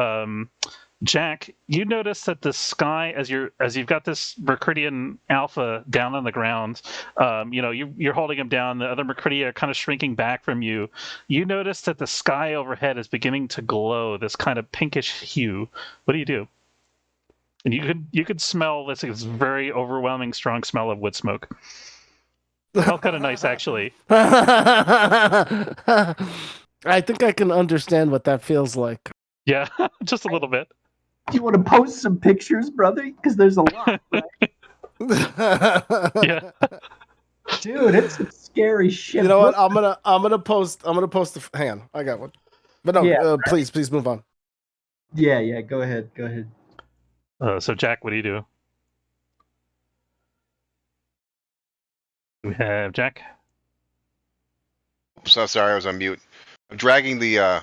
Jack, you notice that the sky, as you've got this Myrkridian alpha down on the ground, you're holding him down. The other Myrkridia are kind of shrinking back from you. You notice that the sky overhead is beginning to glow, this kind of pinkish hue. What do you do? And you could smell this very overwhelming, strong smell of wood smoke. It felt kind of nice, actually. I think I can understand what that feels like. Yeah, just a little bit. Do you want to post some pictures, brother? Because there's a lot, right? Yeah. Dude, it's some scary shit. You know what? I'm gonna post hang on, I got one. But no, please move on. Yeah, go ahead. So Jack, what do you do? We have Jack. So sorry, I was on mute. I'm dragging the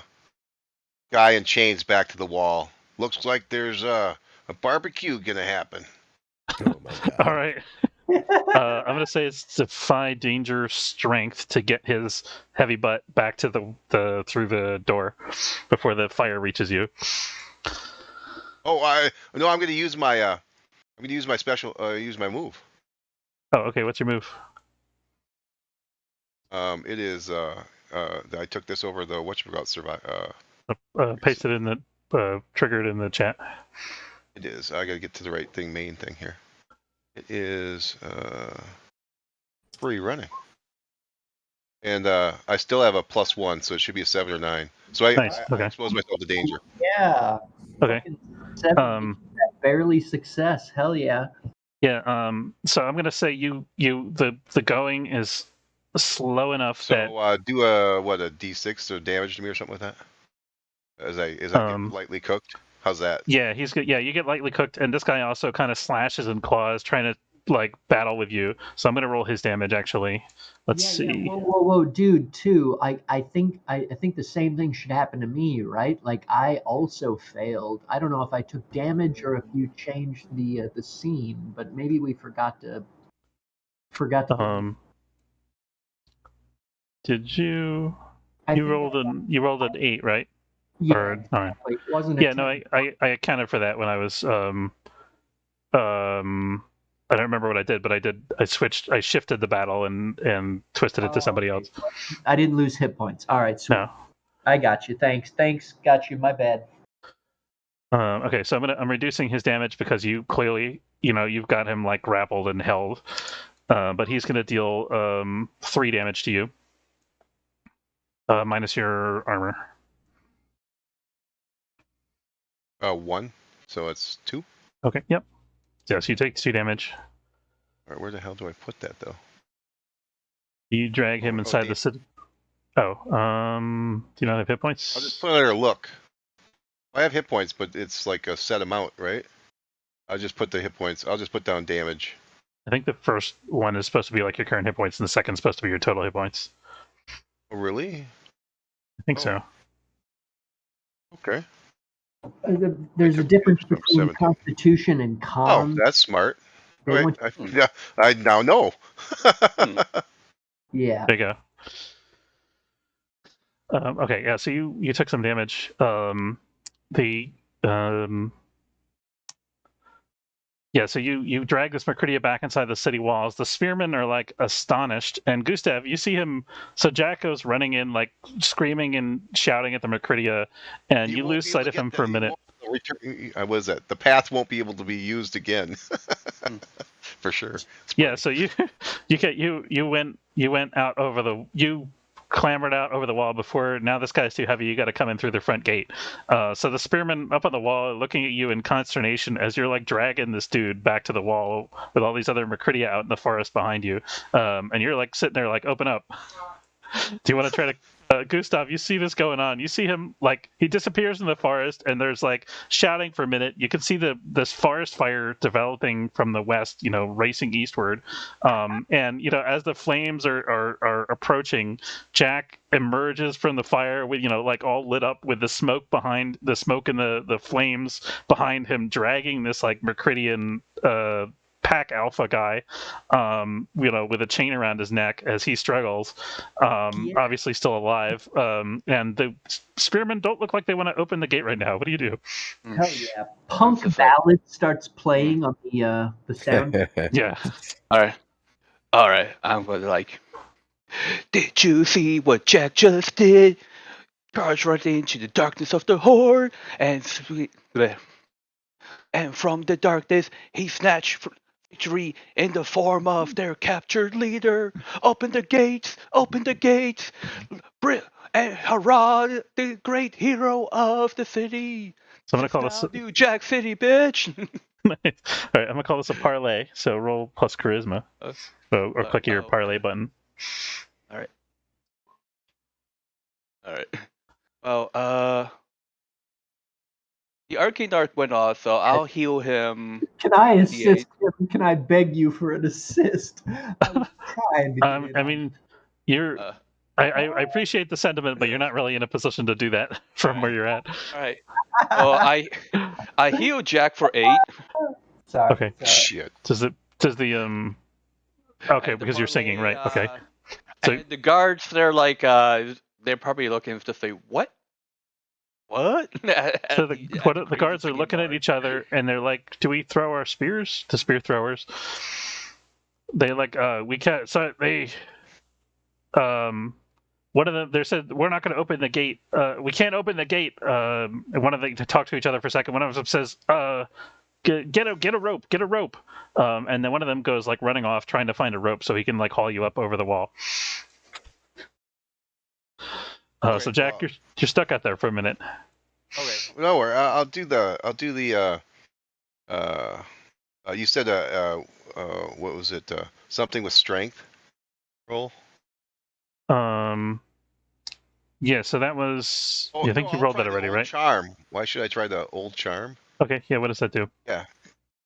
guy in chains back to the wall. Looks like there's a barbecue gonna happen. Oh my god. All right. I'm gonna say it's defy danger strength to get his heavy butt back to the through the door before the fire reaches you. Oh, I'm gonna use my special use my move. Oh, okay. What's your move? It is I took this over the whatchamacallit survive. Paste it in the triggered in the chat. It is. I gotta get to the right thing. Main thing here. It is free running, and I still have a +1, so it should be a 7 or 9. So I expose myself to danger. Yeah. Okay. Barely success. Hell yeah. Yeah. So I'm gonna say the going is slow enough that. So do a D6 or damage to me or something like that. As I get lightly cooked. How's that? Yeah, he's good. Yeah, you get lightly cooked, and this guy also kind of slashes and claws, trying to like battle with you. So I'm gonna roll his damage actually. Let's see. Yeah. Whoa, dude. Too. I think the same thing should happen to me, right? Like I also failed. I don't know if I took damage or if you changed the scene, but maybe we forgot to. Did you? You rolled an 8, right? Yeah. Or, exactly. It wasn't. Yeah. No, I accounted for that when I was I don't remember what I did, but I shifted the battle and twisted it to somebody else. I didn't lose hit points. All right, sweet. No. I got you. Thanks. Got you. My bad. Okay, so I'm reducing his damage because you clearly, you've got him like grappled and held, but he's going to deal 3 damage to you, minus your armor. 1, so it's 2. Okay. Yep. Yeah, so you take 2 damage. All right, where the hell do I put that though? You drag him inside the city. Oh, do you not have hit points? I'll just put another look. I have hit points, but it's like a set amount, right? I'll just put the hit points. I'll just put down damage. I think the first one is supposed to be like your current hit points, and the second is supposed to be your total hit points. Oh, really? I think so. Okay. There's a difference between Constitution and Con. Oh, that's smart. Right. I now know. Yeah. There you go. Okay, yeah. So you took some damage. Yeah, so you drag this Myrkridia back inside the city walls. The spearmen are like astonished, and Gustav, you see him. So Jack goes running in, like screaming and shouting at the Myrkridia, and you lose sight of him for a minute. Was that the path won't be able to be used again? For sure. Yeah, so you went out over you clambered out over the wall before. Now this guy's too heavy. You got to come in through the front gate. So the spearmen up on the wall looking at you in consternation as you're like dragging this dude back to the wall with all these other Myrkridia out in the forest behind you, and you're like sitting there like, open up. Do you want to try to? Gustav, you see this going on. You see him like he disappears in the forest, and there's like shouting for a minute. You can see this forest fire developing from the west, racing eastward. And as the flames are approaching, Jack emerges from the fire with like all lit up with the smoke and the flames behind him, dragging this like Myrkridian pack alpha guy, with a chain around his neck as he struggles, obviously still alive. And the spearmen don't look like they want to open the gate right now. What do you do? Hell yeah! Punk ballad starts playing on the sound. Yeah. All right. I'm going to like. Did you see what Jack just did? Charge right into the darkness of the horde, and from the darkness he snatched victory in the form of their captured leader. Open the gates, and hurrah, the great hero of the city. So I'm gonna call this New Jack City, bitch. Nice. All right, I'm gonna call this a parlay. So roll plus charisma, or click your parlay button. All right. Well, The arcane dart went off, so I'll heal him. Can I the assist D8. him? Can I beg you for an assist? I was trying to get in I on mean, you're. Uh, I appreciate the sentiment, but you're not really in a position to do that from where you're at. all right. So I heal Jack for 8. Sorry. Okay. Sorry. Shit. Does the Okay, And the because you're singing, melee, right? Okay. So And the guards, they're like, they're probably looking to say, what? What? so the guards are looking at each other and they're like, "Do we throw our spears?" The spear throwers. They like, we can't. So they, one of them, they said, "We're not going to open the gate. We can't open the gate." And one of them to talk to each other for a second. One of them says, Get a rope, get a rope." And then one of them goes like running off trying to find a rope so he can like haul you up over the wall. So Jack, you're stuck out there for a minute. Okay. No, I'll do the you said what was it? Something with strength roll. Yeah, so that was. I think you I'll rolled try that the already, old right? Charm. Why should I try the old charm? Okay, yeah. What does that do? Yeah.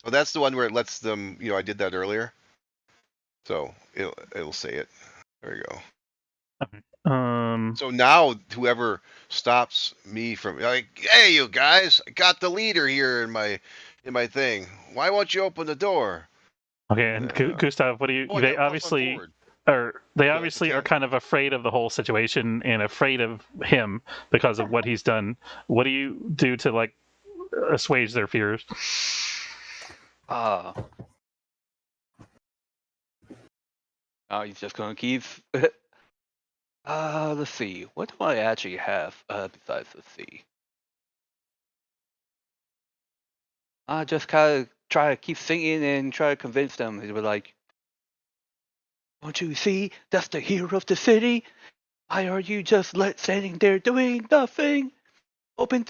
Well, that's the one where it lets them. I did that earlier. So it'll say it. There you go. Okay. So now whoever stops me from like, hey, you guys, I got the leader here in my thing. Why won't you open the door? Okay, and Gustav, what do you? They obviously are kind of afraid of the whole situation and afraid of him because of what he's done. What do you do to like assuage their fears? He's just gonna keep. Let's see. What do I actually have besides the sea? I just kind of try to keep singing and try to convince them. They were like, "Don't you see? That's the hero of the city. Why are you just standing there doing nothing? Bring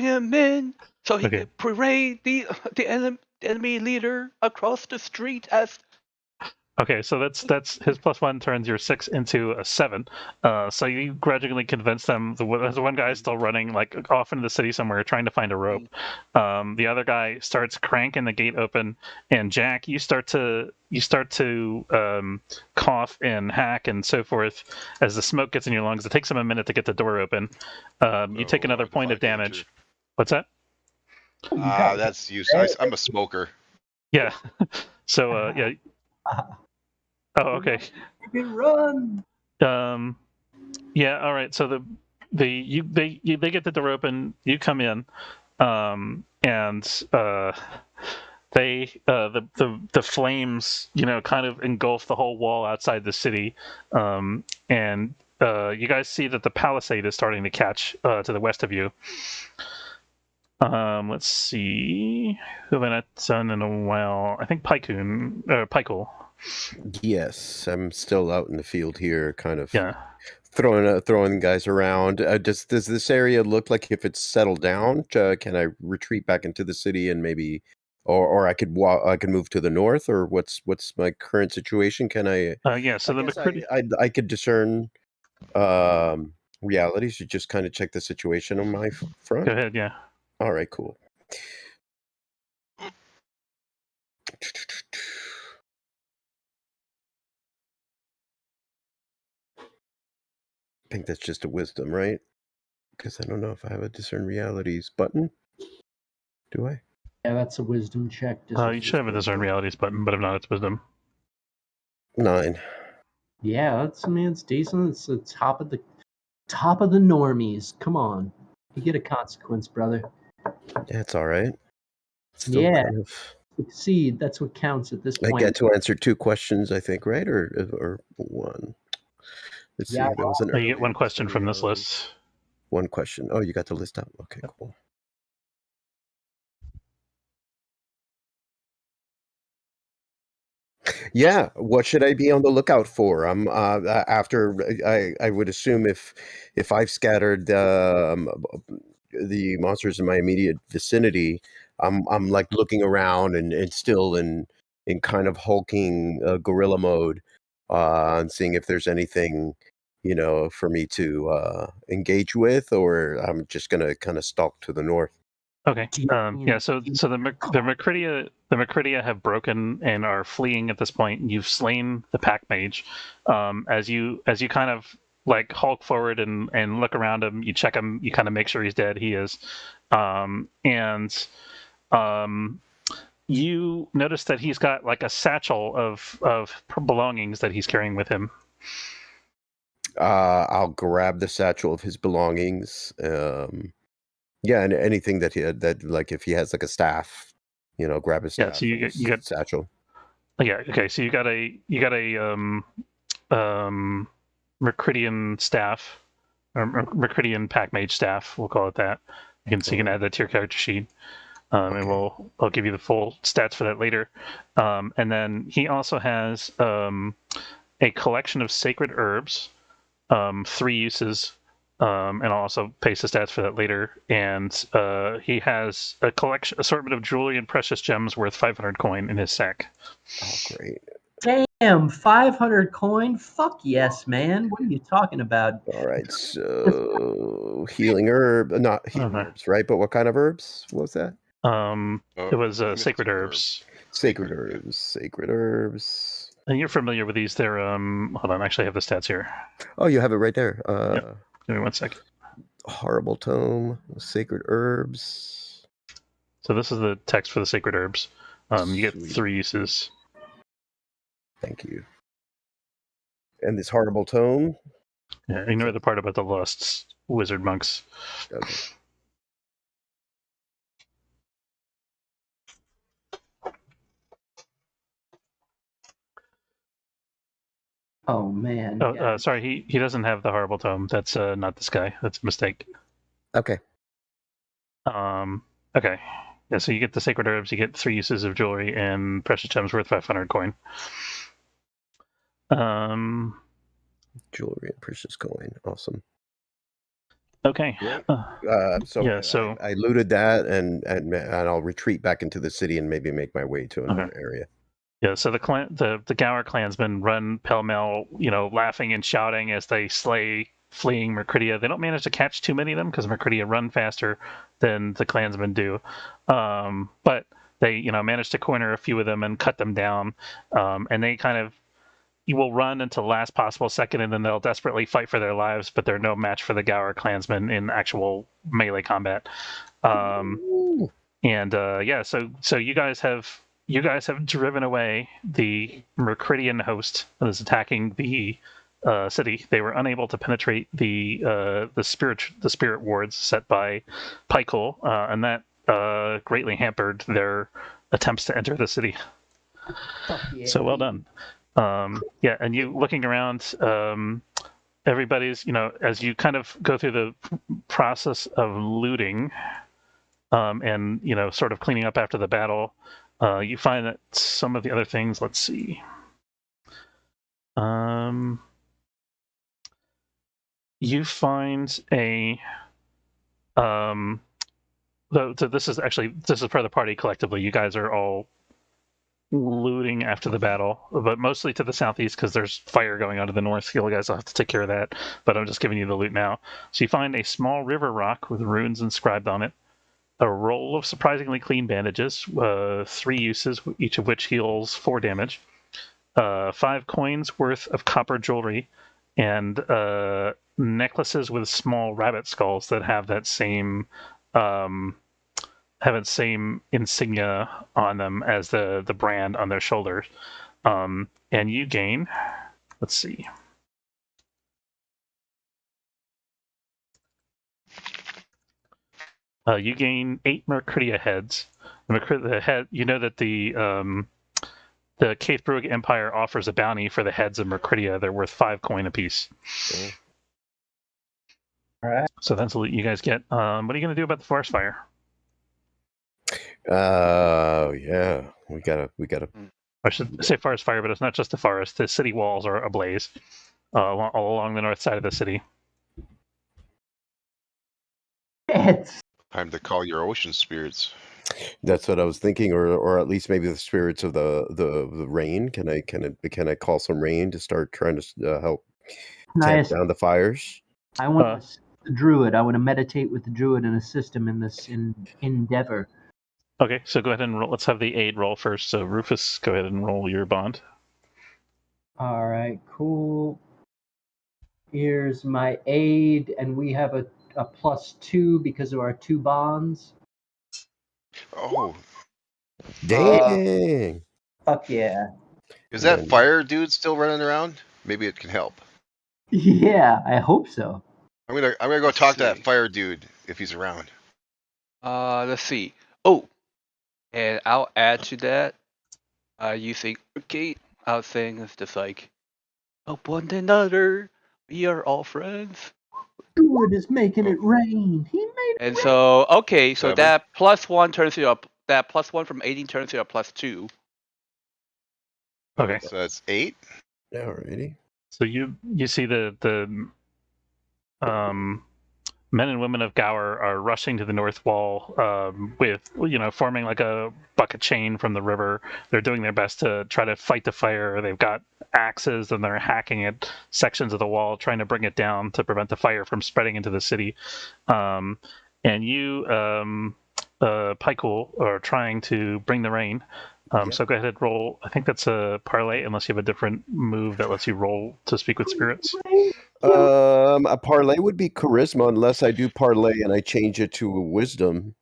him in so he can parade the enemy leader across the street as." Okay, so that's his +1 turns your 6 into a 7. So you gradually convince them. The one guy is still running like off into the city somewhere trying to find a rope. The other guy starts cranking the gate open, and Jack, you start to cough and hack and so forth as the smoke gets in your lungs. It takes him a minute to get the door open. You take another point of damage. What's that? That's useless. I'm a smoker. Yeah. So yeah. Oh, okay. You can run. Yeah. All right. So they get the door open. You come in, and the flames, kind of engulf the whole wall outside the city, and you guys see that the palisade is starting to catch to the west of you. Let's see. Who have I not done in a while? I think Pykel. Yes, I'm still out in the field here, kind of Yeah. throwing guys around. Does this area look like if it's settled down? Can I retreat back into the city and maybe, or I could move to the north, or what's my current situation? Can I? Yeah. So I could discern realities. You just kind of check the situation on my front. Go ahead. Yeah. All right. Cool. I think that's just a wisdom, right? Because I don't know if I have a discern realities button. Do I? Yeah, that's a wisdom check. You should have a discern realities button, but if not, it's wisdom. 9. Yeah, it's decent. It's the top of the normies. Come on, you get a consequence, brother. Yeah, it's all right. Kind of... succeed. That's what counts at this point. I get to answer 2 questions, I think, right? Or 1. Let's see. There was you get 1 question from this list. 1 question. Oh, you got the list up. Okay, cool. Yeah, what should I be on the lookout for? I'm after I would assume if I've scattered the monsters in my immediate vicinity, I'm like looking around and still in kind of hulking guerrilla mode, and seeing if there's anything for me to engage with, or I'm just gonna kind of stalk to the north. Okay. Yeah. So the Myrkridia have broken and are fleeing at this point. You've slain the pack mage. As you kind of like hulk forward and look around him, you check him. You kind of make sure he's dead. He is. You notice that he's got like a satchel of belongings that he's carrying with him. I'll grab the satchel of his belongings. Yeah, and anything that he had, that like if he has like a staff, grab his staff. Yeah, so you got satchel. Yeah. Okay. So you got a Myrkridian staff, or Myrkridian pack mage staff. We'll call it that. You can add that to your character sheet. Okay. And I'll give you the full stats for that later. And then he also has a collection of sacred herbs, 3 uses, and I'll also paste the stats for that later. And he has a assortment of jewelry and precious gems worth 500 coin in his sack. Oh, great. Damn, 500 coin? Fuck yes, man. What are you talking about? All right, so healing herb, not healing herbs, right? But what kind of herbs? What was that? It was sacred herbs. Sacred herbs. And you're familiar with these. They're hold on, I actually have the stats here. Oh, you have it right there. Yep. Give me 1 second. Horrible tome, sacred herbs. So this is the text for the sacred herbs. You get 3 uses. Thank you. And this horrible tome? Yeah, ignore the part about the lost wizard monks. Okay. Oh man. Oh, sorry. He doesn't have the horrible tome. That's not this guy. That's a mistake. Okay. Okay. Yeah. So you get the sacred herbs. You get 3 uses of jewelry and precious gems worth 500 coin. Jewelry and precious coin. Awesome. Okay. So I looted that and I'll retreat back into the city and maybe make my way to another area. Yeah, so the Gower clansmen run pell-mell, laughing and shouting as they slay fleeing Myrkridia. They don't manage to catch too many of them because Myrkridia run faster than the clansmen do. But they, manage to corner a few of them and cut them down. And they you will run until the last possible second, and then they'll desperately fight for their lives, but they're no match for the Gower clansmen in actual melee combat. So you guys have driven away the Myrkridian host that is attacking the city. They were unable to penetrate the spirit wards set by Pykel, and that greatly hampered their attempts to enter the city. Yeah. So well done. And you looking around, everybody's, as you kind of go through the process of looting, and sort of cleaning up after the battle. You find that some of the other things, let's see. You find a this is for the party collectively. You guys are all looting after the battle, but mostly to the southeast because there's fire going on to the north. You guys will have to take care of that, but I'm just giving you the loot now. So you find a small river rock with runes inscribed on it. A roll of surprisingly clean bandages, 3 uses, each of which heals 4 damage. 5 coins worth of copper jewelry, and necklaces with small rabbit skulls that have that same insignia on them as the brand on their shoulders. And you gain, let's see. You gain 8 Myrkridia heads. The head, that the Caithbrug Empire offers a bounty for the heads of Myrkridia. They're worth 5 coin apiece. Cool. All right. So that's the loot you guys get. What are you going to do about the forest fire? Yeah, we gotta. I should say forest fire, but it's not just the forest. The city walls are ablaze all along the north side of the city. It's Time to call your ocean spirits. That's what I was thinking, or at least maybe the spirits of the rain. Can I call some rain to start trying to help tamp down the fires? I want the druid. I want to meditate with the druid and assist him in this endeavor. Okay, so go ahead and roll. Let's have the aid roll first. So Rufus, go ahead and roll your bond. All right, cool. Here's my aid, and we have a +2 because of our 2 bonds. Oh, Dang. Fuck yeah. is that fire dude still running around? Maybe it can help. Yeah, I hope so. I'm gonna go talk to that fire dude if he's around. Let's see. Oh, and I'll add to that. Using Arcade, I was saying it's just like, help one another. We are all friends. Druid is making it rain. He made it And rain. so, okay, so 7. that +1 turns into that +1 from 18 turns into a +2. Okay. So that's 8. Alrighty. So you see the men and women of Gower are rushing to the north wall with, forming like a bucket chain from the river. They're doing their best to try to fight the fire. They've got axes and they're hacking at sections of the wall, trying to bring it down to prevent the fire from spreading into the city. And you, Pycool, are trying to bring the rain. So go ahead and roll. I think that's a parlay, unless you have a different move that lets you roll to speak with spirits. A parlay would be charisma, unless I do parlay and I change it to a wisdom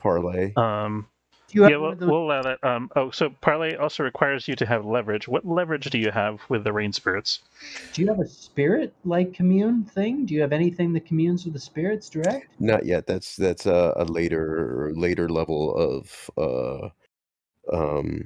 parlay. We'll allow that. So parlay also requires you to have leverage. What leverage do you have with the rain spirits? Do you have a spirit-like commune thing? Do you have anything that communes with the spirits direct? Not yet. That's a later level of So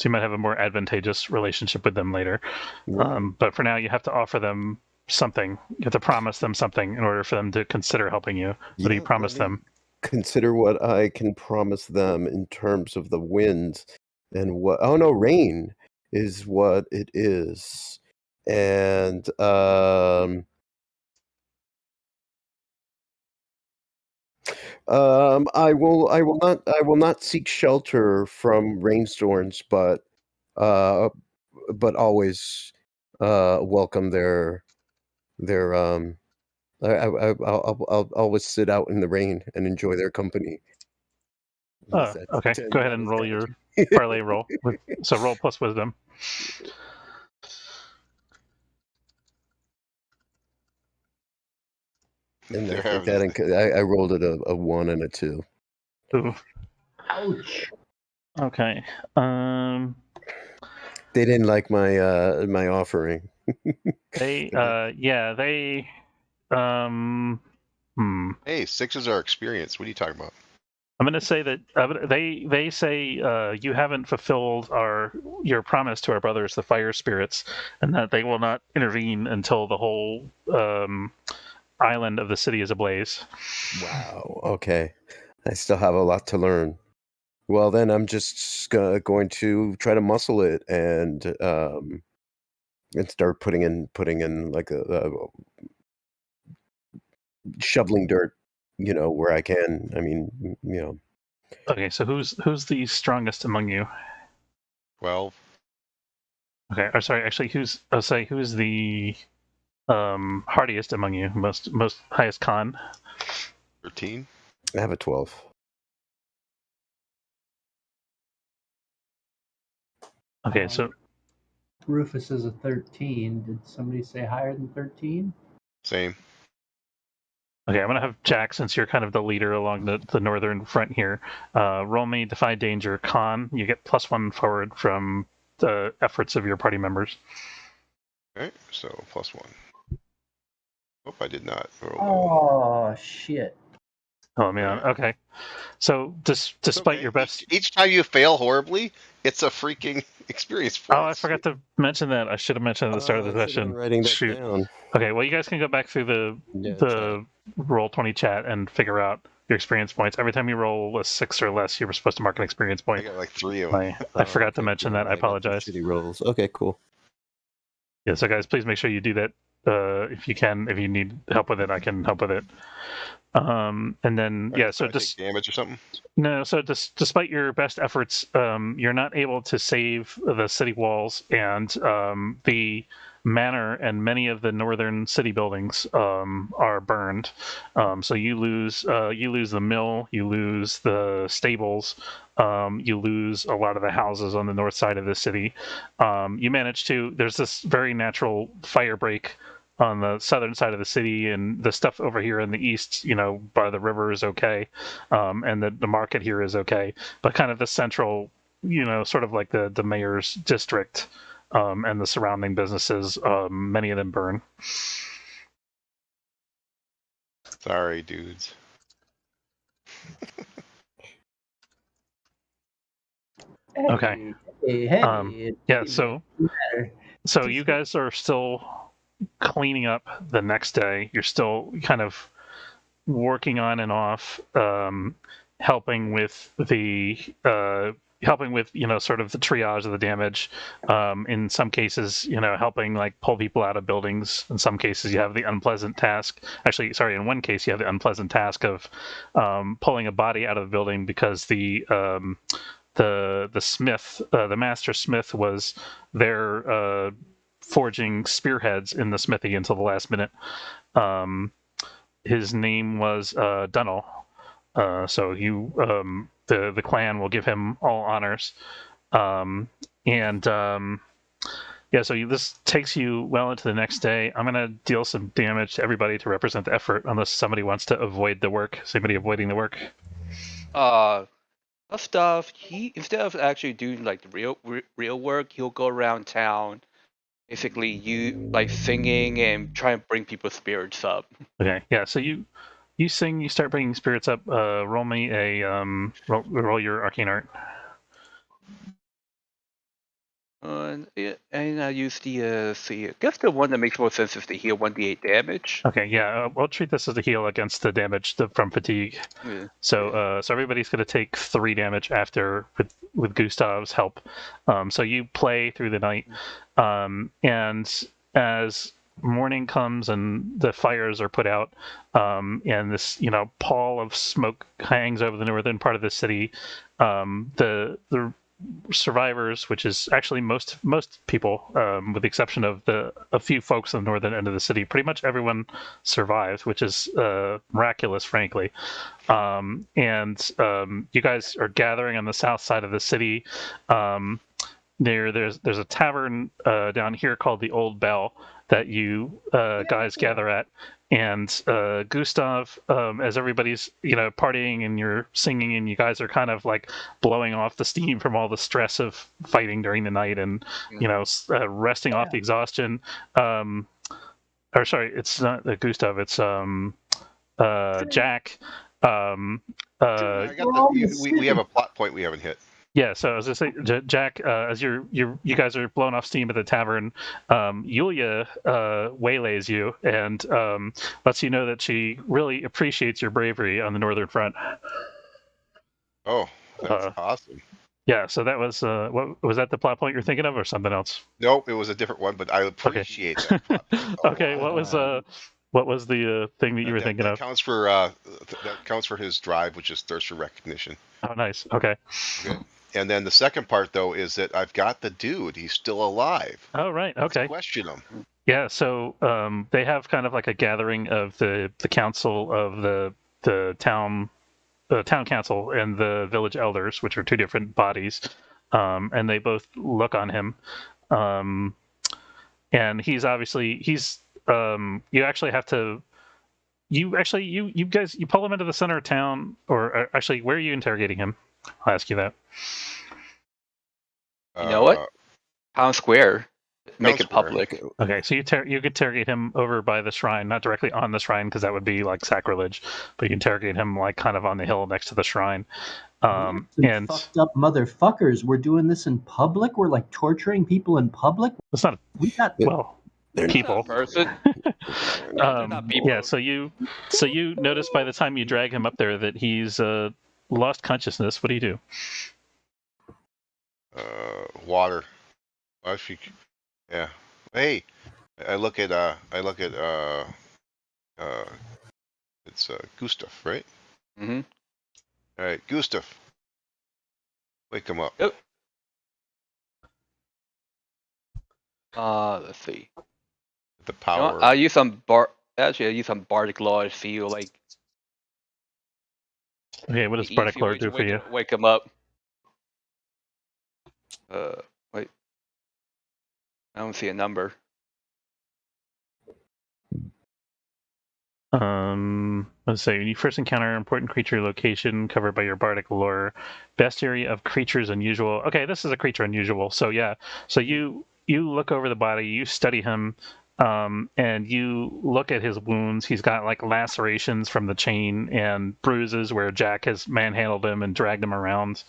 you might have a more advantageous relationship with them later. But for now, you have to offer them something. You have to promise them something in order for them to consider helping you. What do you promise them? Consider what I can promise them in terms of the winds and what. Oh no, rain is what it is, and I will not seek shelter from rainstorms, but always welcome their I'll always sit out in the rain and enjoy their company. Okay, go ahead and roll your parlay roll. So roll plus wisdom. And I rolled it a 1 and a 2. Ooh. Ouch. Okay. They didn't like my my offering. They Hey, 6s are experience. What are you talking about? I'm going to say that they say you haven't fulfilled your promise to our brothers, the fire spirits, and that they will not intervene until the whole island of the city is ablaze. Wow. Okay. I still have a lot to learn. Well, then I'm just going to try to muscle it and start putting in like a shoveling dirt, where I can. I mean, Okay, so who's the strongest among you? 12. Okay, or sorry, actually, who's the hardiest among you? Most highest con? 13. I have a 12. Okay, so Rufus is a 13. Did somebody say higher than 13? Same. Okay, I'm going to have Jack, since you're kind of the leader along the northern front here, roll me Defy Danger Con. You get +1 forward from the efforts of your party members. Okay, so +1. Hope I did not. Oh, shit. Oh, man. Okay. So, despite your best... Each time you fail horribly, it's a freaking experience point. Oh, I forgot to mention that. I should have mentioned at the start of the session. Writing that down. Okay, well, you guys can go back through the Roll20 chat and figure out your experience points. Every time you roll a 6 or less, you were supposed to mark an experience point. I got like 3 of them. I forgot to mention that. I apologize. Shitty rolls. Okay, cool. Yeah, so guys, please make sure you do that if you can. If you need help with it, I can help with it. And then so just damage or something. No, so despite your best efforts, you're not able to save the city walls, and the manor and many of the northern city buildings are burned. So you lose the mill, you lose the stables, you lose a lot of the houses on the north side of the city. You manage to. There's this very natural fire break on the southern side of the city, and the stuff over here in the east, by the river is okay, and the market here is okay, but kind of the central, sort of like the mayor's district, and the surrounding businesses, many of them burn. Sorry, dudes. Okay. Hey, Yeah, so you guys are still cleaning up the next day. You're still kind of working on and off, helping with sort of the triage of the damage. In some cases, helping like pull people out of buildings. In some cases, you have the unpleasant task. Actually, sorry, in one case, you have the unpleasant task of pulling a body out of the building because the smith, the master smith, was there forging spearheads in the smithy until the last minute. His name was Dunnell. So the clan will give him all honors. This takes you well into the next day. I'm going to deal some damage to everybody to represent the effort, unless somebody wants to avoid the work. Is anybody avoiding the work? Stuff. He, instead of actually doing like the real work, he'll go around town, basically you like singing and try and bring people's spirits up. Okay, yeah. So you sing, you start bringing spirits up. Roll me a roll your arcane art. And I use the I guess the one that makes more sense is to heal 1d8 damage. Okay, yeah, we'll treat this as a heal against the damage from fatigue. Yeah. So everybody's going to take 3 damage after with Gustav's help. So you play through the night, and as morning comes and the fires are put out, and this pall of smoke hangs over the northern part of the city, the survivors, which is actually most people, with the exception of a few folks on the northern end of the city, pretty much everyone survives, which is miraculous, frankly. You guys are gathering on the south side of the city. There's a tavern down here called the Old Bell that you guys gather at. And Gustav, as everybody's partying and you're singing and you guys are kind of like blowing off the steam from all the stress of fighting during the night and resting off the exhaustion. Or sorry, it's not Gustav. It's Jack. We have a plot point we haven't hit. Yeah, so as I say, Jack, as you guys are blowing off steam at the tavern, Yulia waylays you and lets you know that she really appreciates your bravery on the northern front. Oh, that's awesome. Yeah, so that was what was that the plot point you're thinking of, or something else? Nope, it was a different one, but I appreciate that plot point. Okay, what was the thing that you were thinking of? Counts for that counts for his drive, which is thirst for recognition. Oh, nice. Okay. And then the second part, though, is that I've got the dude. He's still alive. Oh, right. Okay. Let's question him. Yeah. So they have kind of like a gathering of the council of the town council and the village elders, which are 2 different bodies, and they both look on him. And he's obviously you actually have to. You guys pull him into the center of town, or actually, where are you interrogating him? I'll ask you that. You know what? Town Square. Make it public. Okay, so you could interrogate him over by the shrine, not directly on the shrine because that would be like sacrilege, but you can interrogate him like kind of on the hill next to the shrine. And fucked up motherfuckers. We're doing this in public. We're like torturing people in public. It's not. They're people. Person. Yeah. So you notice by the time you drag him up there that he's lost consciousness. What do you do? Water. Yeah. Hey, I look at it's Gustav, right? Mm-hmm. All right, Gustav. Wake him up. Yep. Let's see. The power. I'll use some Actually, I'll use some bardic lore to feel like. Okay, what does bardic lore do for you? Wake him up. Wait. I don't see a number. Let's say when you first encounter an important creature location covered by your bardic lore, bestiary of creatures unusual. Okay, this is a creature unusual. So yeah, so you look over the body, you study him, and you look at his wounds. He's got like lacerations from the chain and bruises where Jack has manhandled him and dragged him around,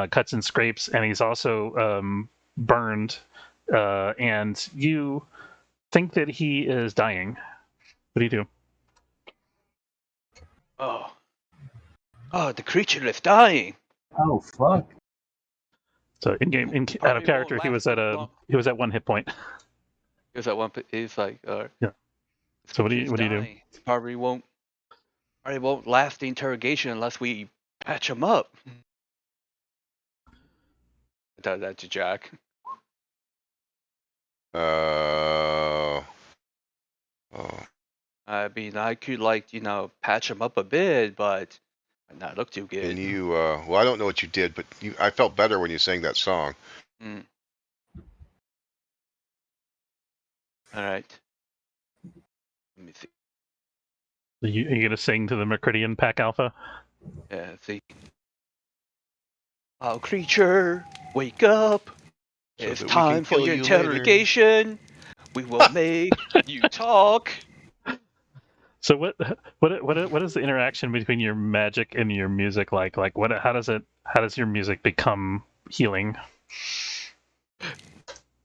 cuts and scrapes, and he's also burned. And you think that he is dying. What do you do? Oh, the creature is dying. Oh fuck! So in game, out of character, he was at 1 hit point. He was at 1. He's like, yeah. So what do you do? Probably won't last the interrogation unless we patch him up. I tell that to Jack. I mean, I could patch him up a bit, but not look too good. And you, well, I don't know what you did, but I felt better when you sang that song. Mm. All right. Let me see. Are you gonna sing to the Myrkridian Pack Alpha? Yeah, see. Oh, creature, wake up! So it's time for your interrogation. Later. We will make you talk. So what is the interaction between your magic and your music like? Like how does your music become healing?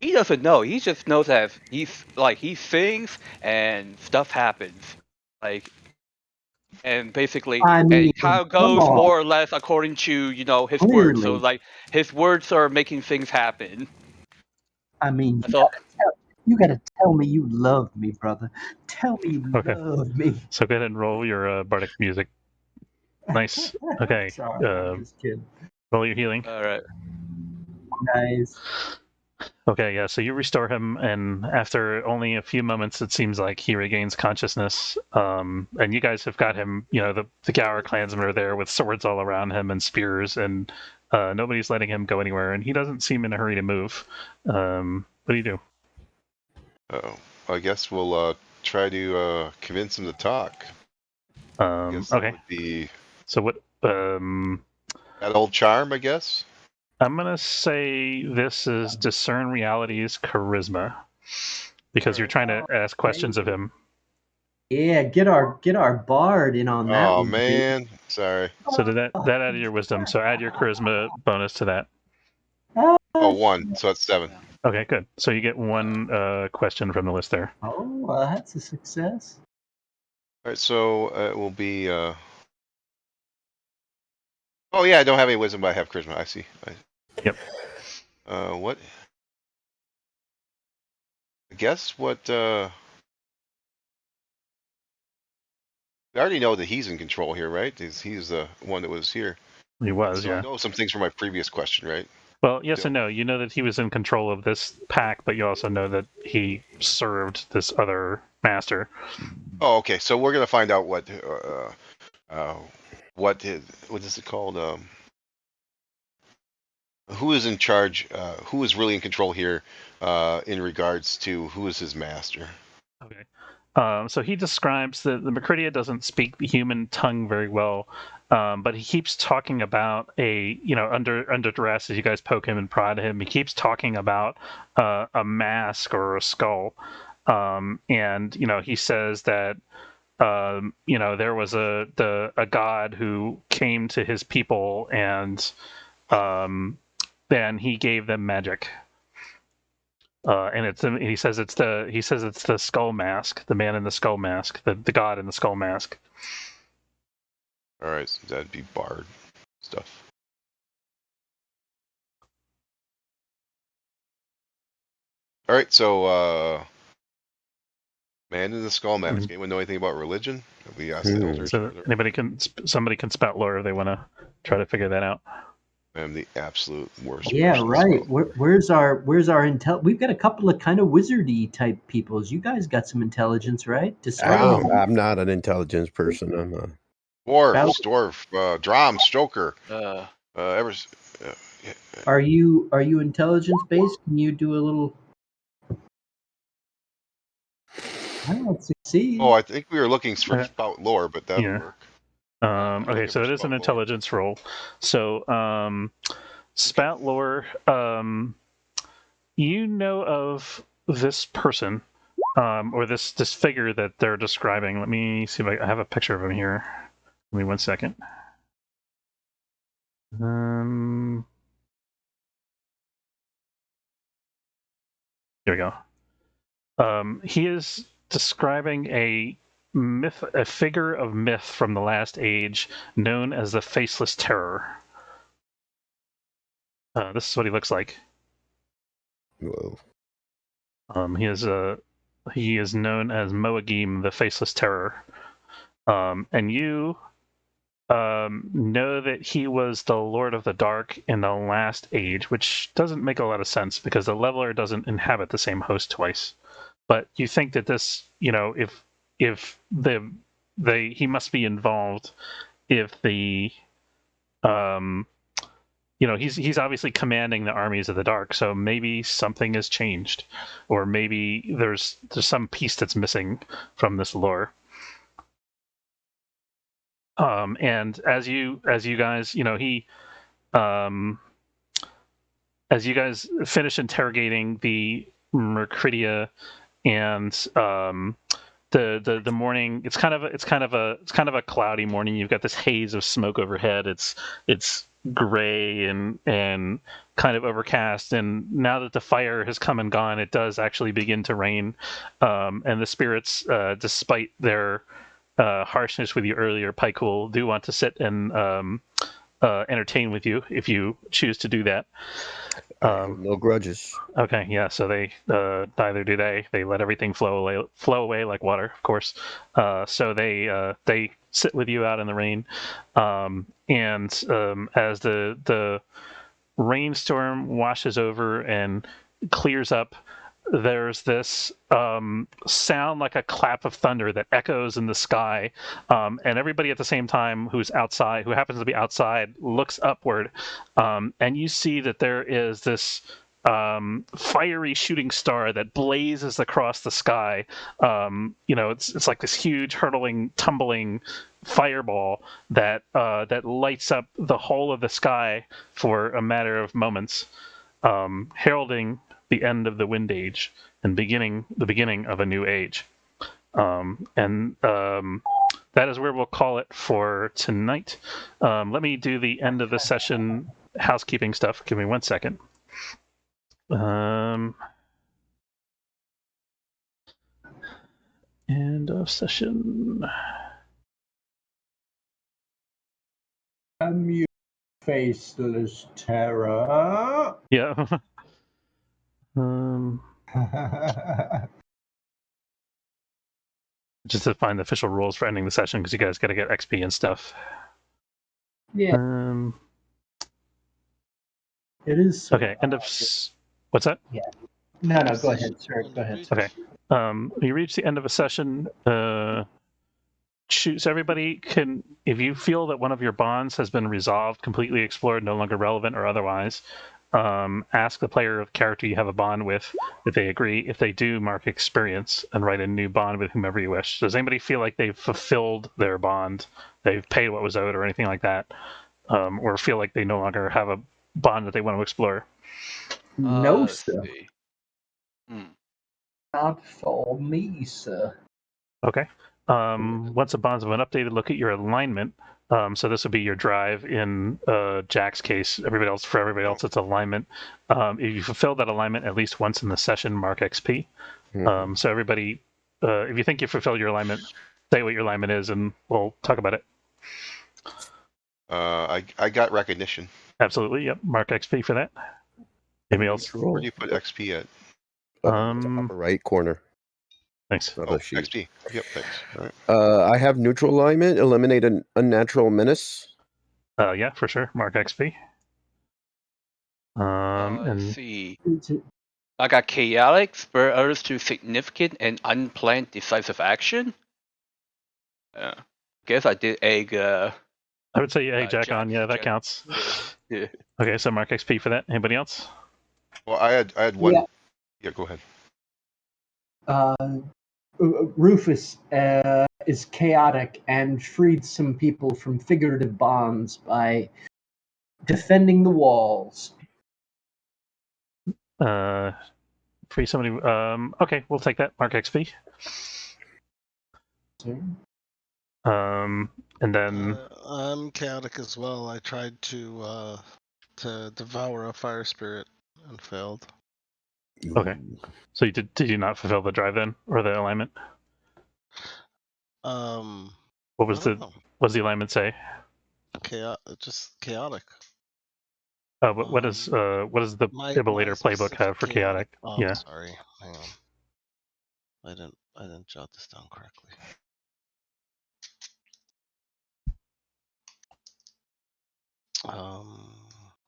He doesn't know. He just knows that he sings and stuff happens. And basically, it kind of goes more or less according to his words. So his words are making things happen. I mean, you gotta tell me you love me, brother. Tell me you love me. So go ahead and roll your bardic music. Nice. Okay. Sorry, I'm just kidding. Roll your healing. All right. Nice. Okay, yeah, so you restore him, and after only a few moments, it seems like he regains consciousness. And you guys have got him, the Gower clansmen are there with swords all around him and spears, and nobody's letting him go anywhere, and he doesn't seem in a hurry to move. What do you do? I guess we'll try to convince him to talk. Okay. So what? That old charm, I guess. I'm gonna say this is discern reality's charisma, because you're trying to ask questions of him. Yeah, get our bard in on that. Oh man, sorry. So did that add your wisdom? So add your charisma bonus to that. 1, so that's 7. Okay, good. So you get 1 question from the list there. Oh, that's a success. All right, so it will be. Oh yeah, I don't have any wisdom, but I have charisma. I see. Yep. What? I guess what? We already know that he's in control here, right? He's the one that was here. He was, so yeah. I know some things from my previous question, right? Well, yes and no. You know that he was in control of this pack, but you also know that he served this other master. Oh, okay. So we're gonna find out what is it called? Who is in charge? Who is really in control here in regards to who is his master? Okay. So he describes that the Myrkridia doesn't speak the human tongue very well, but he keeps talking about under duress as you guys poke him and prod him. He keeps talking about a mask or a skull, and he says that there was a god who came to his people and then he gave them magic. And he says it's the skull mask, the man in the skull mask, the god in the skull mask. All right, so that'd be bard stuff. All right, so man in the skull mask. Mm-hmm. Anyone know anything about religion? We asked the elders. So somebody can spout lore if they want to try to figure that out. I am the absolute worst. Yeah, person right. as well. Where's our intel? We've got a couple of kind of wizardy type peoples. You guys got some intelligence, right? Describe. I'm not an intelligence person. I'm a Dwarf, Drom, Stoker. Uh, Are you intelligence based? Can you do a little? I don't succeed. I think we were looking for spout lore, but that'll Yeah. work. Okay, so it is an intelligence roll. So, spout lore. You know of this person, or this figure that they're describing. Let me see if I have a picture of him here. Give me 1 second. Here we go. He is describing a figure of myth from the last age, known as the Faceless Terror. This is what he looks like. Whoa. He is known as Moagim, the Faceless Terror, and you know that he was the Lord of the Dark in the last age, which doesn't make a lot of sense because the leveler doesn't inhabit the same host twice. But you think that this, if he must be involved, if the he's obviously commanding the armies of the dark, so maybe something has changed, or maybe there's some piece that's missing from this lore. And as you guys, as you guys finish interrogating the Myrkridia and the morning, it's kind of a cloudy morning. You've got this haze of smoke overhead. It's gray and kind of overcast, and now that the fire has come and gone, it does actually begin to rain, and the spirits, despite their harshness with you earlier, Pycool, do want to sit and entertain with you if you choose to do that. No grudges. Okay, yeah. So they neither do they. They let everything flow away like water, of course. So they sit with you out in the rain, and as the rainstorm washes over and clears up, there's this sound like a clap of thunder that echoes in the sky, and everybody at the same time who happens to be outside, looks upward, and you see that there is this fiery shooting star that blazes across the sky. It's like this huge hurtling, tumbling fireball that lights up the whole of the sky for a matter of moments, heralding the end of the Wind Age and the beginning of a new age. That is where we'll call it for tonight. Let me do the end of the session housekeeping stuff. Give me 1 second. End of session. You faceless terror. Yeah. Just to find the official rules for ending the session, because you guys got to get XP and stuff. Yeah. It is. Okay. End of. What's that? Yeah. No, go ahead, sir. Go ahead. Okay. You reach the end of a session. So everybody can, if you feel that one of your bonds has been resolved, completely explored, no longer relevant or otherwise, ask the player of character you have a bond with if they agree. If they do, mark experience and write a new bond with whomever you wish. Does anybody feel like they've fulfilled their bond, they've paid what was owed or anything like that, or feel like they no longer have a bond that they want to explore? No, sir. Not for me, sir. Okay. Once the bonds have been updated, look at your alignment. So this would be your drive in Jack's case. For everybody else, it's alignment. If you fulfill that alignment at least once in the session, mark XP. So everybody, if you think you fulfilled your alignment, say what your alignment is, and we'll talk about it. I got recognition. Absolutely, yep. Mark XP for that. Anybody else? Where do you put XP at? Upper right corner. Thanks. XP. Yep, thanks. All right. I have neutral alignment. Eliminate an unnatural menace. Yeah, for sure. Mark XP. And Let's see. I got chaotic, spur others to significant and unplanned decisive action. Guess I did egg. I would say egg Jack on. Yeah, that counts. Yeah. Okay, so mark XP for that. Anybody else? Well, I had one. Yeah. Yeah, go ahead. Rufus is chaotic and freed some people from figurative bonds by defending the walls. Free somebody. Okay, we'll take that. Mark XP. And then I'm chaotic as well. I tried to devour a fire spirit and failed. okay. So you did you not fulfill the drive then, or the alignment? What was the alignment say? Just chaotic. What does the Ibolator playbook have for chaotic? Oh, yeah. Sorry, hang on. I didn't jot this down correctly.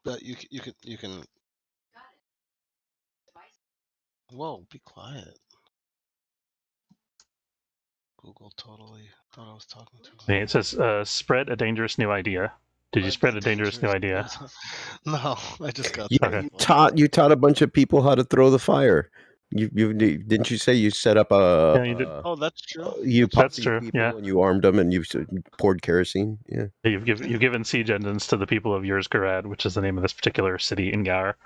But you can. Whoa, be quiet. Google totally thought I was talking to. Okay, it says spread a dangerous new idea. Did you spread a dangerous new idea? No, I just got. Okay. You taught a bunch of people how to throw the fire. You didn't you say you set up a? Yeah, you did. Oh, that's true. That's true. Yeah, and you armed them and you poured kerosene. Yeah. You've given siege engines to the people of Yrsgrad, which is the name of this particular city in Gower.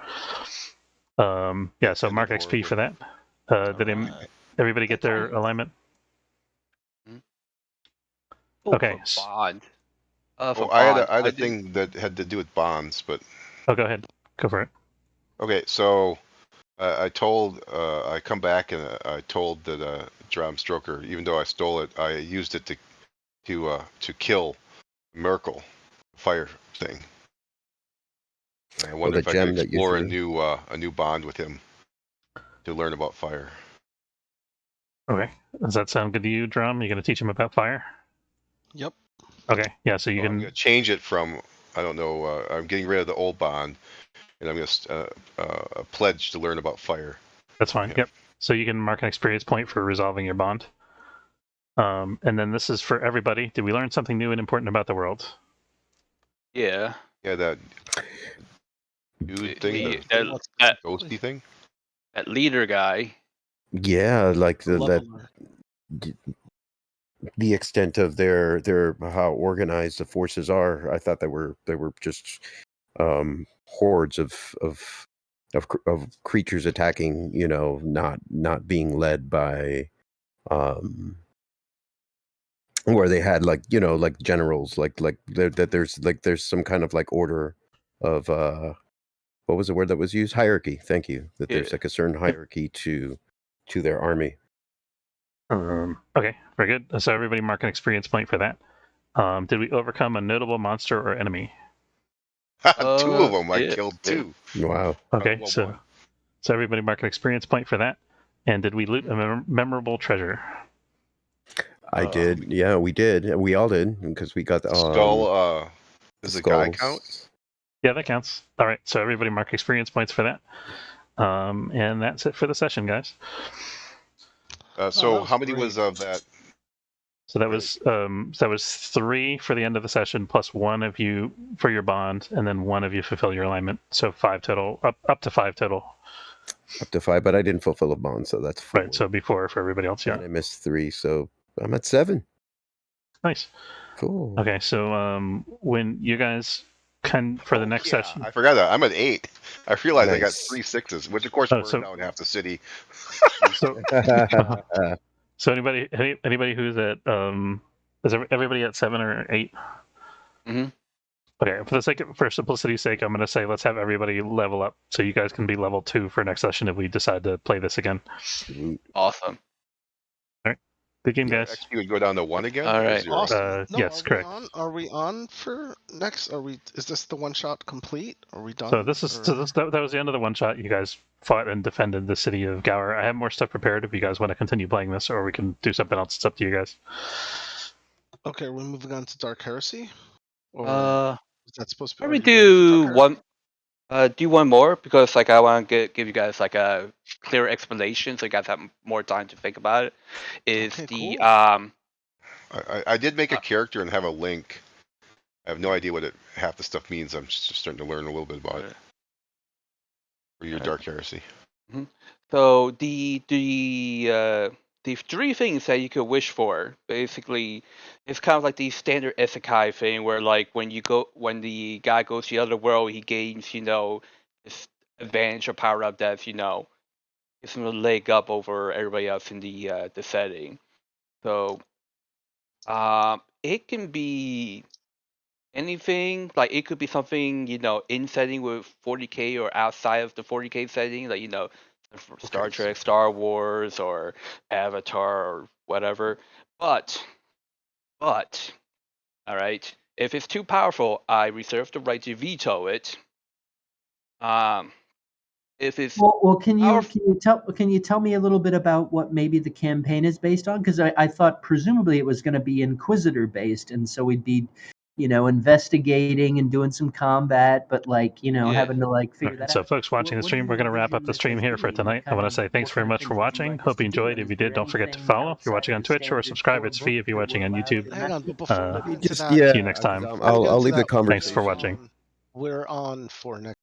Yeah. So mark XP for that. Did everybody get their alignment? Okay. Bond. I had a thing that had to do with bonds, but. Oh, go ahead. Go for it. Okay, so I come back and I told that Drum Stroker, even though I stole it, I used it to kill Myrkle, fire thing. And I wonder if I could explore a new bond with him to learn about fire. Okay. Does that sound good to you, Drum? You going to teach him about fire? Yep. Okay. Yeah. So you can I'm going to change it from, I don't know, I'm getting rid of the old bond, and I'm going to pledge to learn about fire. That's fine. Yep. So you can mark an experience point for resolving your bond. And then this is for everybody. Did we learn something new and important about the world? Yeah. Yeah, that dude thing, that ghosty thing. That leader guy. Yeah, like the extent of their how organized the forces are. I thought they were just hordes of creatures attacking. Not being led by where they had like generals, like there's some kind of like order of what was the word that was used? Hierarchy. Thank you. That there's like a certain hierarchy to their army. Okay, very good. So everybody mark an experience point for that. Did we overcome a notable monster or enemy? 2 of them I killed too. Wow. Okay, so everybody mark an experience point for that. And did we loot a memorable treasure? I did. Yeah, we did. We all did because we got the skull. Does the guy count? Yeah, that counts. All right, so everybody mark experience points for that. And that's it for the session, guys. So how many was of that? So that was 3 for the end of the session, plus 1 of you for your bond, and then 1 of you fulfill your alignment. So 5 total, up to 5 total. Up to 5, but I didn't fulfill a bond, so that's 4. Right. So before for everybody else, yeah. And I missed 3, so I'm at 7. Nice. Cool. Okay, so when you guys for the next session, I forgot that I'm at 8. I realized I got 3 6s, which of course burned down half the city. So anybody who's at is everybody at 7 or 8? Mm-hmm. Okay, for simplicity's sake, I'm going to say let's have everybody level up so you guys can be level 2 for next session if we decide to play this again. Awesome. All right, good game, guys. XP would go down to 1 again. All right. Awesome. Yes, correct. Are we on for next? Is this the one shot complete? Are we done? So that was the end of the one shot. You guys fought and defended the city of Gower. I have more stuff prepared if you guys want to continue playing this, or we can do something else. It's up to you guys. Okay, we're moving on to Dark Heresy. Or is that supposed to be? We do one. Do you want more? Because like I want to give you guys like a clear explanation, so you guys have more time to think about it. Is Okay, the cool. I did make a character and have a link. I have no idea what half the stuff means. I'm just starting to learn a little bit about it. For your Dark Heresy. Mm-hmm. So the three things that you could wish for, basically, it's kind of like the standard isekai thing, where like when the guy goes to the other world, he gains this advantage or power up that gives him a leg up over everybody else in the setting. So it can be anything. Like it could be something in setting with 40K or outside of the 40K setting, like Star Trek, Star Wars, or Avatar, or whatever. But all right, if it's too powerful, I reserve the right to veto it. If it's well, can you tell me a little bit about what maybe the campaign is based on? Because I thought presumably it was going to be Inquisitor based, and so we'd be, investigating and doing some combat, but having to figure that out. So, folks watching the stream, we're going to wrap up the stream here for tonight. I want to say thanks very much for watching. Hope you enjoyed. If you did, don't forget to follow. If you're watching on Twitch, or subscribe. It's free if you're watching on YouTube. Hang on, but before we get into that, see you next time. I'll leave the conversation. Thanks for watching. we're on for next.